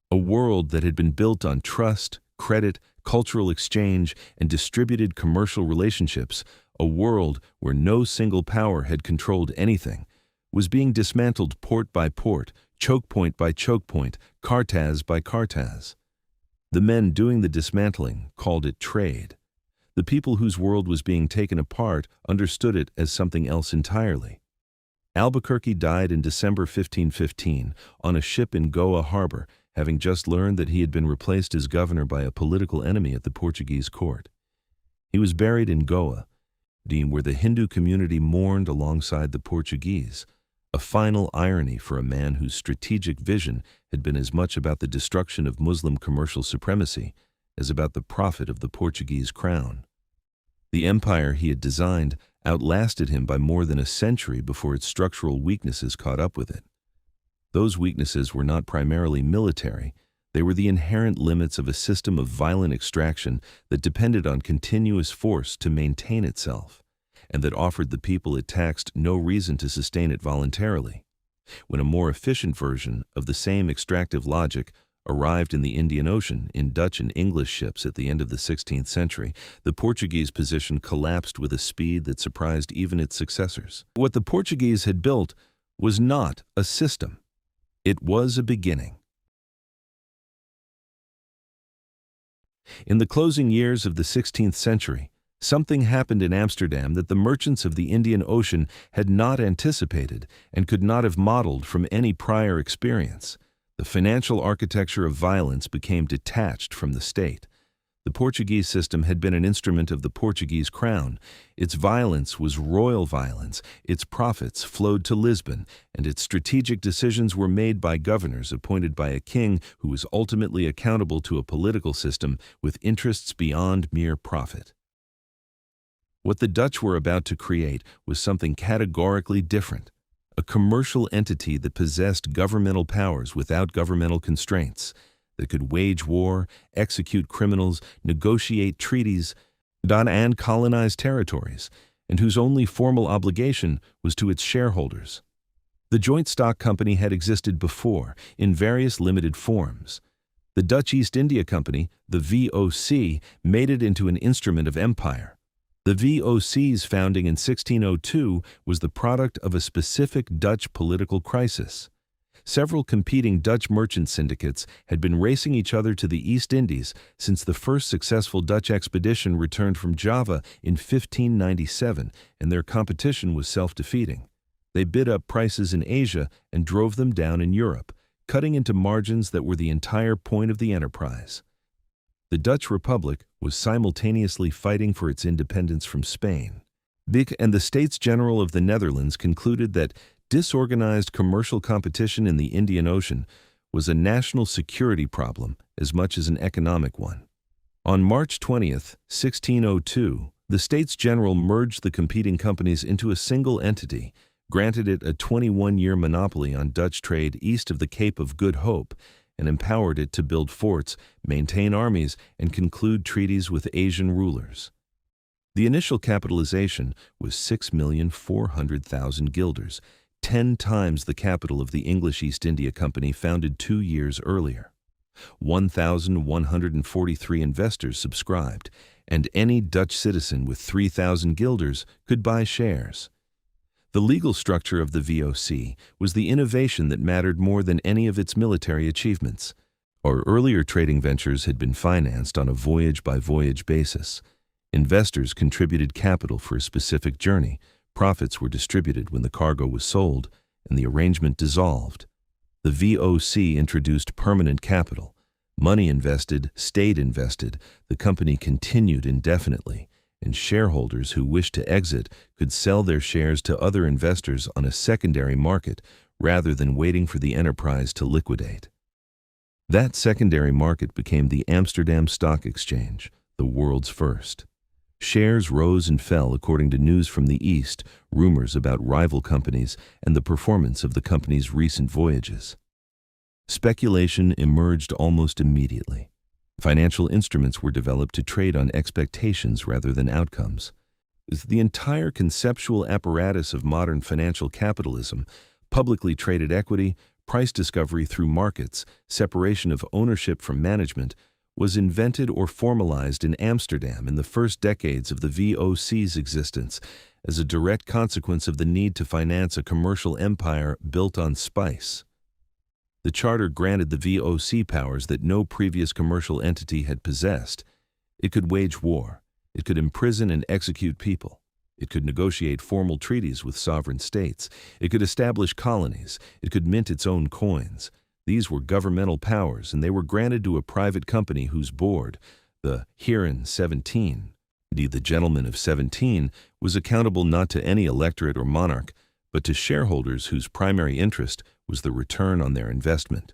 A world that had been built on trust, credit, cultural exchange, and distributed commercial relationships, a world where no single power had controlled anything, was being dismantled port by port, choke point by choke point, cartaz by cartaz. The men doing the dismantling called it trade. The people whose world was being taken apart understood it as something else entirely. Albuquerque died in December 1515 on a ship in Goa harbor, having just learned that he had been replaced as governor by a political enemy at the Portuguese court. He was buried in Goa, where the Hindu community mourned alongside the Portuguese, a final irony for a man whose strategic vision had been as much about the destruction of Muslim commercial supremacy as about the profit of the Portuguese crown. The empire he had designed outlasted him by more than a century before its structural weaknesses caught up with it. Those weaknesses were not primarily military, they were the inherent limits of a system of violent extraction that depended on continuous force to maintain itself, and that offered the people it taxed no reason to sustain it voluntarily. When a more efficient version of the same extractive logic, arrived in the Indian Ocean in Dutch and English ships at the end of the 16th century, the Portuguese position collapsed with a speed that surprised even its successors. What the Portuguese had built was not a system. It was a beginning. In the closing years of the 16th century, something happened in Amsterdam that the merchants of the Indian Ocean had not anticipated and could not have modeled from any prior experience. The financial architecture of violence became detached from the state. The Portuguese system had been an instrument of the Portuguese crown. Its violence was royal violence, its profits flowed to Lisbon, and its strategic decisions were made by governors appointed by a king who was ultimately accountable to a political system with interests beyond mere profit. What the Dutch were about to create was something categorically different, a commercial entity that possessed governmental powers without governmental constraints, that could wage war, execute criminals, negotiate treaties, and colonize territories, and whose only formal obligation was to its shareholders. The joint stock company had existed before, in various limited forms. The Dutch East India Company, the VOC, made it into an instrument of empire. The VOC's founding in 1602 was the product of a specific Dutch political crisis. Several competing Dutch merchant syndicates had been racing each other to the East Indies since the first successful Dutch expedition returned from Java in 1597, and their competition was self-defeating. They bid up prices in Asia and drove them down in Europe, cutting into margins that were the entire point of the enterprise. The Dutch Republic was simultaneously fighting for its independence from Spain. Bick and the States General of the Netherlands concluded that disorganized commercial competition in the Indian Ocean was a national security problem as much as an economic one. On March 20, 1602, the States General merged the competing companies into a single entity, granted it a 21-year monopoly on Dutch trade east of the Cape of Good Hope, and empowered it to build forts, maintain armies, and conclude treaties with Asian rulers. The initial capitalization was 6,400,000 guilders, 10 times the capital of the English East India Company founded 2 years earlier. 1,143 investors subscribed, and any Dutch citizen with 3,000 guilders could buy shares. The legal structure of the VOC was the innovation that mattered more than any of its military achievements. Our earlier trading ventures had been financed on a voyage-by-voyage basis. Investors contributed capital for a specific journey, profits were distributed when the cargo was sold, and the arrangement dissolved. The VOC introduced permanent capital. Money invested stayed invested, the company continued indefinitely, and shareholders who wished to exit could sell their shares to other investors on a secondary market rather than waiting for the enterprise to liquidate. That secondary market became the Amsterdam Stock Exchange, the world's first. Shares rose and fell according to news from the East, rumors about rival companies, and the performance of the company's recent voyages. Speculation emerged almost immediately. Financial instruments were developed to trade on expectations rather than outcomes. The entire conceptual apparatus of modern financial capitalism, publicly traded equity, price discovery through markets, separation of ownership from management, was invented or formalized in Amsterdam in the first decades of the VOC's existence as a direct consequence of the need to finance a commercial empire built on spice. The charter granted the VOC powers that no previous commercial entity had possessed. It could wage war. It could imprison and execute people. It could negotiate formal treaties with sovereign states. It could establish colonies. It could mint its own coins. These were governmental powers, and they were granted to a private company whose board, the Heren 17, the Gentleman of 17, was accountable not to any electorate or monarch, but to shareholders whose primary interest was the return on their investment.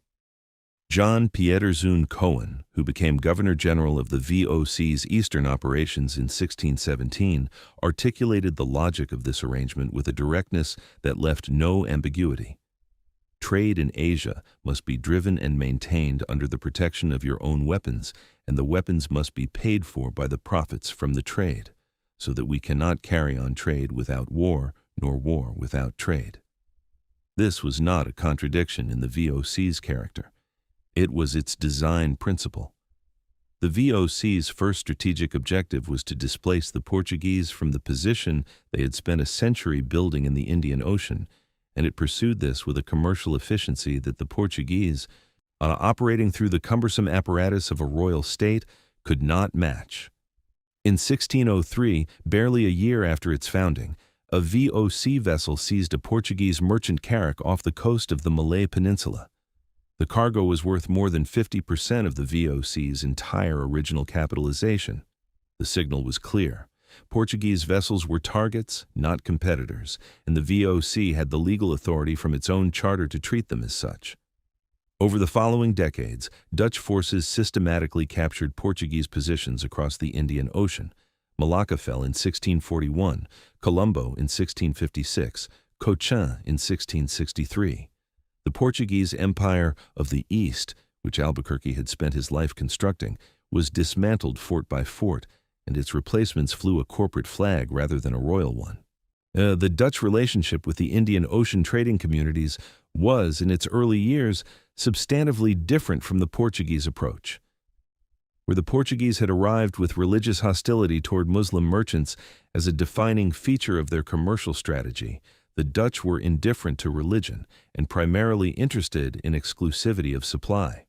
John Pieterszoon Cohen, who became Governor-General of the VOC's Eastern operations in 1617, articulated the logic of this arrangement with a directness that left no ambiguity. Trade in Asia must be driven and maintained under the protection of your own weapons, and the weapons must be paid for by the profits from the trade, so that we cannot carry on trade without war, nor war without trade. This was not a contradiction in the VOC's character. It was its design principle. The VOC's first strategic objective was to displace the Portuguese from the position they had spent a century building in the Indian Ocean, and it pursued this with a commercial efficiency that the Portuguese, operating through the cumbersome apparatus of a royal state, could not match. In 1603, barely a year after its founding, a VOC vessel seized a Portuguese merchant carrack off the coast of the Malay Peninsula. The cargo was worth more than 50% of the VOC's entire original capitalization. The signal was clear. Portuguese vessels were targets, not competitors, and the VOC had the legal authority from its own charter to treat them as such. Over the following decades, Dutch forces systematically captured Portuguese positions across the Indian Ocean. Malacca fell in 1641, Colombo in 1656, Cochin in 1663. The Portuguese Empire of the East, which Albuquerque had spent his life constructing, was dismantled fort by fort, and its replacements flew a corporate flag rather than a royal one. The Dutch relationship with the Indian Ocean trading communities was, in its early years, substantively different from the Portuguese approach. Where the Portuguese had arrived with religious hostility toward Muslim merchants as a defining feature of their commercial strategy, the Dutch were indifferent to religion and primarily interested in exclusivity of supply.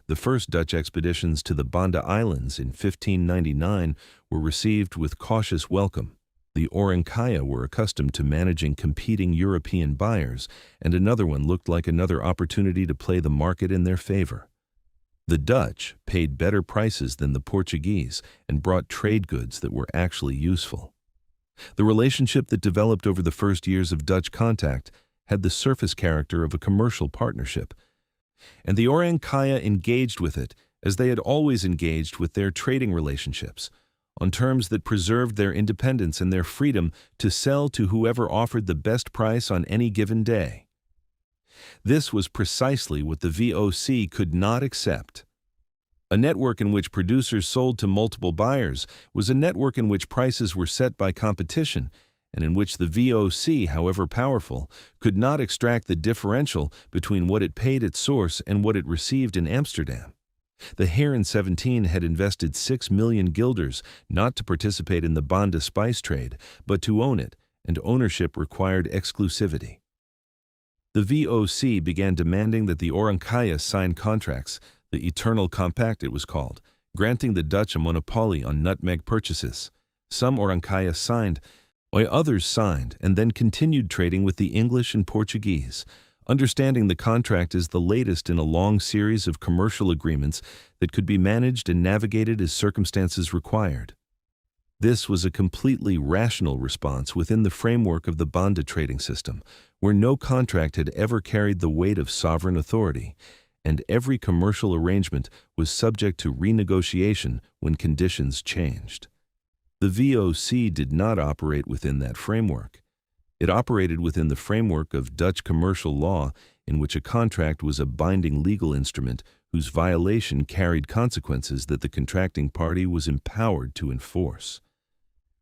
The first Dutch expeditions to the Banda Islands in 1599 were received with cautious welcome. The Orankaya were accustomed to managing competing European buyers, and another one looked like another opportunity to play the market in their favor. The Dutch paid better prices than the Portuguese and brought trade goods that were actually useful. The relationship that developed over the first years of Dutch contact had the surface character of a commercial partnership, and the Orankaya engaged with it as they had always engaged with their trading relationships, on terms that preserved their independence and their freedom to sell to whoever offered the best price on any given day. This was precisely what the VOC could not accept. A network in which producers sold to multiple buyers was a network in which prices were set by competition, and in which the VOC, however powerful, could not extract the differential between what it paid at source and what it received in Amsterdam. The Heeren 17 had invested 6 million guilders not to participate in the Banda spice trade, but to own it, and ownership required exclusivity. The VOC began demanding that the Orankaya sign contracts, the Eternal Compact it was called, granting the Dutch a monopoly on nutmeg purchases. Some Orankaya signed, while others signed and then continued trading with the English and Portuguese, understanding the contract as the latest in a long series of commercial agreements that could be managed and navigated as circumstances required. This was a completely rational response within the framework of the Banda trading system, where no contract had ever carried the weight of sovereign authority, and every commercial arrangement was subject to renegotiation when conditions changed. The VOC did not operate within that framework. It operated within the framework of Dutch commercial law, in which a contract was a binding legal instrument whose violation carried consequences that the contracting party was empowered to enforce.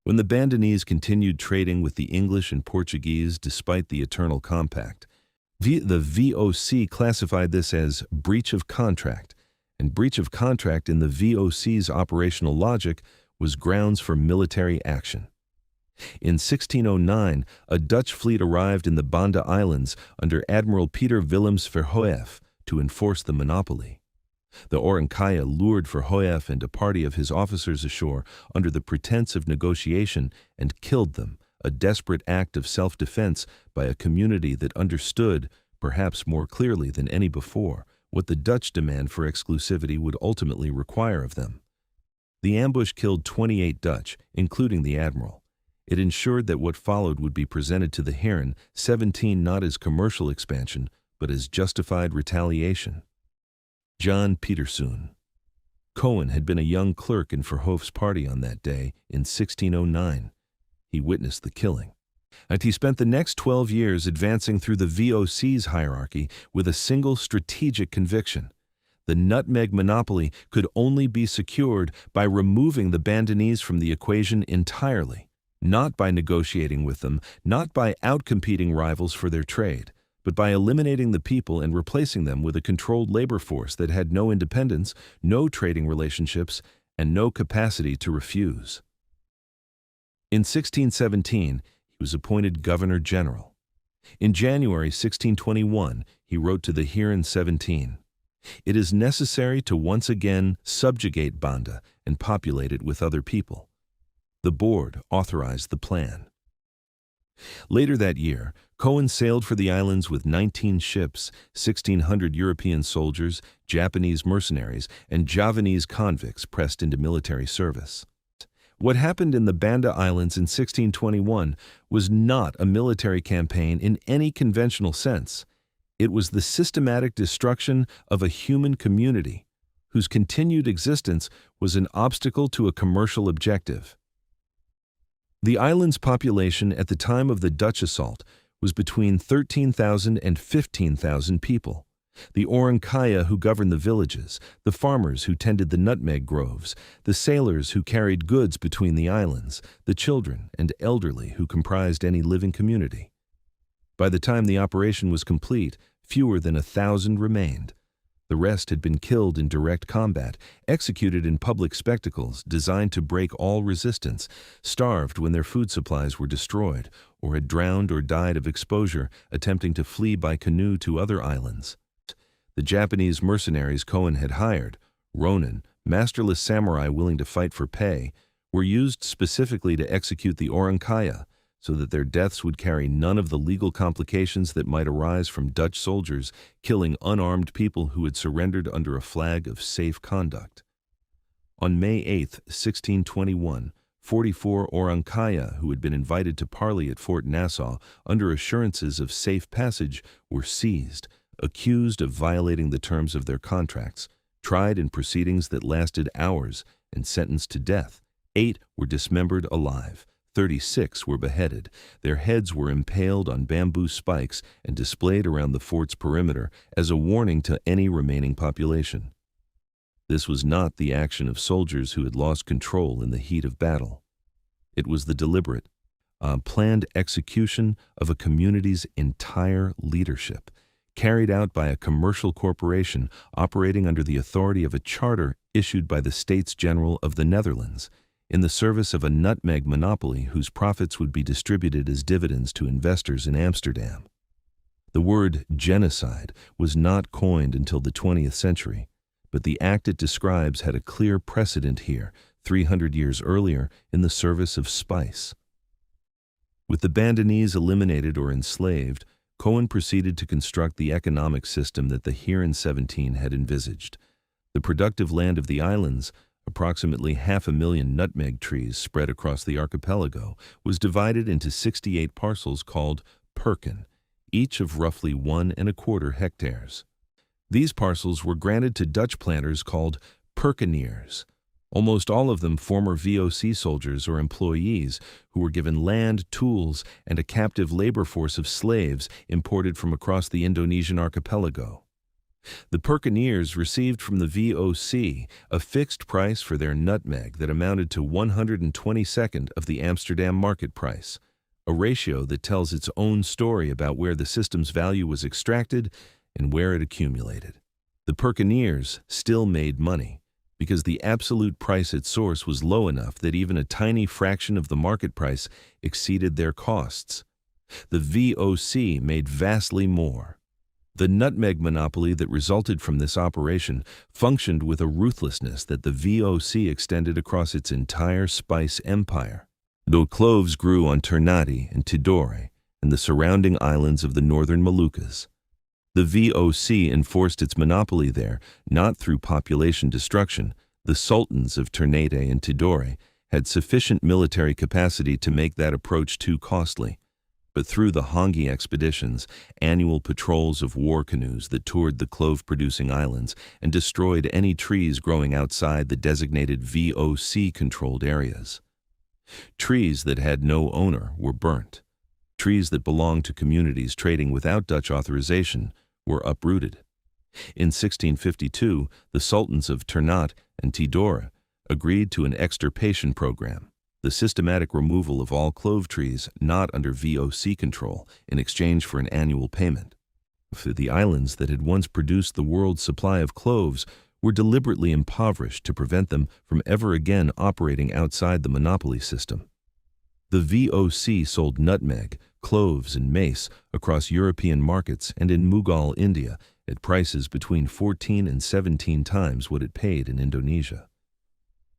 When the Bandanese continued trading with the English and Portuguese despite the Eternal Compact, the VOC classified this as breach of contract, and breach of contract in the VOC's operational logic was grounds for military action. In 1609, a Dutch fleet arrived in the Banda Islands under Admiral Peter Willems Verhoef to enforce the monopoly. The Orankaya lured Verhoef and a party of his officers ashore under the pretense of negotiation and killed them, a desperate act of self-defense by a community that understood, perhaps more clearly than any before, what the Dutch demand for exclusivity would ultimately require of them. The ambush killed 28 Dutch, including the admiral. It ensured that what followed would be presented to the Heeren 17 not as commercial expansion, but as justified retaliation. John Petersoen. Cohen had been a young clerk in Verhoef's party on that day in 1609. He witnessed the killing. And he spent the next 12 years advancing through the VOC's hierarchy with a single strategic conviction. The nutmeg monopoly could only be secured by removing the Bandanese from the equation entirely, not by negotiating with them, not by outcompeting rivals for their trade, but by eliminating the people and replacing them with a controlled labor force that had no independence, no trading relationships, and no capacity to refuse. In 1617, he was appointed Governor-General. In January 1621, he wrote to the Heeren 17, "It is necessary to once again subjugate Banda and populate it with other people." The board authorized the plan. Later that year, Cohen sailed for the islands with 19 ships, 1,600 European soldiers, Japanese mercenaries, and Javanese convicts pressed into military service. What happened in the Banda Islands in 1621 was not a military campaign in any conventional sense. It was the systematic destruction of a human community whose continued existence was an obstacle to a commercial objective. The island's population at the time of the Dutch assault was between 13,000 and 15,000 people. The Orankaya who governed the villages, the farmers who tended the nutmeg groves, the sailors who carried goods between the islands, the children and elderly who comprised any living community. By the time the operation was complete, fewer than 1,000 remained. The rest had been killed in direct combat, executed in public spectacles designed to break all resistance, starved when their food supplies were destroyed, or had drowned or died of exposure attempting to flee by canoe to other islands. The Japanese mercenaries Cohen had hired, ronin, masterless samurai willing to fight for pay, were used specifically to execute the Orankaya, so that their deaths would carry none of the legal complications that might arise from Dutch soldiers killing unarmed people who had surrendered under a flag of safe conduct. On May 8, 1621, 44 Orankaya who had been invited to parley at Fort Nassau under assurances of safe passage were seized, accused of violating the terms of their contracts, tried in proceedings that lasted hours, and sentenced to death. 8 were dismembered alive. 36 were beheaded. Their heads were impaled on bamboo spikes and displayed around the fort's perimeter as a warning to any remaining population. This was not the action of soldiers who had lost control in the heat of battle. It was the deliberate, planned execution of a community's entire leadership, carried out by a commercial corporation operating under the authority of a charter issued by the States General of the Netherlands, in the service of a nutmeg monopoly whose profits would be distributed as dividends to investors in Amsterdam. The word genocide was not coined until the 20th century, but the act it describes had a clear precedent here, 300 years earlier, in the service of spice. With the Bandanese eliminated or enslaved, Cohen proceeded to construct the economic system that the Heeren 17 had envisaged. The productive land of the islands, approximately 500,000 nutmeg trees spread across the archipelago, was divided into 68 parcels called perken, each of roughly 1¼ hectares. These parcels were granted to Dutch planters called perkeniers, almost all of them former VOC soldiers or employees who were given land, tools, and a captive labor force of slaves imported from across the Indonesian archipelago. The perkeniers received from the VOC a fixed price for their nutmeg that amounted to 1/22 of the Amsterdam market price, a ratio that tells its own story about where the system's value was extracted and where it accumulated. The perkeniers still made money, because the absolute price at source was low enough that even a tiny fraction of the market price exceeded their costs. The VOC made vastly more. The nutmeg monopoly that resulted from this operation functioned with a ruthlessness that the VOC extended across its entire spice empire. Though cloves grew on Ternate and Tidore and the surrounding islands of the northern Moluccas, the VOC enforced its monopoly there not through population destruction. The sultans of Ternate and Tidore had sufficient military capacity to make that approach too costly, but through the Hongi expeditions, annual patrols of war canoes that toured the clove-producing islands and destroyed any trees growing outside the designated VOC-controlled areas. Trees that had no owner were burnt. Trees that belonged to communities trading without Dutch authorization were uprooted. In 1652, the sultans of Ternate and Tidore agreed to an extirpation program, the systematic removal of all clove trees not under VOC control in exchange for an annual payment. The islands that had once produced the world's supply of cloves were deliberately impoverished to prevent them from ever again operating outside the monopoly system. The VOC sold nutmeg, cloves, and mace across European markets and in Mughal India at prices between 14 and 17 times what it paid in Indonesia.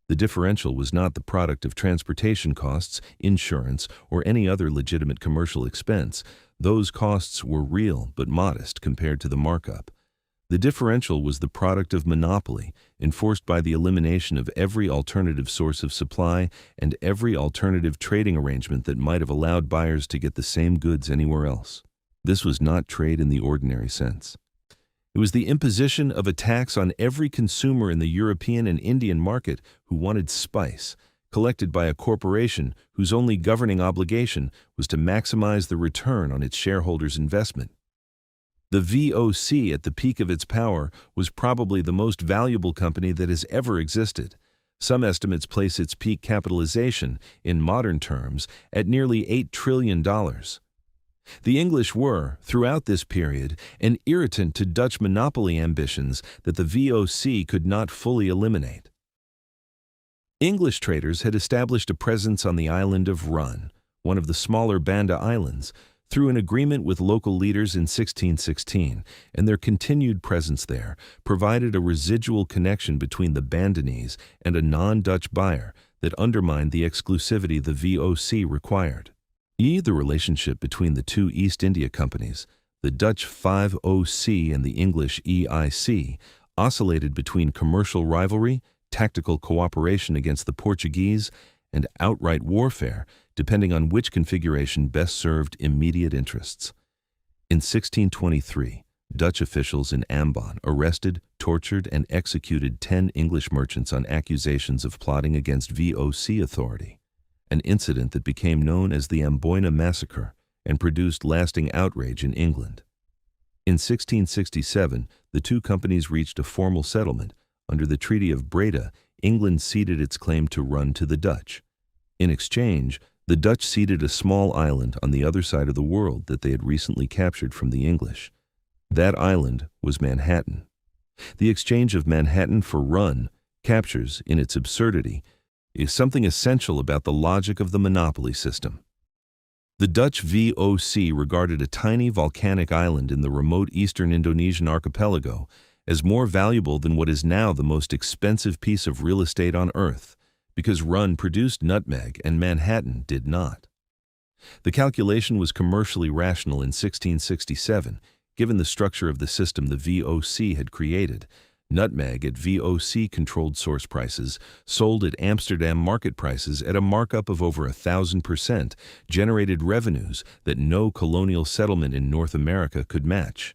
The differential was not the product of transportation costs, insurance, or any other legitimate commercial expense. Those costs were real but modest compared to the markup. The differential was the product of monopoly, enforced by the elimination of every alternative source of supply and every alternative trading arrangement that might have allowed buyers to get the same goods anywhere else. This was not trade in the ordinary sense. It was the imposition of a tax on every consumer in the European and Indian market who wanted spice, collected by a corporation whose only governing obligation was to maximize the return on its shareholders' investment. The VOC, at the peak of its power, was probably the most valuable company that has ever existed. Some estimates place its peak capitalization, in modern terms, at nearly $8 trillion. The English were, throughout this period, an irritant to Dutch monopoly ambitions that the VOC could not fully eliminate. English traders had established a presence on the island of Run, one of the smaller Banda Islands, through an agreement with local leaders in 1616, and their continued presence there provided a residual connection between the Bandanese and a non-Dutch buyer that undermined the exclusivity the VOC required. The relationship between the two East India companies, the Dutch 5OC and the English EIC, oscillated between commercial rivalry, tactical cooperation against the Portuguese, and outright warfare, depending on which configuration best served immediate interests. In 1623, Dutch officials in Ambon arrested, tortured, and executed 10 English merchants on accusations of plotting against VOC authority, an incident that became known as the Amboina Massacre and produced lasting outrage in England. In 1667, the two companies reached a formal settlement. Under the Treaty of Breda, England ceded its claim to Run to the Dutch. In exchange, the Dutch ceded a small island on the other side of the world that they had recently captured from the English. That island was Manhattan. The exchange of Manhattan for Run captures, in its absurdity, is something essential about the logic of the monopoly system. The Dutch VOC regarded a tiny volcanic island in the remote eastern Indonesian archipelago as more valuable than what is now the most expensive piece of real estate on Earth, because Run produced nutmeg and Manhattan did not. The calculation was commercially rational in 1667, given the structure of the system the VOC had created. Nutmeg at VOC-controlled source prices, sold at Amsterdam market prices at a markup of over 1,000%, generated revenues that no colonial settlement in North America could match.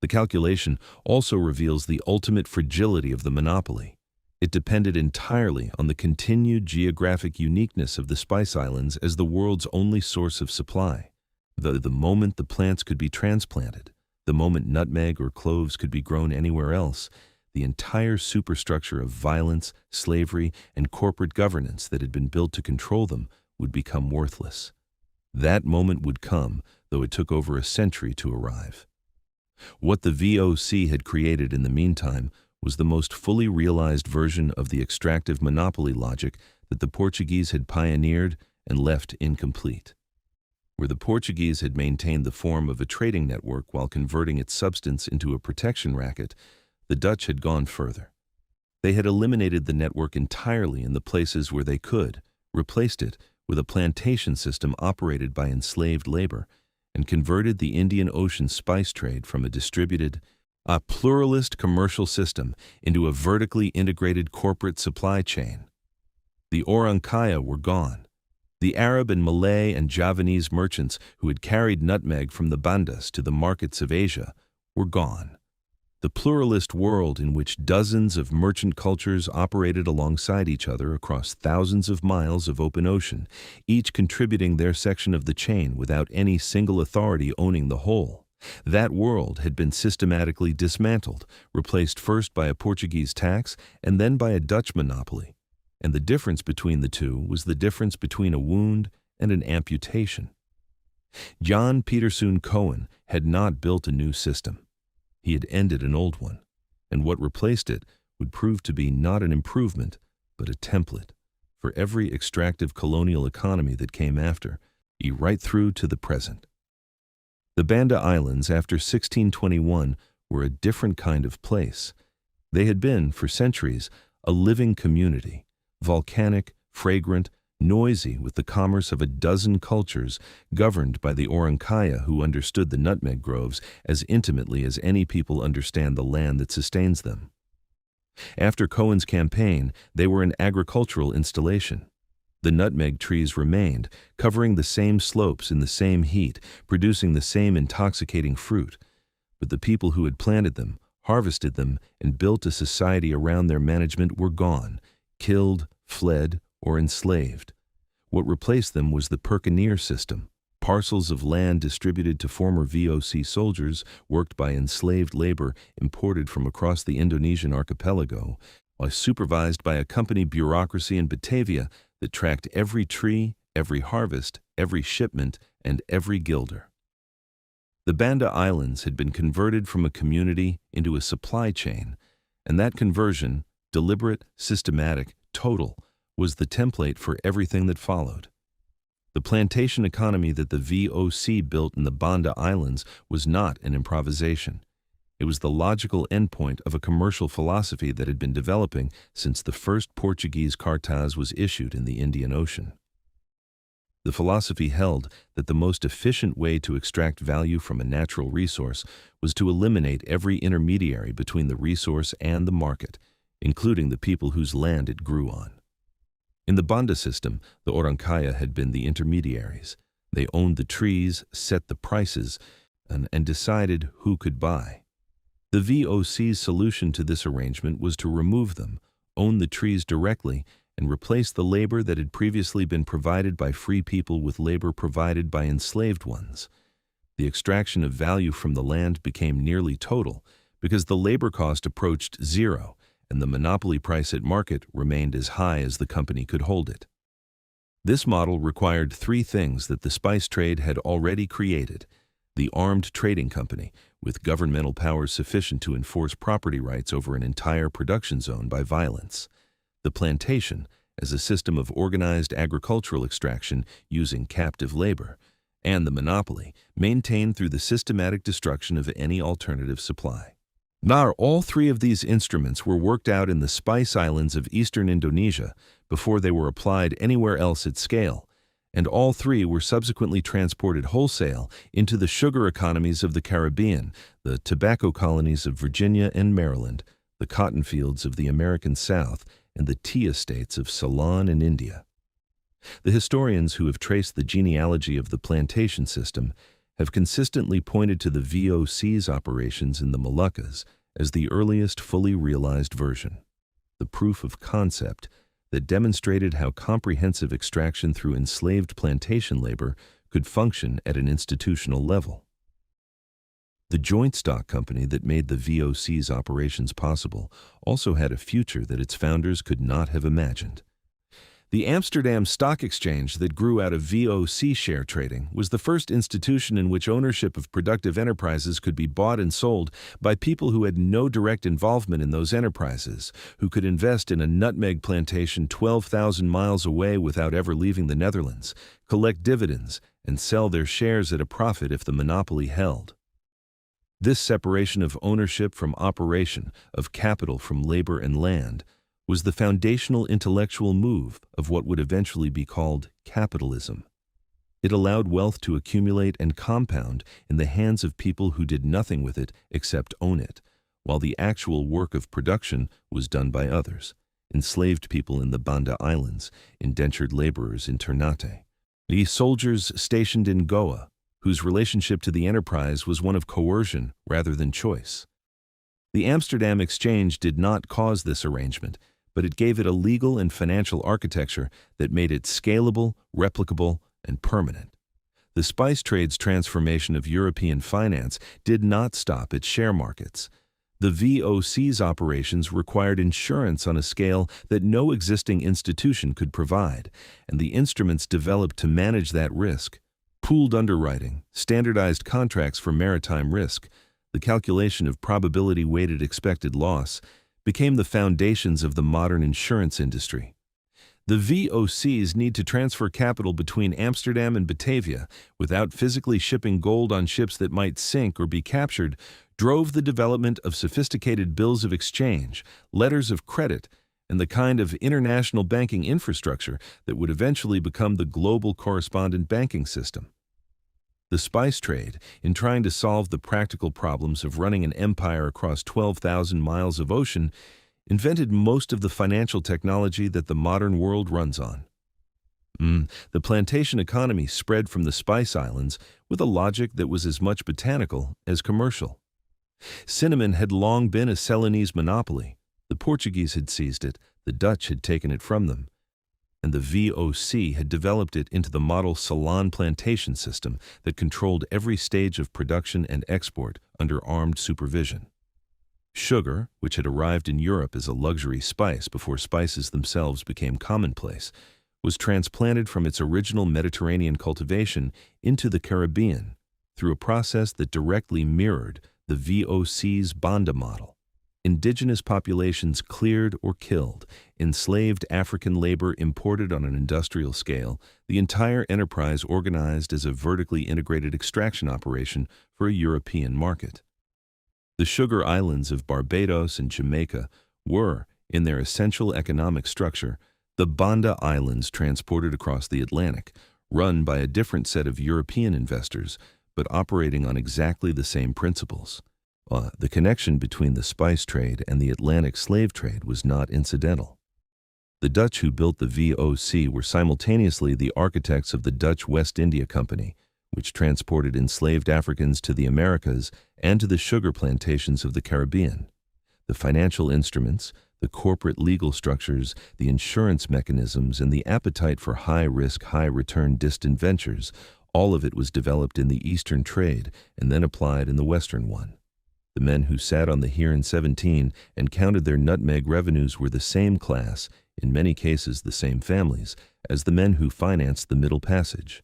The calculation also reveals the ultimate fragility of the monopoly. It depended entirely on the continued geographic uniqueness of the Spice Islands as the world's only source of supply. The moment the plants could be transplanted, the moment nutmeg or cloves could be grown anywhere else, the entire superstructure of violence, slavery, and corporate governance that had been built to control them would become worthless. That moment would come, though it took over a century to arrive. What the VOC had created in the meantime was the most fully realized version of the extractive monopoly logic that the Portuguese had pioneered and left incomplete. Where the Portuguese had maintained the form of a trading network while converting its substance into a protection racket, the Dutch had gone further. They had eliminated the network entirely in the places where they could, replaced it with a plantation system operated by enslaved labor, and converted the Indian Ocean spice trade from a pluralist commercial system into a vertically integrated corporate supply chain. The Orang Kaya were gone. The Arab and Malay and Javanese merchants who had carried nutmeg from the Bandas to the markets of Asia were gone. The pluralist world in which dozens of merchant cultures operated alongside each other across thousands of miles of open ocean, each contributing their section of the chain without any single authority owning the whole. That world had been systematically dismantled, replaced first by a Portuguese tax and then by a Dutch monopoly. And the difference between the two was the difference between a wound and an amputation. John Petersoon Cohen had not built a new system. He had ended an old one, and what replaced it would prove to be not an improvement, but a template for every extractive colonial economy that came after, right through to the present. The Banda Islands after 1621 were a different kind of place. They had been, for centuries, a living community, volcanic, fragrant, noisy with the commerce of a dozen cultures, governed by the Orankaya who understood the nutmeg groves as intimately as any people understand the land that sustains them. After Cohen's campaign, they were an agricultural installation. The nutmeg trees remained, covering the same slopes in the same heat, producing the same intoxicating fruit. But the people who had planted them, harvested them, and built a society around their management were gone, killed, fled, or enslaved. What replaced them was the Perkineer system, parcels of land distributed to former VOC soldiers worked by enslaved labor imported from across the Indonesian archipelago, while supervised by a company bureaucracy in Batavia that tracked every tree, every harvest, every shipment, and every guilder. The Banda Islands had been converted from a community into a supply chain, and that conversion, deliberate, systematic, total, was the template for everything that followed. The plantation economy that the VOC built in the Banda Islands was not an improvisation. It was the logical endpoint of a commercial philosophy that had been developing since the first Portuguese cartaz was issued in the Indian Ocean. The philosophy held that the most efficient way to extract value from a natural resource was to eliminate every intermediary between the resource and the market, including the people whose land it grew on. In the Banda system, the Orankaya had been the intermediaries. They owned the trees, set the prices, and decided who could buy. The VOC's solution to this arrangement was to remove them, own the trees directly, and replace the labor that had previously been provided by free people with labor provided by enslaved ones. The extraction of value from the land became nearly total because the labor cost approached zero, and the monopoly price at market remained as high as the company could hold it. This model required three things that the spice trade had already created: the armed trading company, with governmental powers sufficient to enforce property rights over an entire production zone by violence; the plantation, as a system of organized agricultural extraction using captive labor; and the monopoly, maintained through the systematic destruction of any alternative supply. Now, all three of these instruments were worked out in the Spice Islands of eastern Indonesia before they were applied anywhere else at scale, and all three were subsequently transported wholesale into the sugar economies of the Caribbean, the tobacco colonies of Virginia and Maryland, the cotton fields of the American South, and the tea estates of Ceylon and India. The historians who have traced the genealogy of the plantation system have consistently pointed to the VOC's operations in the Moluccas as the earliest fully realized version, the proof of concept that demonstrated how comprehensive extraction through enslaved plantation labor could function at an institutional level. The joint stock company that made the VOC's operations possible also had a future that its founders could not have imagined. The Amsterdam Stock Exchange that grew out of VOC share trading was the first institution in which ownership of productive enterprises could be bought and sold by people who had no direct involvement in those enterprises, who could invest in a nutmeg plantation 12,000 miles away without ever leaving the Netherlands, collect dividends, and sell their shares at a profit if the monopoly held. This separation of ownership from operation, of capital from labor and land, was the foundational intellectual move of what would eventually be called capitalism. It allowed wealth to accumulate and compound in the hands of people who did nothing with it except own it, while the actual work of production was done by others: enslaved people in the Banda Islands, indentured laborers in Ternate, the soldiers stationed in Goa, whose relationship to the enterprise was one of coercion rather than choice. The Amsterdam Exchange did not cause this arrangement, but it gave it a legal and financial architecture that made it scalable, replicable, and permanent. The spice trade's transformation of European finance did not stop at share markets. The VOC's operations required insurance on a scale that no existing institution could provide, and the instruments developed to manage that risk, Pooled underwriting, standardized contracts for maritime risk, the calculation of probability-weighted expected loss became the foundations of the modern insurance industry. The VOCs need to transfer capital between Amsterdam and Batavia without physically shipping gold on ships that might sink or be captured, drove the development of sophisticated bills of exchange, letters of credit, and the kind of international banking infrastructure that would eventually become the global correspondent banking system. The spice trade, in trying to solve the practical problems of running an empire across 12,000 miles of ocean, invented most of the financial technology that the modern world runs on. The plantation economy spread from the Spice Islands with a logic that was as much botanical as commercial. Cinnamon had long been a Ceylonese monopoly. The Portuguese had seized it, the Dutch had taken it from them, and the VOC had developed it into the model Ceylon plantation system that controlled every stage of production and export under armed supervision. Sugar, which had arrived in Europe as a luxury spice before spices themselves became commonplace, was transplanted from its original Mediterranean cultivation into the Caribbean through a process that directly mirrored the VOC's Banda model. Indigenous populations cleared or killed, enslaved African labor imported on an industrial scale, the entire enterprise organized as a vertically integrated extraction operation for a European market. The sugar islands of Barbados and Jamaica were, in their essential economic structure, the Banda Islands transported across the Atlantic, run by a different set of European investors, but operating on exactly the same principles. The connection between the spice trade and the Atlantic slave trade was not incidental. The Dutch who built the VOC were simultaneously the architects of the Dutch West India Company, which transported enslaved Africans to the Americas and to the sugar plantations of the Caribbean. The financial instruments, the corporate legal structures, the insurance mechanisms, and the appetite for high-risk, high-return distant ventures, all of it was developed in the Eastern trade and then applied in the Western one. The men who sat on the Heeren 17 and counted their nutmeg revenues were the same class, in many cases the same families, as the men who financed the Middle Passage.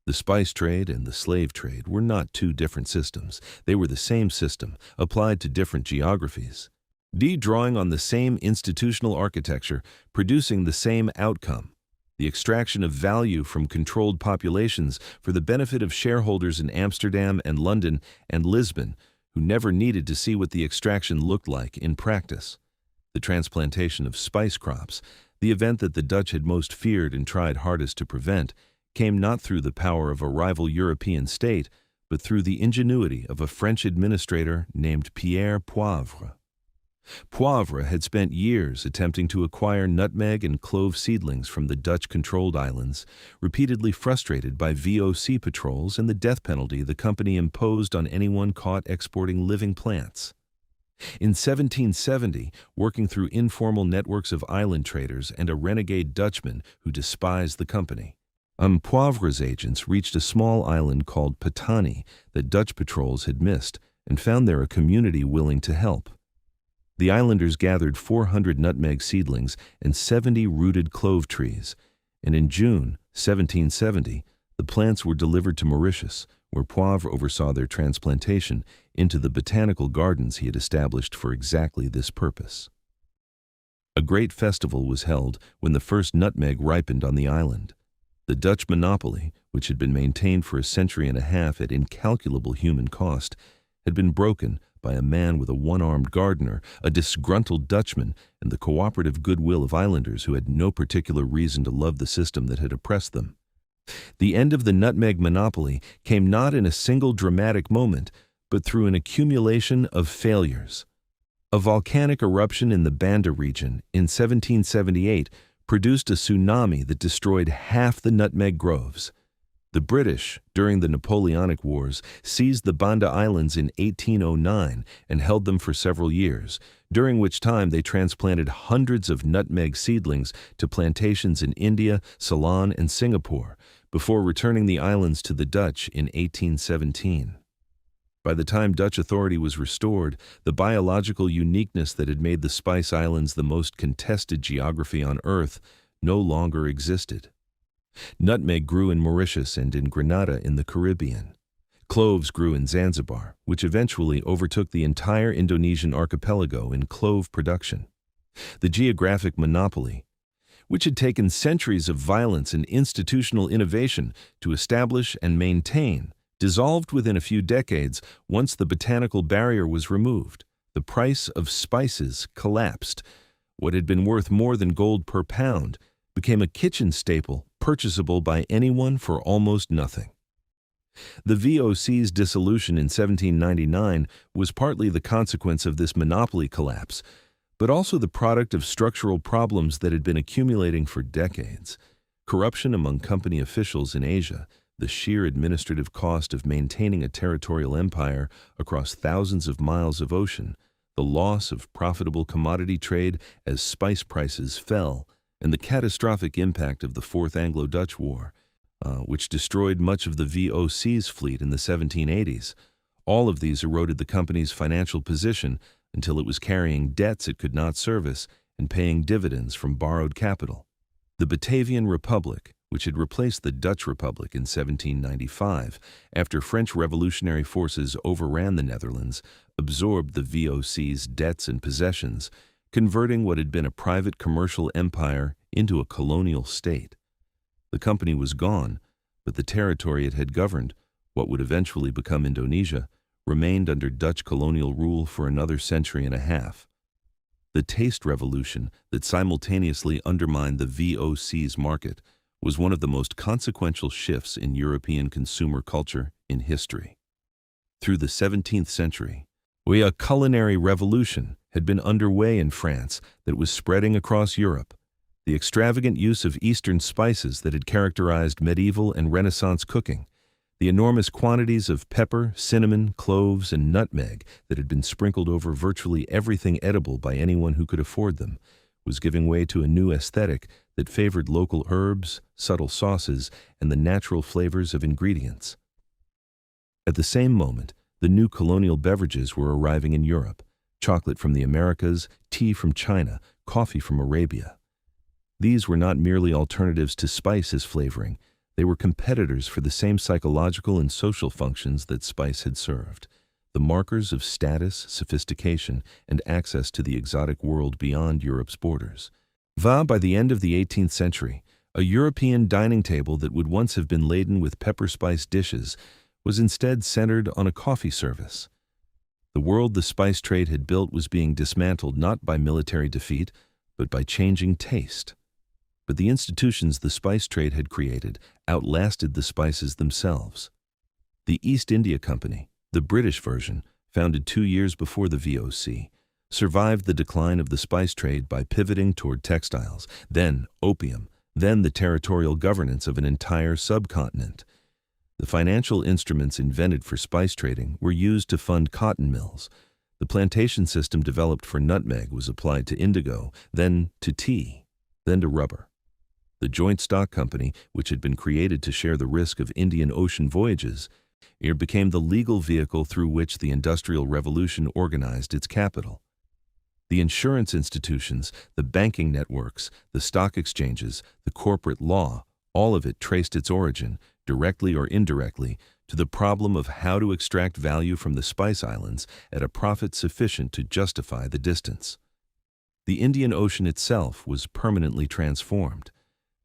The spice trade and the slave trade were not two different systems. They were the same system, applied to different geographies. Drawing on the same institutional architecture, producing the same outcome, the extraction of value from controlled populations for the benefit of shareholders in Amsterdam and London and Lisbon, who never needed to see what the extraction looked like in practice. The transplantation of spice crops, the event that the Dutch had most feared and tried hardest to prevent, came not through the power of a rival European state, but through the ingenuity of a French administrator named Pierre Poivre. Poivre had spent years attempting to acquire nutmeg and clove seedlings from the Dutch-controlled islands, repeatedly frustrated by VOC patrols and the death penalty the company imposed on anyone caught exporting living plants. In 1770, working through informal networks of island traders and a renegade Dutchman who despised the company, Poivre's agents reached a small island called Patani that Dutch patrols had missed and found there a community willing to help. The islanders gathered 400 nutmeg seedlings and 70 rooted clove trees, and in June 1770, the plants were delivered to Mauritius, where Poivre oversaw their transplantation into the botanical gardens he had established for exactly this purpose. A great festival was held when the first nutmeg ripened on the island. The Dutch monopoly, which had been maintained for a century and a half at incalculable human cost, had been broken by a man with a one-armed gardener, a disgruntled Dutchman, and the cooperative goodwill of islanders who had no particular reason to love the system that had oppressed them. The end of the nutmeg monopoly came not in a single dramatic moment, but through an accumulation of failures. A volcanic eruption in the Banda region in 1778 produced a tsunami that destroyed half the nutmeg groves. The British, during the Napoleonic Wars, seized the Banda Islands in 1809 and held them for several years, during which time they transplanted hundreds of nutmeg seedlings to plantations in India, Ceylon, and Singapore, before returning the islands to the Dutch in 1817. By the time Dutch authority was restored, the biological uniqueness that had made the Spice Islands the most contested geography on Earth no longer existed. Nutmeg grew in Mauritius and in Grenada in the Caribbean. Cloves grew in Zanzibar, which eventually overtook the entire Indonesian archipelago in clove production. The geographic monopoly, which had taken centuries of violence and institutional innovation to establish and maintain, dissolved within a few decades once the botanical barrier was removed. The price of spices collapsed. What had been worth more than gold per pound became a kitchen staple purchasable by anyone for almost nothing. The VOC's dissolution in 1799 was partly the consequence of this monopoly collapse, but also the product of structural problems that had been accumulating for decades. Corruption among company officials in Asia, the sheer administrative cost of maintaining a territorial empire across thousands of miles of ocean, the loss of profitable commodity trade as spice prices fell, and the catastrophic impact of the Fourth Anglo-Dutch War, which destroyed much of the VOC's fleet in the 1780s. All of these eroded the company's financial position until it was carrying debts it could not service and paying dividends from borrowed capital. The Batavian Republic, which had replaced the Dutch Republic in 1795 after French revolutionary forces overran the Netherlands, absorbed the VOC's debts and possessions, converting what had been a private commercial empire into a colonial state. The company was gone, but the territory it had governed, what would eventually become Indonesia, remained under Dutch colonial rule for another century and a half. The taste revolution that simultaneously undermined the VOC's market was one of the most consequential shifts in European consumer culture in history. Through the 17th century, a culinary revolution had been underway in France that was spreading across Europe. The extravagant use of Eastern spices that had characterized medieval and Renaissance cooking, the enormous quantities of pepper, cinnamon, cloves, and nutmeg that had been sprinkled over virtually everything edible by anyone who could afford them, was giving way to a new aesthetic that favored local herbs, subtle sauces, and the natural flavors of ingredients. At the same moment, the new colonial beverages were arriving in Europe: chocolate from the Americas, tea from China, coffee from Arabia. These were not merely alternatives to spice as flavoring, they were competitors for the same psychological and social functions that spice had served, the markers of status, sophistication, and access to the exotic world beyond Europe's borders. By the end of the 18th century, a European dining table that would once have been laden with pepper-spiced dishes was instead centered on a coffee service. The world the spice trade had built was being dismantled not by military defeat, but by changing taste. But the institutions the spice trade had created outlasted the spices themselves. The East India Company, the British version, founded 2 years before the VOC, survived the decline of the spice trade by pivoting toward textiles, then opium, then the territorial governance of an entire subcontinent. The financial instruments invented for spice trading were used to fund cotton mills. The plantation system developed for nutmeg was applied to indigo, then to tea, then to rubber. The Joint Stock Company, which had been created to share the risk of Indian Ocean voyages, became the legal vehicle through which the Industrial Revolution organized its capital. The insurance institutions, the banking networks, the stock exchanges, the corporate law, all of it traced its origin, directly or indirectly, to the problem of how to extract value from the Spice Islands at a profit sufficient to justify the distance. The Indian Ocean itself was permanently transformed.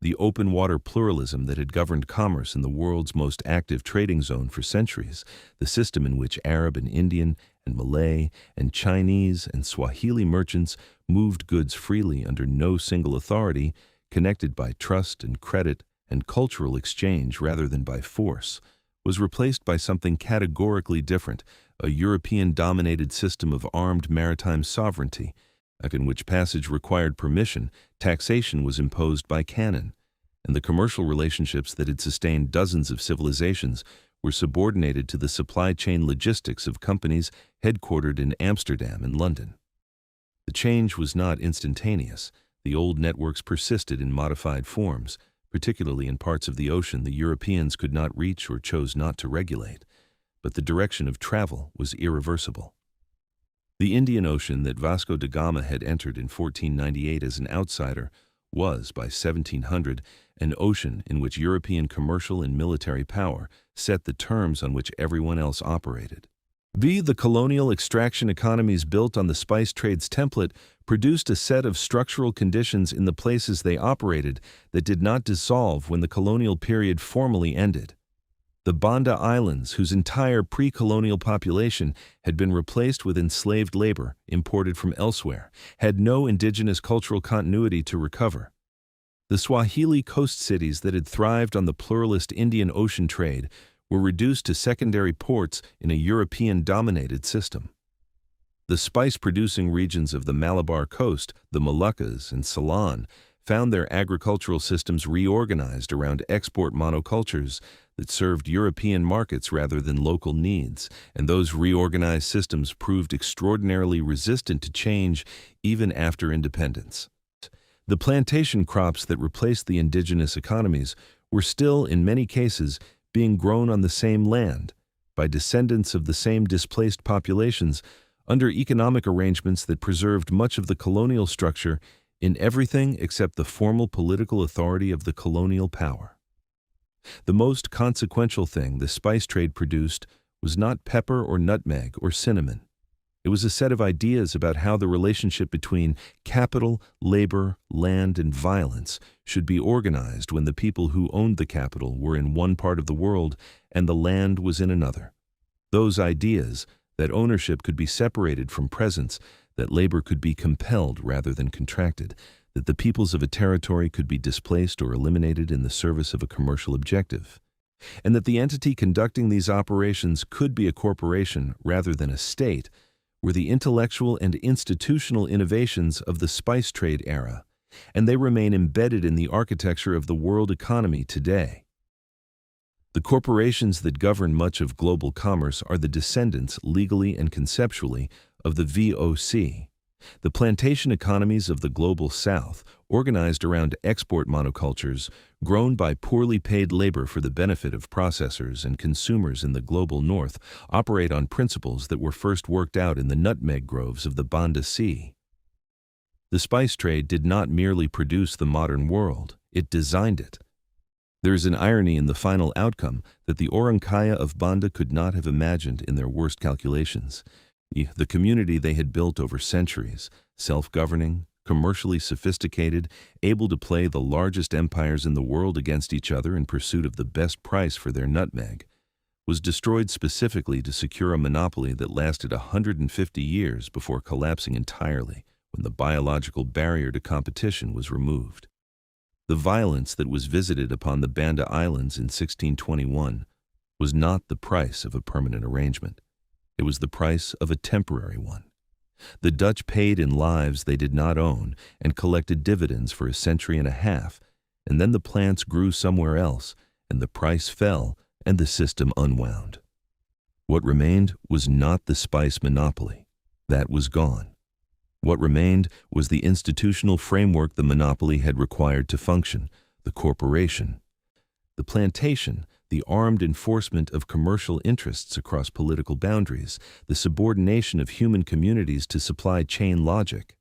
The open water pluralism that had governed commerce in the world's most active trading zone for centuries, the system in which Arab and Indian and Malay and Chinese and Swahili merchants moved goods freely under no single authority, connected by trust and credit and cultural exchange rather than by force, was replaced by something categorically different, a European-dominated system of armed maritime sovereignty, in which passage required permission, taxation was imposed by canon, and the commercial relationships that had sustained dozens of civilizations were subordinated to the supply chain logistics of companies headquartered in Amsterdam and London. The change was not instantaneous. The old networks persisted in modified forms, particularly in parts of the ocean the Europeans could not reach or chose not to regulate, but the direction of travel was irreversible. The Indian Ocean that Vasco da Gama had entered in 1498 as an outsider was, by 1700, an ocean in which European commercial and military power set the terms on which everyone else operated. The colonial extraction economies built on the spice trade's template produced a set of structural conditions in the places they operated that did not dissolve when the colonial period formally ended. The Banda Islands, whose entire pre-colonial population had been replaced with enslaved labor imported from elsewhere, had no indigenous cultural continuity to recover. The Swahili coast cities that had thrived on the pluralist Indian Ocean trade were reduced to secondary ports in a European-dominated system. The spice-producing regions of the Malabar coast, the Moluccas, and Ceylon found their agricultural systems reorganized around export monocultures that served European markets rather than local needs, and those reorganized systems proved extraordinarily resistant to change even after independence. The plantation crops that replaced the indigenous economies were still, in many cases, being grown on the same land, by descendants of the same displaced populations, under economic arrangements that preserved much of the colonial structure in everything except the formal political authority of the colonial power. The most consequential thing the spice trade produced was not pepper or nutmeg or cinnamon. It was a set of ideas about how the relationship between capital, labor, land, and violence should be organized when the people who owned the capital were in one part of the world and the land was in another. Those ideas, that ownership could be separated from presence, that labor could be compelled rather than contracted, that the peoples of a territory could be displaced or eliminated in the service of a commercial objective, and that the entity conducting these operations could be a corporation rather than a state, were the intellectual and institutional innovations of the spice trade era, and they remain embedded in the architecture of the world economy today. The corporations that govern much of global commerce are the descendants, legally and conceptually, of the VOC. The plantation economies of the global south, organized around export monocultures, grown by poorly paid labor for the benefit of processors and consumers in the global north, operate on principles that were first worked out in the nutmeg groves of the Banda Sea. The spice trade did not merely produce the modern world, it designed it. There is an irony in the final outcome that the Orang Kaya of Banda could not have imagined in their worst calculations. The community they had built over centuries, self-governing, commercially sophisticated, able to play the largest empires in the world against each other in pursuit of the best price for their nutmeg, was destroyed specifically to secure a monopoly that lasted 150 years before collapsing entirely when the biological barrier to competition was removed. The violence that was visited upon the Banda Islands in 1621 was not the price of a permanent arrangement. It was the price of a temporary one. The Dutch paid in lives they did not own and collected dividends for a century and a half, and then the plants grew somewhere else, and the price fell, and the system unwound. What remained was not the spice monopoly. That was gone. What remained was the institutional framework the monopoly had required to function, the corporation. The plantation, the armed enforcement of commercial interests across political boundaries, the subordination of human communities to supply chain logic.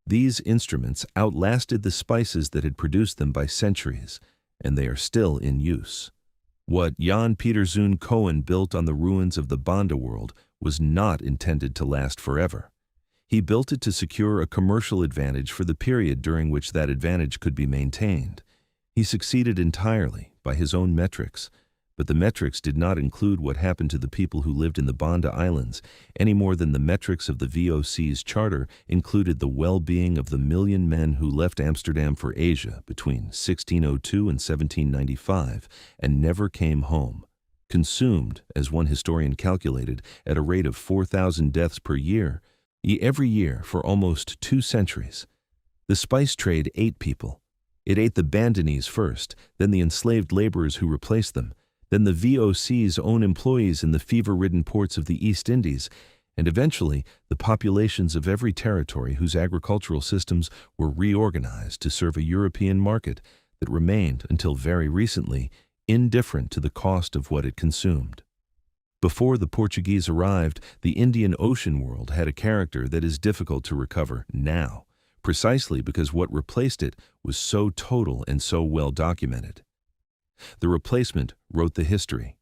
These instruments outlasted the spices that had produced them by centuries, and they are still in use. What Jan Pieterszoon Cohen built on the ruins of the Banda world was not intended to last forever. He built it to secure a commercial advantage for the period during which that advantage could be maintained. He succeeded entirely, by his own metrics, but the metrics did not include what happened to the people who lived in the Banda Islands, any more than the metrics of the VOC's charter included the well-being of the million men who left Amsterdam for Asia between 1602 and 1795 and never came home, consumed, as one historian calculated, at a rate of 4,000 deaths per year, every year for almost 2 centuries. The spice trade ate people. It ate the Bandanese first, then the enslaved laborers who replaced them, then the VOC's own employees in the fever-ridden ports of the East Indies, and eventually the populations of every territory whose agricultural systems were reorganized to serve a European market that remained, until very recently, indifferent to the cost of what it consumed. Before the Portuguese arrived, the Indian Ocean world had a character that is difficult to recover now, precisely because what replaced it was so total and so well documented. The replacement wrote the history.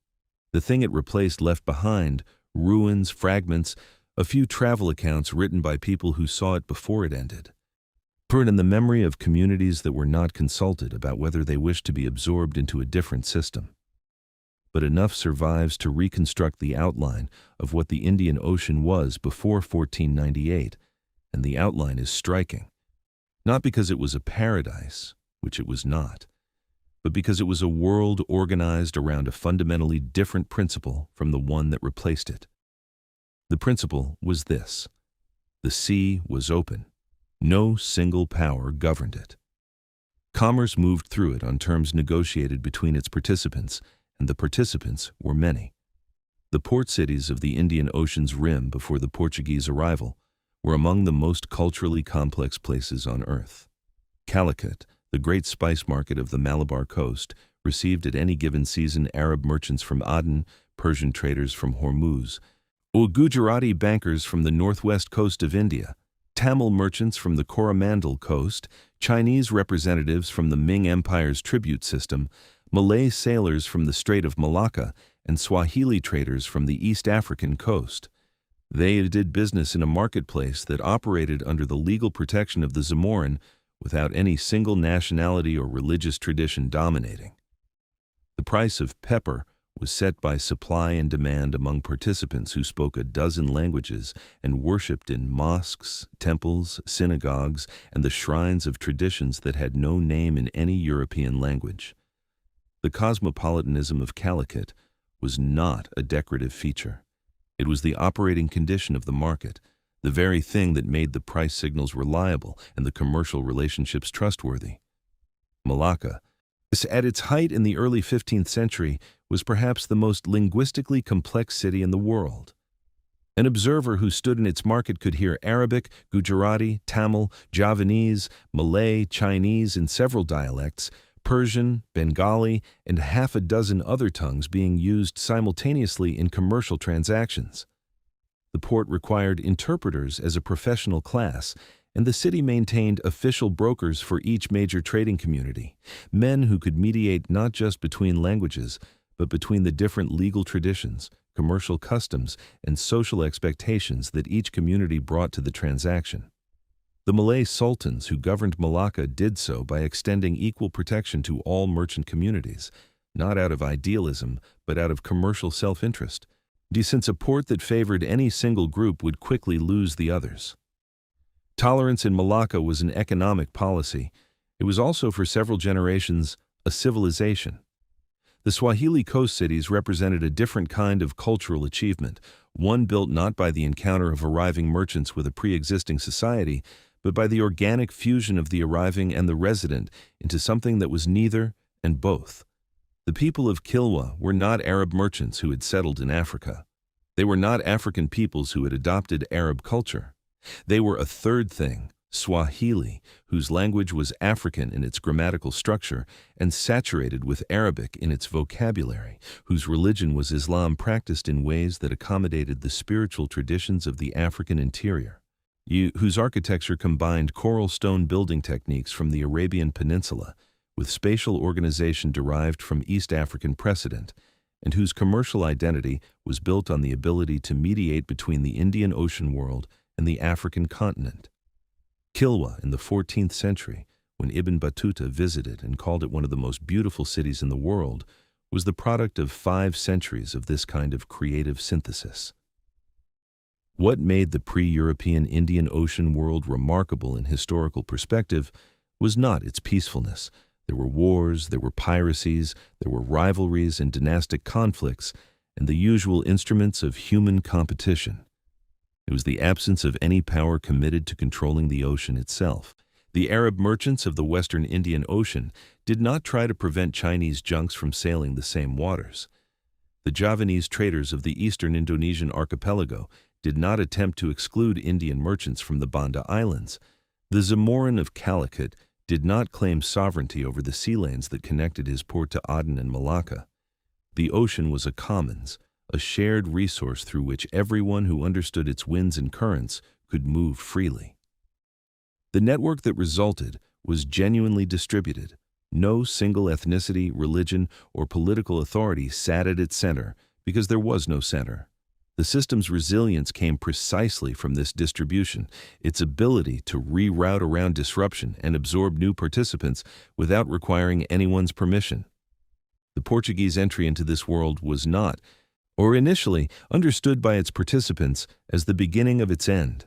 The thing it replaced left behind ruins, fragments, a few travel accounts written by people who saw it before it ended. Put in the memory of communities that were not consulted about whether they wished to be absorbed into a different system. But enough survives to reconstruct the outline of what the Indian Ocean was before 1498, and the outline is striking. Not because it was a paradise, which it was not, but because it was a world organized around a fundamentally different principle from the one that replaced it. The principle was this: the sea was open. No single power governed it. Commerce moved through it on terms negotiated between its participants, and the participants were many. The port cities of the Indian Ocean's rim before the Portuguese arrival were among the most culturally complex places on earth. Calicut, the great spice market of the Malabar coast, received at any given season Arab merchants from Aden, Persian traders from Hormuz, or Gujarati bankers from the northwest coast of India, Tamil merchants from the Coromandel coast, Chinese representatives from the Ming Empire's tribute system, Malay sailors from the Strait of Malacca, and Swahili traders from the East African coast. They did business in a marketplace that operated under the legal protection of the Zamorin without any single nationality or religious tradition dominating. The price of pepper was set by supply and demand among participants who spoke a dozen languages and worshipped in mosques, temples, synagogues, and the shrines of traditions that had no name in any European language. The cosmopolitanism of Calicut was not a decorative feature. It was the operating condition of the market, the very thing that made the price signals reliable and the commercial relationships trustworthy. Malacca, at its height in the early 15th century, was perhaps the most linguistically complex city in the world. An observer who stood in its market could hear Arabic, Gujarati, Tamil, Javanese, Malay, Chinese in several dialects, Persian, Bengali, and half a dozen other tongues being used simultaneously in commercial transactions. The port required interpreters as a professional class, and the city maintained official brokers for each major trading community, men who could mediate not just between languages, but between the different legal traditions, commercial customs, and social expectations that each community brought to the transaction. The Malay sultans who governed Malacca did so by extending equal protection to all merchant communities, not out of idealism, but out of commercial self-interest, since a port that favored any single group would quickly lose the others. Tolerance in Malacca was an economic policy. It was also, for several generations, a civilization. The Swahili coast cities represented a different kind of cultural achievement, one built not by the encounter of arriving merchants with a pre-existing society, but by the organic fusion of the arriving and the resident into something that was neither and both. The people of Kilwa were not Arab merchants who had settled in Africa. They were not African peoples who had adopted Arab culture. They were a third thing, Swahili, whose language was African in its grammatical structure and saturated with Arabic in its vocabulary, whose religion was Islam practiced in ways that accommodated the spiritual traditions of the African interior, whose architecture combined coral stone building techniques from the Arabian Peninsula with spatial organization derived from East African precedent, and whose commercial identity was built on the ability to mediate between the Indian Ocean world and the African continent. Kilwa, in the 14th century, when Ibn Battuta visited and called it one of the most beautiful cities in the world, was the product of 5 centuries of this kind of creative synthesis. What made the pre-European Indian Ocean world remarkable in historical perspective was not its peacefulness. There were wars, there were piracies, there were rivalries and dynastic conflicts, and the usual instruments of human competition. It was the absence of any power committed to controlling the ocean itself. The Arab merchants of the western Indian Ocean did not try to prevent Chinese junks from sailing the same waters. The Javanese traders of the eastern Indonesian archipelago did not attempt to exclude Indian merchants from the Banda Islands. The Zamorin of Calicut did not claim sovereignty over the sea lanes that connected his port to Aden and Malacca. The ocean was a commons, a shared resource through which everyone who understood its winds and currents could move freely. The network that resulted was genuinely distributed. No single ethnicity, religion, or political authority sat at its center because there was no center. The system's resilience came precisely from this distribution, its ability to reroute around disruption and absorb new participants without requiring anyone's permission. The Portuguese entry into this world was not, or initially understood by its participants as the beginning of its end.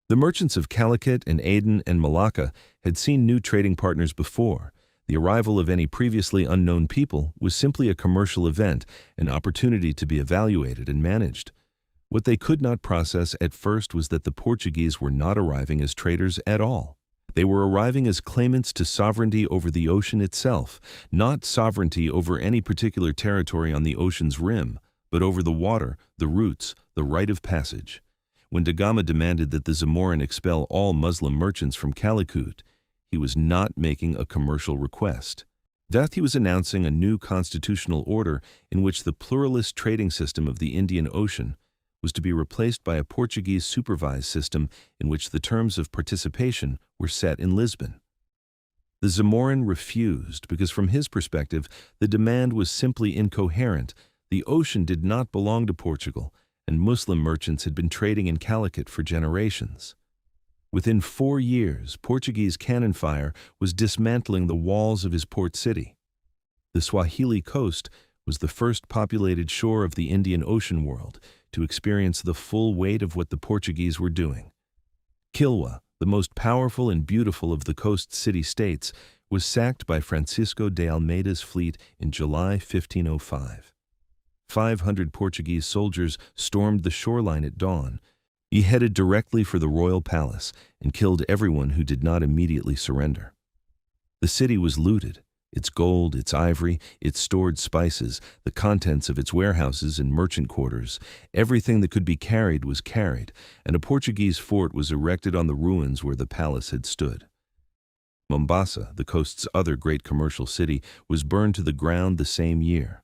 The merchants of Calicut and Aden and Malacca had seen new trading partners before. The arrival of any previously unknown people was simply a commercial event, an opportunity to be evaluated and managed. What they could not process at first was that the Portuguese were not arriving as traders at all. They were arriving as claimants to sovereignty over the ocean itself, not sovereignty over any particular territory on the ocean's rim, but over the water, the routes, the rite of passage. When da Gama demanded that the Zamorin expel all Muslim merchants from Calicut, he was not making a commercial request. He was announcing a new constitutional order in which the pluralist trading system of the Indian Ocean was to be replaced by a Portuguese supervised system in which the terms of participation were set in Lisbon. The Zamorin refused because from his perspective, the demand was simply incoherent. The ocean did not belong to Portugal, and Muslim merchants had been trading in Calicut for generations. Within 4 years, Portuguese cannon fire was dismantling the walls of his port city. The Swahili coast was the first populated shore of the Indian Ocean world to experience the full weight of what the Portuguese were doing. Kilwa, the most powerful and beautiful of the coast city-states, was sacked by Francisco de Almeida's fleet in July 1505. 500 Portuguese soldiers stormed the shoreline at dawn. He headed directly for the royal palace and killed everyone who did not immediately surrender. The city was looted. Its gold, its ivory, its stored spices, the contents of its warehouses and merchant quarters, everything that could be carried was carried, and a Portuguese fort was erected on the ruins where the palace had stood. Mombasa, the coast's other great commercial city, was burned to the ground the same year.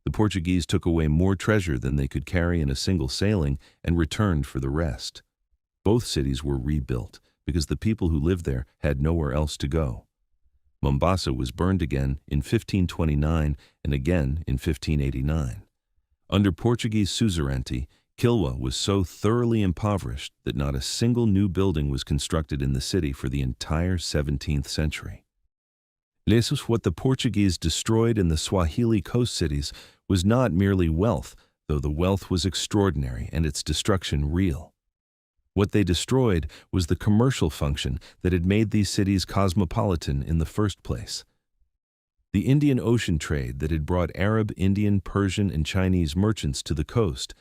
The Portuguese took away more treasure than they could carry in a single sailing and returned for the rest. Both cities were rebuilt because the people who lived there had nowhere else to go. Mombasa was burned again in 1529 and again in 1589. Under Portuguese suzerainty, Kilwa was so thoroughly impoverished that not a single new building was constructed in the city for the entire 17th century. What the Portuguese destroyed in the Swahili coast cities was not merely wealth, though the wealth was extraordinary and its destruction real. What they destroyed was the commercial function that had made these cities cosmopolitan in the first place. The Indian Ocean trade that had brought Arab, Indian, Persian, and Chinese merchants to the coast,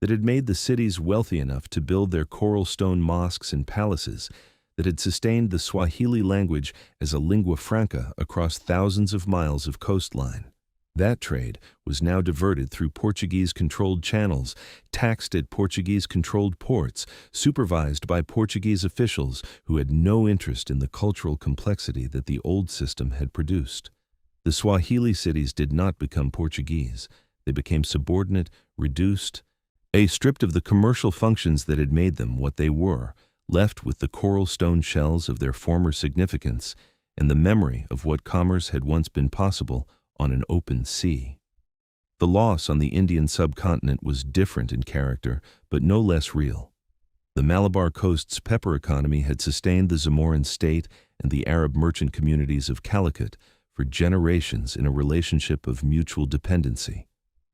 that had made the cities wealthy enough to build their coral stone mosques and palaces, that had sustained the Swahili language as a lingua franca across thousands of miles of coastline. That trade was now diverted through Portuguese-controlled channels, taxed at Portuguese-controlled ports, supervised by Portuguese officials who had no interest in the cultural complexity that the old system had produced. The Swahili cities did not become Portuguese. They became subordinate, reduced, stripped of the commercial functions that had made them what they were, left with the coral stone shells of their former significance and the memory of what commerce had once been possible on an open sea. The loss on the Indian subcontinent was different in character, but no less real. The Malabar coast's pepper economy had sustained the Zamorin state and the Arab merchant communities of Calicut for generations in a relationship of mutual dependency.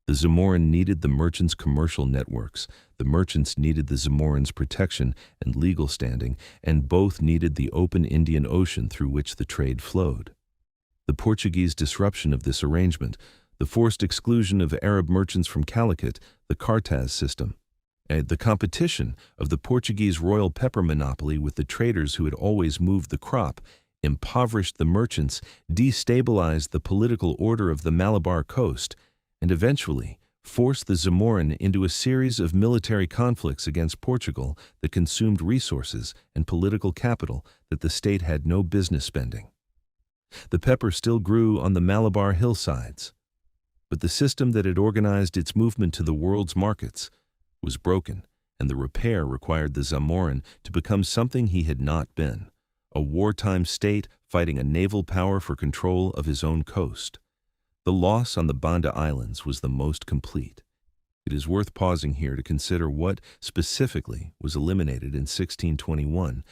The Zamorin needed the merchants' commercial networks, the merchants needed the Zamorins' protection and legal standing, and both needed the open Indian Ocean through which the trade flowed. The Portuguese disruption of this arrangement, the forced exclusion of Arab merchants from Calicut, the Cartaz system, and the competition of the Portuguese royal pepper monopoly with the traders who had always moved the crop, impoverished the merchants, destabilized the political order of the Malabar coast, and eventually forced the Zamorin into a series of military conflicts against Portugal that consumed resources and political capital that the state had no business spending. The pepper still grew on the Malabar hillsides, but the system that had organized its movement to the world's markets was broken, and the repair required the Zamorin to become something he had not been, a wartime state fighting a naval power for control of his own coast. The loss on the Banda Islands was the most complete. It is worth pausing here to consider what specifically was eliminated in 1621,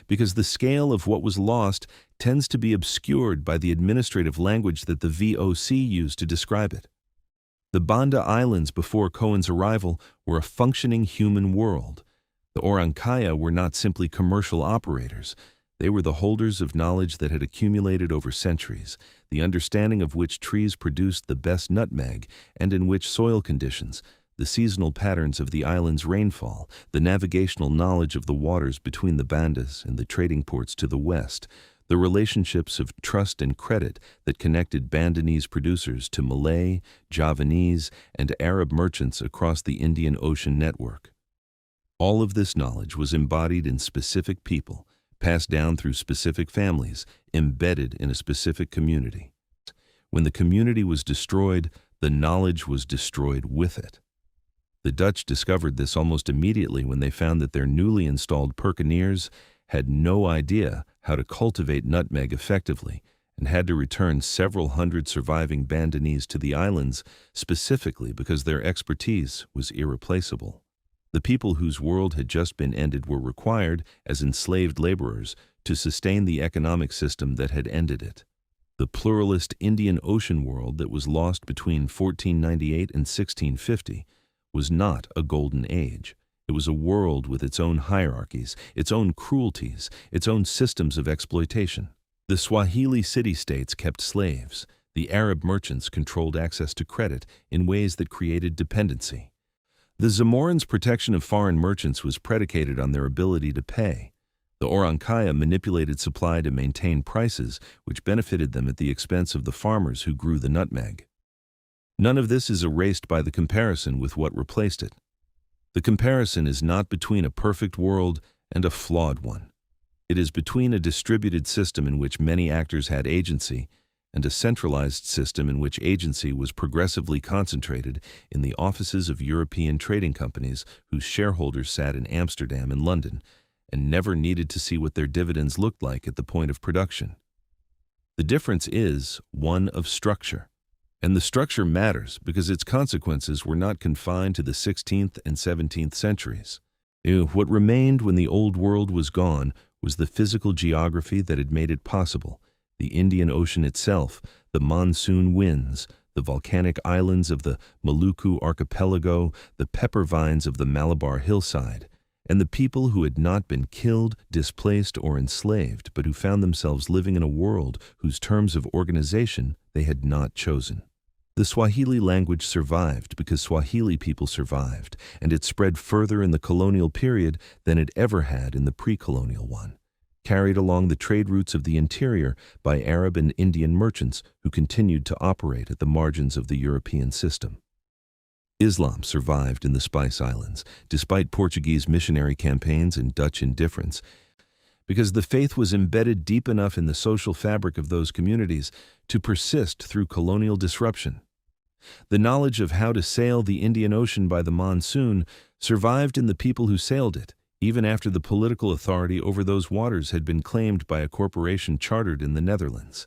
because the scale of what was lost tends to be obscured by the administrative language that the VOC used to describe it. The Banda Islands before Cohen's arrival were a functioning human world. The Orang Kaya were not simply commercial operators. They were the holders of knowledge that had accumulated over centuries, the understanding of which trees produced the best nutmeg and in which soil conditions, the seasonal patterns of the island's rainfall, the navigational knowledge of the waters between the bandas and the trading ports to the west, the relationships of trust and credit that connected Bandanese producers to Malay, Javanese, and Arab merchants across the Indian Ocean network. All of this knowledge was embodied in specific people, passed down through specific families, embedded in a specific community. When the community was destroyed, the knowledge was destroyed with it. The Dutch discovered this almost immediately when they found that their newly installed Perkineers had no idea how to cultivate nutmeg effectively and had to return several hundred surviving Bandanese to the islands specifically because their expertise was irreplaceable. The people whose world had just been ended were required, as enslaved laborers, to sustain the economic system that had ended it. The pluralist Indian Ocean world that was lost between 1498 and 1650 was not a golden age. It was a world with its own hierarchies, its own cruelties, its own systems of exploitation. The Swahili city-states kept slaves. The Arab merchants controlled access to credit in ways that created dependency. The Zamorans' protection of foreign merchants was predicated on their ability to pay. The Orang Kaya manipulated supply to maintain prices, which benefited them at the expense of the farmers who grew the nutmeg. None of this is erased by the comparison with what replaced it. The comparison is not between a perfect world and a flawed one. It is between a distributed system in which many actors had agency and a centralized system in which agency was progressively concentrated in the offices of European trading companies whose shareholders sat in Amsterdam and London and never needed to see what their dividends looked like at the point of production. The difference is one of structure. And the structure matters because its consequences were not confined to the 16th and 17th centuries. What remained when the Old World was gone was the physical geography that had made it possible, the Indian Ocean itself, the monsoon winds, the volcanic islands of the Maluku archipelago, the pepper vines of the Malabar hillside, and the people who had not been killed, displaced, or enslaved, but who found themselves living in a world whose terms of organization they had not chosen. The Swahili language survived because Swahili people survived, and it spread further in the colonial period than it ever had in the pre-colonial one, carried along the trade routes of the interior by Arab and Indian merchants who continued to operate at the margins of the European system. Islam survived in the Spice Islands, despite Portuguese missionary campaigns and Dutch indifference, because the faith was embedded deep enough in the social fabric of those communities to persist through colonial disruption. The knowledge of how to sail the Indian Ocean by the monsoon survived in the people who sailed it, even after the political authority over those waters had been claimed by a corporation chartered in the Netherlands.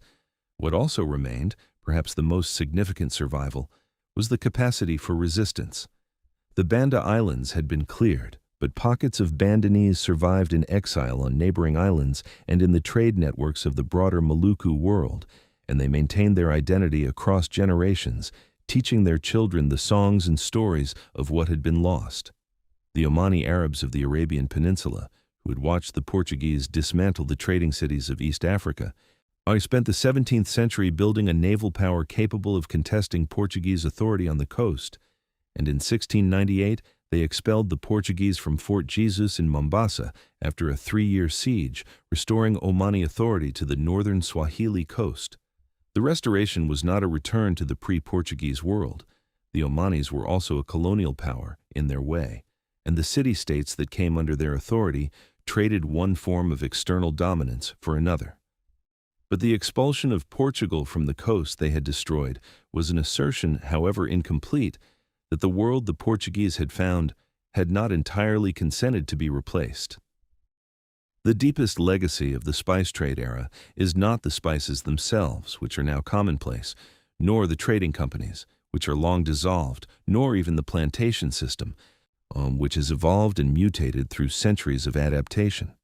What also remained, perhaps the most significant survival, was the capacity for resistance. The Banda Islands had been cleared, but pockets of Bandanese survived in exile on neighboring islands and in the trade networks of the broader Maluku world, and they maintained their identity across generations, teaching their children the songs and stories of what had been lost. The Omani Arabs of the Arabian Peninsula, who had watched the Portuguese dismantle the trading cities of East Africa, spent the 17th century building a naval power capable of contesting Portuguese authority on the coast, and in 1698 they expelled the Portuguese from Fort Jesus in Mombasa after a 3-year siege, restoring Omani authority to the northern Swahili coast. The restoration was not a return to the pre-Portuguese world. The Omanis were also a colonial power in their way, and the city-states that came under their authority traded one form of external dominance for another. But the expulsion of Portugal from the coast they had destroyed was an assertion, however incomplete, that the world the Portuguese had found had not entirely consented to be replaced. The deepest legacy of the spice trade era is not the spices themselves, which are now commonplace, nor the trading companies, which are long dissolved, nor even the plantation system, which has evolved and mutated through centuries of adaptation.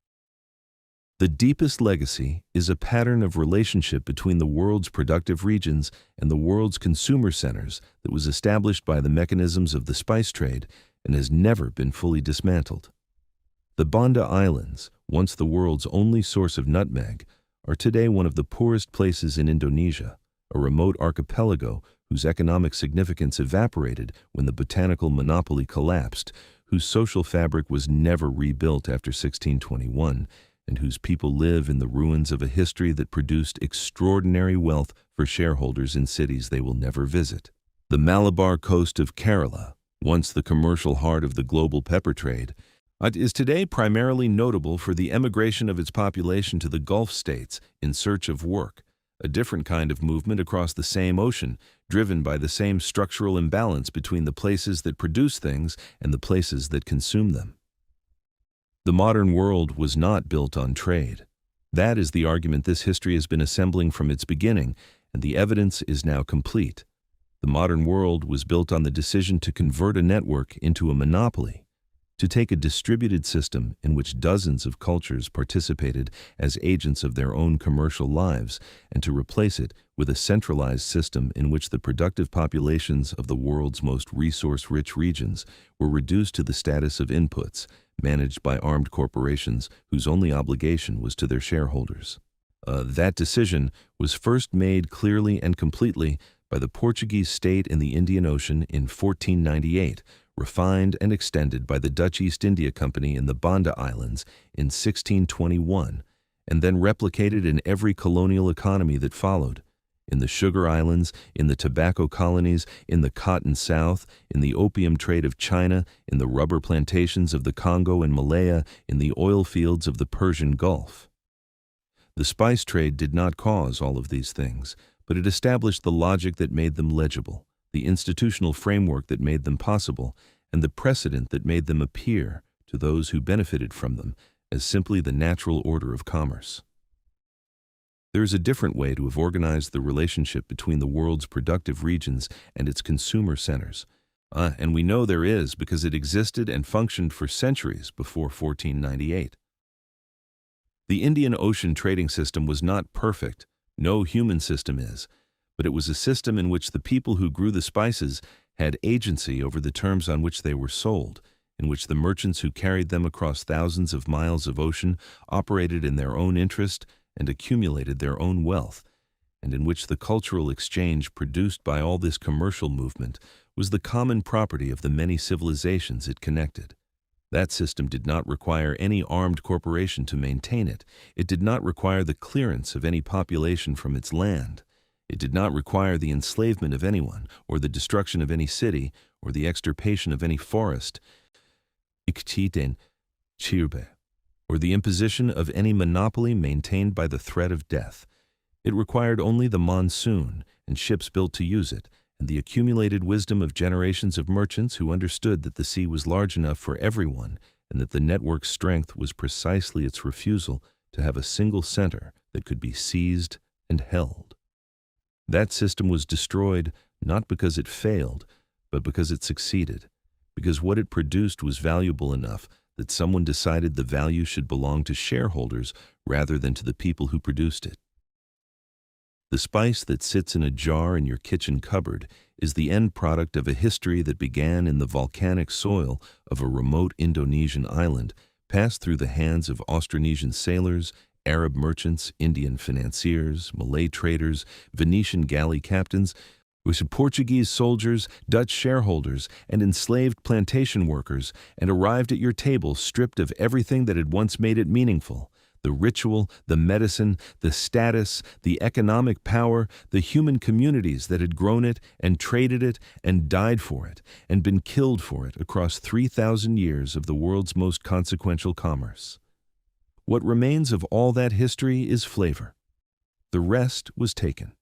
The deepest legacy is a pattern of relationship between the world's productive regions and the world's consumer centers that was established by the mechanisms of the spice trade and has never been fully dismantled. The Banda Islands, once the world's only source of nutmeg, are today one of the poorest places in Indonesia, a remote archipelago whose economic significance evaporated when the botanical monopoly collapsed, whose social fabric was never rebuilt after 1621, and whose people live in the ruins of a history that produced extraordinary wealth for shareholders in cities they will never visit. The Malabar coast of Kerala, once the commercial heart of the global pepper trade, is today primarily notable for the emigration of its population to the Gulf states in search of work, a different kind of movement across the same ocean, driven by the same structural imbalance between the places that produce things and the places that consume them. The modern world was not built on trade. That is the argument this history has been assembling from its beginning, and the evidence is now complete. The modern world was built on the decision to convert a network into a monopoly, to take a distributed system in which dozens of cultures participated as agents of their own commercial lives, and to replace it with a centralized system in which the productive populations of the world's most resource-rich regions were reduced to the status of inputs, managed by armed corporations whose only obligation was to their shareholders. That decision was first made clearly and completely by the Portuguese state in the Indian Ocean in 1498, refined and extended by the Dutch East India Company in the Banda Islands in 1621, and then replicated in every colonial economy that followed, in the sugar islands, in the tobacco colonies, in the cotton south, in the opium trade of China, in the rubber plantations of the Congo and Malaya, in the oil fields of the Persian Gulf. The spice trade did not cause all of these things, but it established the logic that made them legible, the institutional framework that made them possible, and the precedent that made them appear, to those who benefited from them, as simply the natural order of commerce. There is a different way to have organized the relationship between the world's productive regions and its consumer centers, and we know there is because it existed and functioned for centuries before 1498. The Indian Ocean trading system was not perfect, no human system is, but it was a system in which the people who grew the spices had agency over the terms on which they were sold, in which the merchants who carried them across thousands of miles of ocean operated in their own interest and accumulated their own wealth, and in which the cultural exchange produced by all this commercial movement was the common property of the many civilizations it connected. That system did not require any armed corporation to maintain it. It did not require the clearance of any population from its land. It did not require the enslavement of anyone, or the destruction of any city, or the extirpation of any forest, or the imposition of any monopoly maintained by the threat of death. It required only the monsoon and ships built to use it, and the accumulated wisdom of generations of merchants who understood that the sea was large enough for everyone, and that the network's strength was precisely its refusal to have a single center that could be seized and held. That system was destroyed not because it failed, but because it succeeded, because what it produced was valuable enough that someone decided the value should belong to shareholders rather than to the people who produced it. The spice that sits in a jar in your kitchen cupboard is the end product of a history that began in the volcanic soil of a remote Indonesian island, passed through the hands of Austronesian sailors, Arab merchants, Indian financiers, Malay traders, Venetian galley captains, with Portuguese soldiers, Dutch shareholders, and enslaved plantation workers, and arrived at your table stripped of everything that had once made it meaningful: the ritual, the medicine, the status, the economic power, the human communities that had grown it and traded it and died for it and been killed for it across 3,000 years of the world's most consequential commerce. What remains of all that history is flavor. The rest was taken.